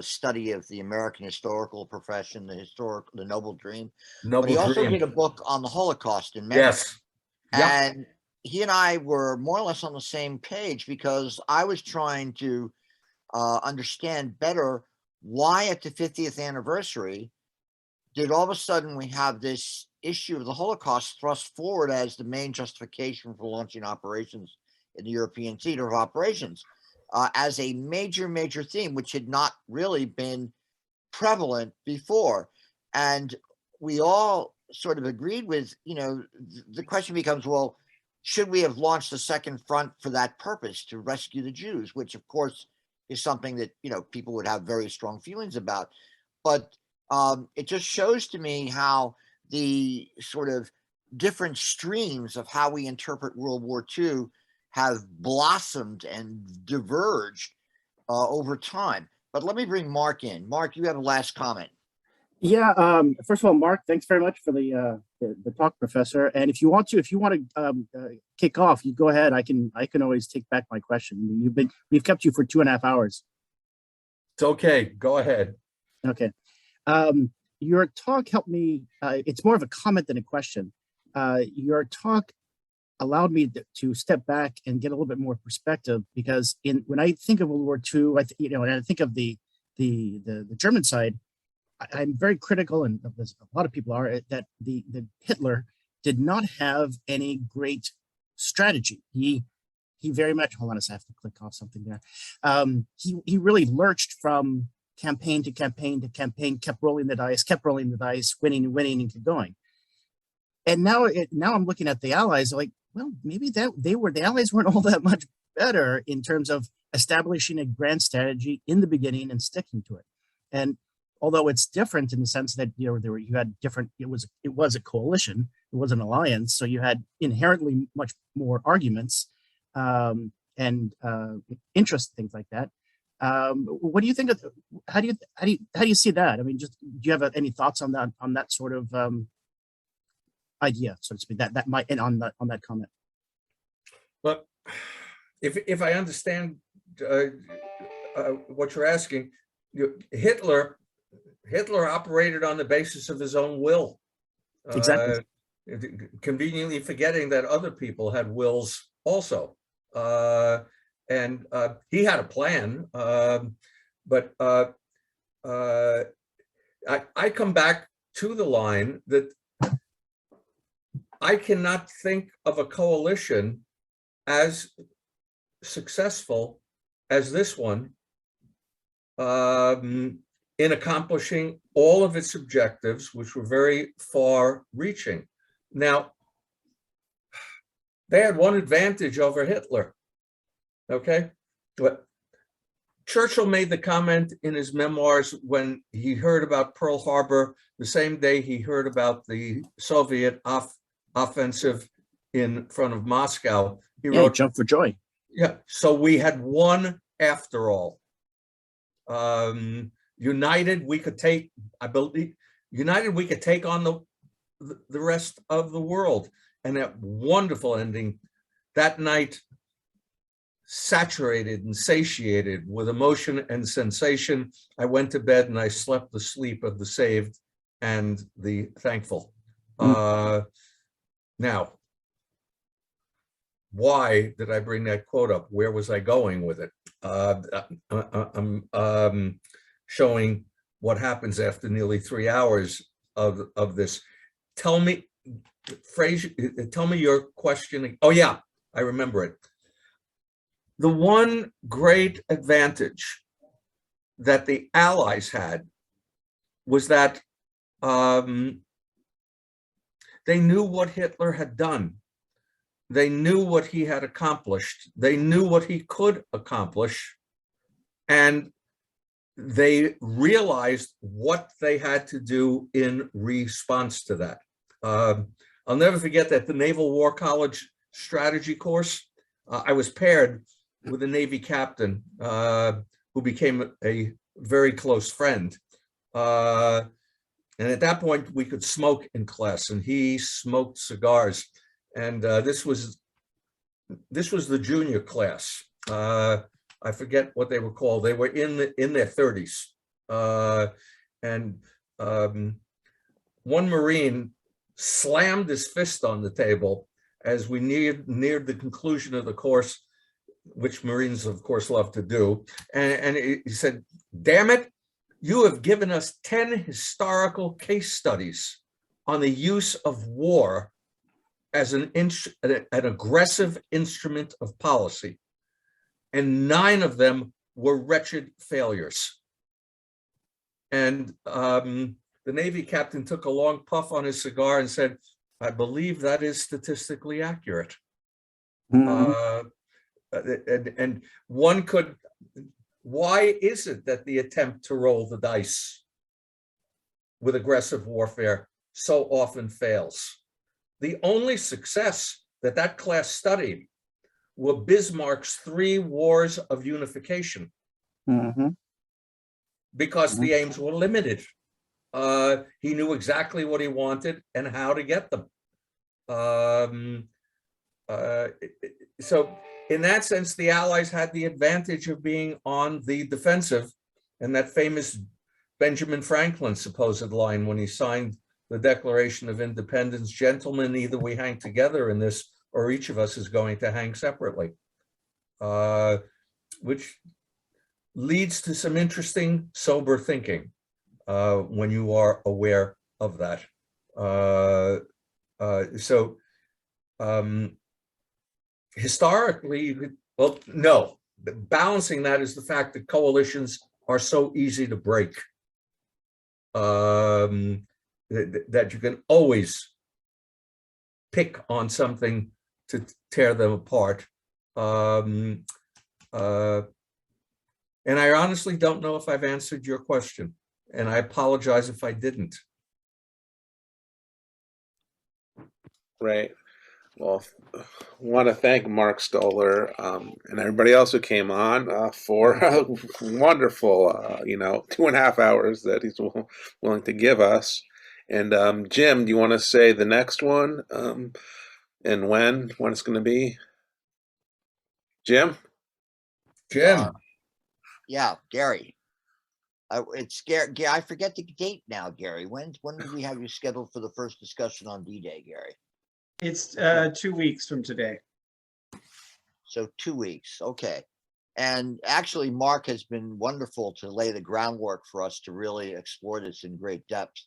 study of the American historical profession, the Noble Dream. But he also did a book on the Holocaust in memory. Yes. Yeah. And he and I were more or less on the same page, because I was trying to understand better why at the 50th anniversary did all of a sudden we have this issue of the Holocaust thrust forward as the main justification for launching operations in the European theater of operations, as a major theme, which had not really been prevalent before. And we all sort of agreed with, the question becomes, well, should we have launched a second front for that purpose, to rescue the Jews, which of course is something that, people would have very strong feelings about. But it just shows to me how the sort of different streams of how we interpret World War II have blossomed and diverged over time. But let me bring Marc in. Marc, you have a last comment. Yeah. First of all, Marc, thanks very much for the talk, Professor. And if you want to kick off, you go ahead. I can always take back my question. We've kept you for 2.5 hours. It's okay. Go ahead. Okay. Your talk helped me. It's more of a comment than a question. Your talk allowed me to step back and get a little bit more perspective, because when I think of World War II, and I think of the German side, I'm very critical, and a lot of people are, that the Hitler did not have any great strategy. He very much, hold on a second, I have to click off something there. He really lurched from campaign to campaign to campaign, kept rolling the dice, winning and winning, and kept going. And now I'm looking at the Allies, like, well, maybe the Allies weren't all that much better in terms of establishing a grand strategy in the beginning and sticking to it. And although it's different in the sense that you had different, it was a coalition, it was an alliance, so you had inherently much more arguments and interest, things like that. What do you think of? How do you see that? I mean, just do you have any thoughts on that sort of idea, so to speak, that might end on that comment? But if I understand what you're asking, Hitler operated on the basis of his own will. Exactly. Conveniently forgetting that other people had wills also. And he had a plan, but I come back to the line that I cannot think of a coalition as successful as this one in accomplishing all of its objectives, which were very far-reaching. Now, they had one advantage over Hitler, okay? But Churchill made the comment in his memoirs when he heard about Pearl Harbor, the same day he heard about the Soviet offensive in front of Moscow. He wrote, jump for joy. Yeah, so we had won after all. United, we could take, I believe, united, we could take on the rest of the world. And that wonderful ending that night, saturated and satiated with emotion and sensation, I went to bed and I slept the sleep of the saved and the thankful. Now, why did I bring that quote up? Where was I going with it? I'm showing what happens after nearly 3 hours of this. Tell me, Fraser, tell me your question. Oh yeah, I remember it. The one great advantage that the Allies had was that they knew what Hitler had done. They knew what he had accomplished. They knew what he could accomplish. And they realized what they had to do in response to that. I'll never forget that the Naval War College strategy course, I was paired with a Navy captain who became a very close friend. And at that point, we could smoke in class, and he smoked cigars. And this was the junior class. I forget what they were called. They were in their 30s. And one Marine slammed his fist on the table as we neared the conclusion of the course, which Marines, of course, love to do. And he said, "Damn it, you have given us 10 historical case studies on the use of war as an aggressive instrument of policy, and 9 of them were wretched failures." And the Navy captain took a long puff on his cigar and said, "I believe that is statistically accurate." And one could, why is it that the attempt to roll the dice with aggressive warfare so often fails? The only success that class studied were Bismarck's 3 wars of unification, because the aims were limited. He knew exactly what he wanted and how to get them. So in that sense, the Allies had the advantage of being on the defensive, and that famous Benjamin Franklin supposed line when he signed the Declaration of Independence, "Gentlemen, either we hang together in this or each of us is going to hang separately," which leads to some interesting, sober thinking when you are aware of that. Historically, well, no, balancing that is the fact that coalitions are so easy to break, that you can always pick on something to tear them apart. And I honestly don't know if I've answered your question, and I apologize if I didn't. Right. Well, I want to thank Marc Stoller and everybody else who came on for wonderful, 2.5 hours that he's willing to give us. And Jim, do you want to say the next one and when it's going to be? Jim? Yeah, Gary. It's Gary. I forget the date now, Gary. When do we have you scheduled for the first discussion on D-Day, Gary? It's 2 weeks from today. So 2 weeks. Okay. And actually, Marc has been wonderful to lay the groundwork for us to really explore this in great depth.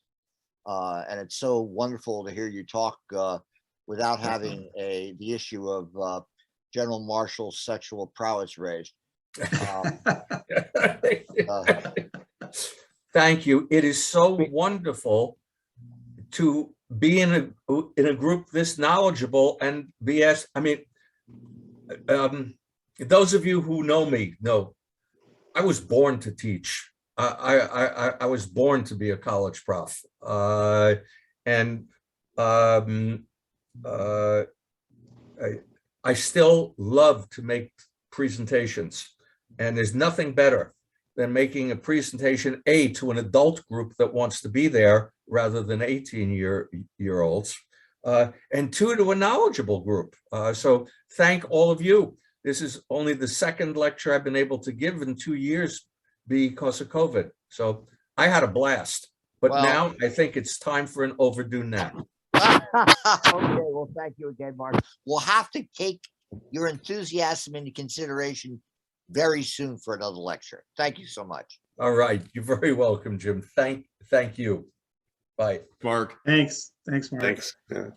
And it's so wonderful to hear you talk without having the issue of General Marshall's sexual prowess raised. Thank you. It is so wonderful to be in a group this knowledgeable and be asked. I mean, those of you who know me know I was born to teach. I was born to be a college prof, and I still love to make presentations. And there's nothing better than making a presentation, A, to an adult group that wants to be there rather than 18-year-olds, and 2, to a knowledgeable group. So thank all of you. This is only the second lecture I've been able to give in 2 years because of COVID. So I had a blast, but Well- now I think it's time for an overdue nap. Okay, well, thank you again, Mark. We'll have to take your enthusiasm into consideration very soon for another lecture. Thank you so much. All right, you're very welcome, Jim. Thank you. Bye. Mark. Thanks, Mark. Thanks. Yeah.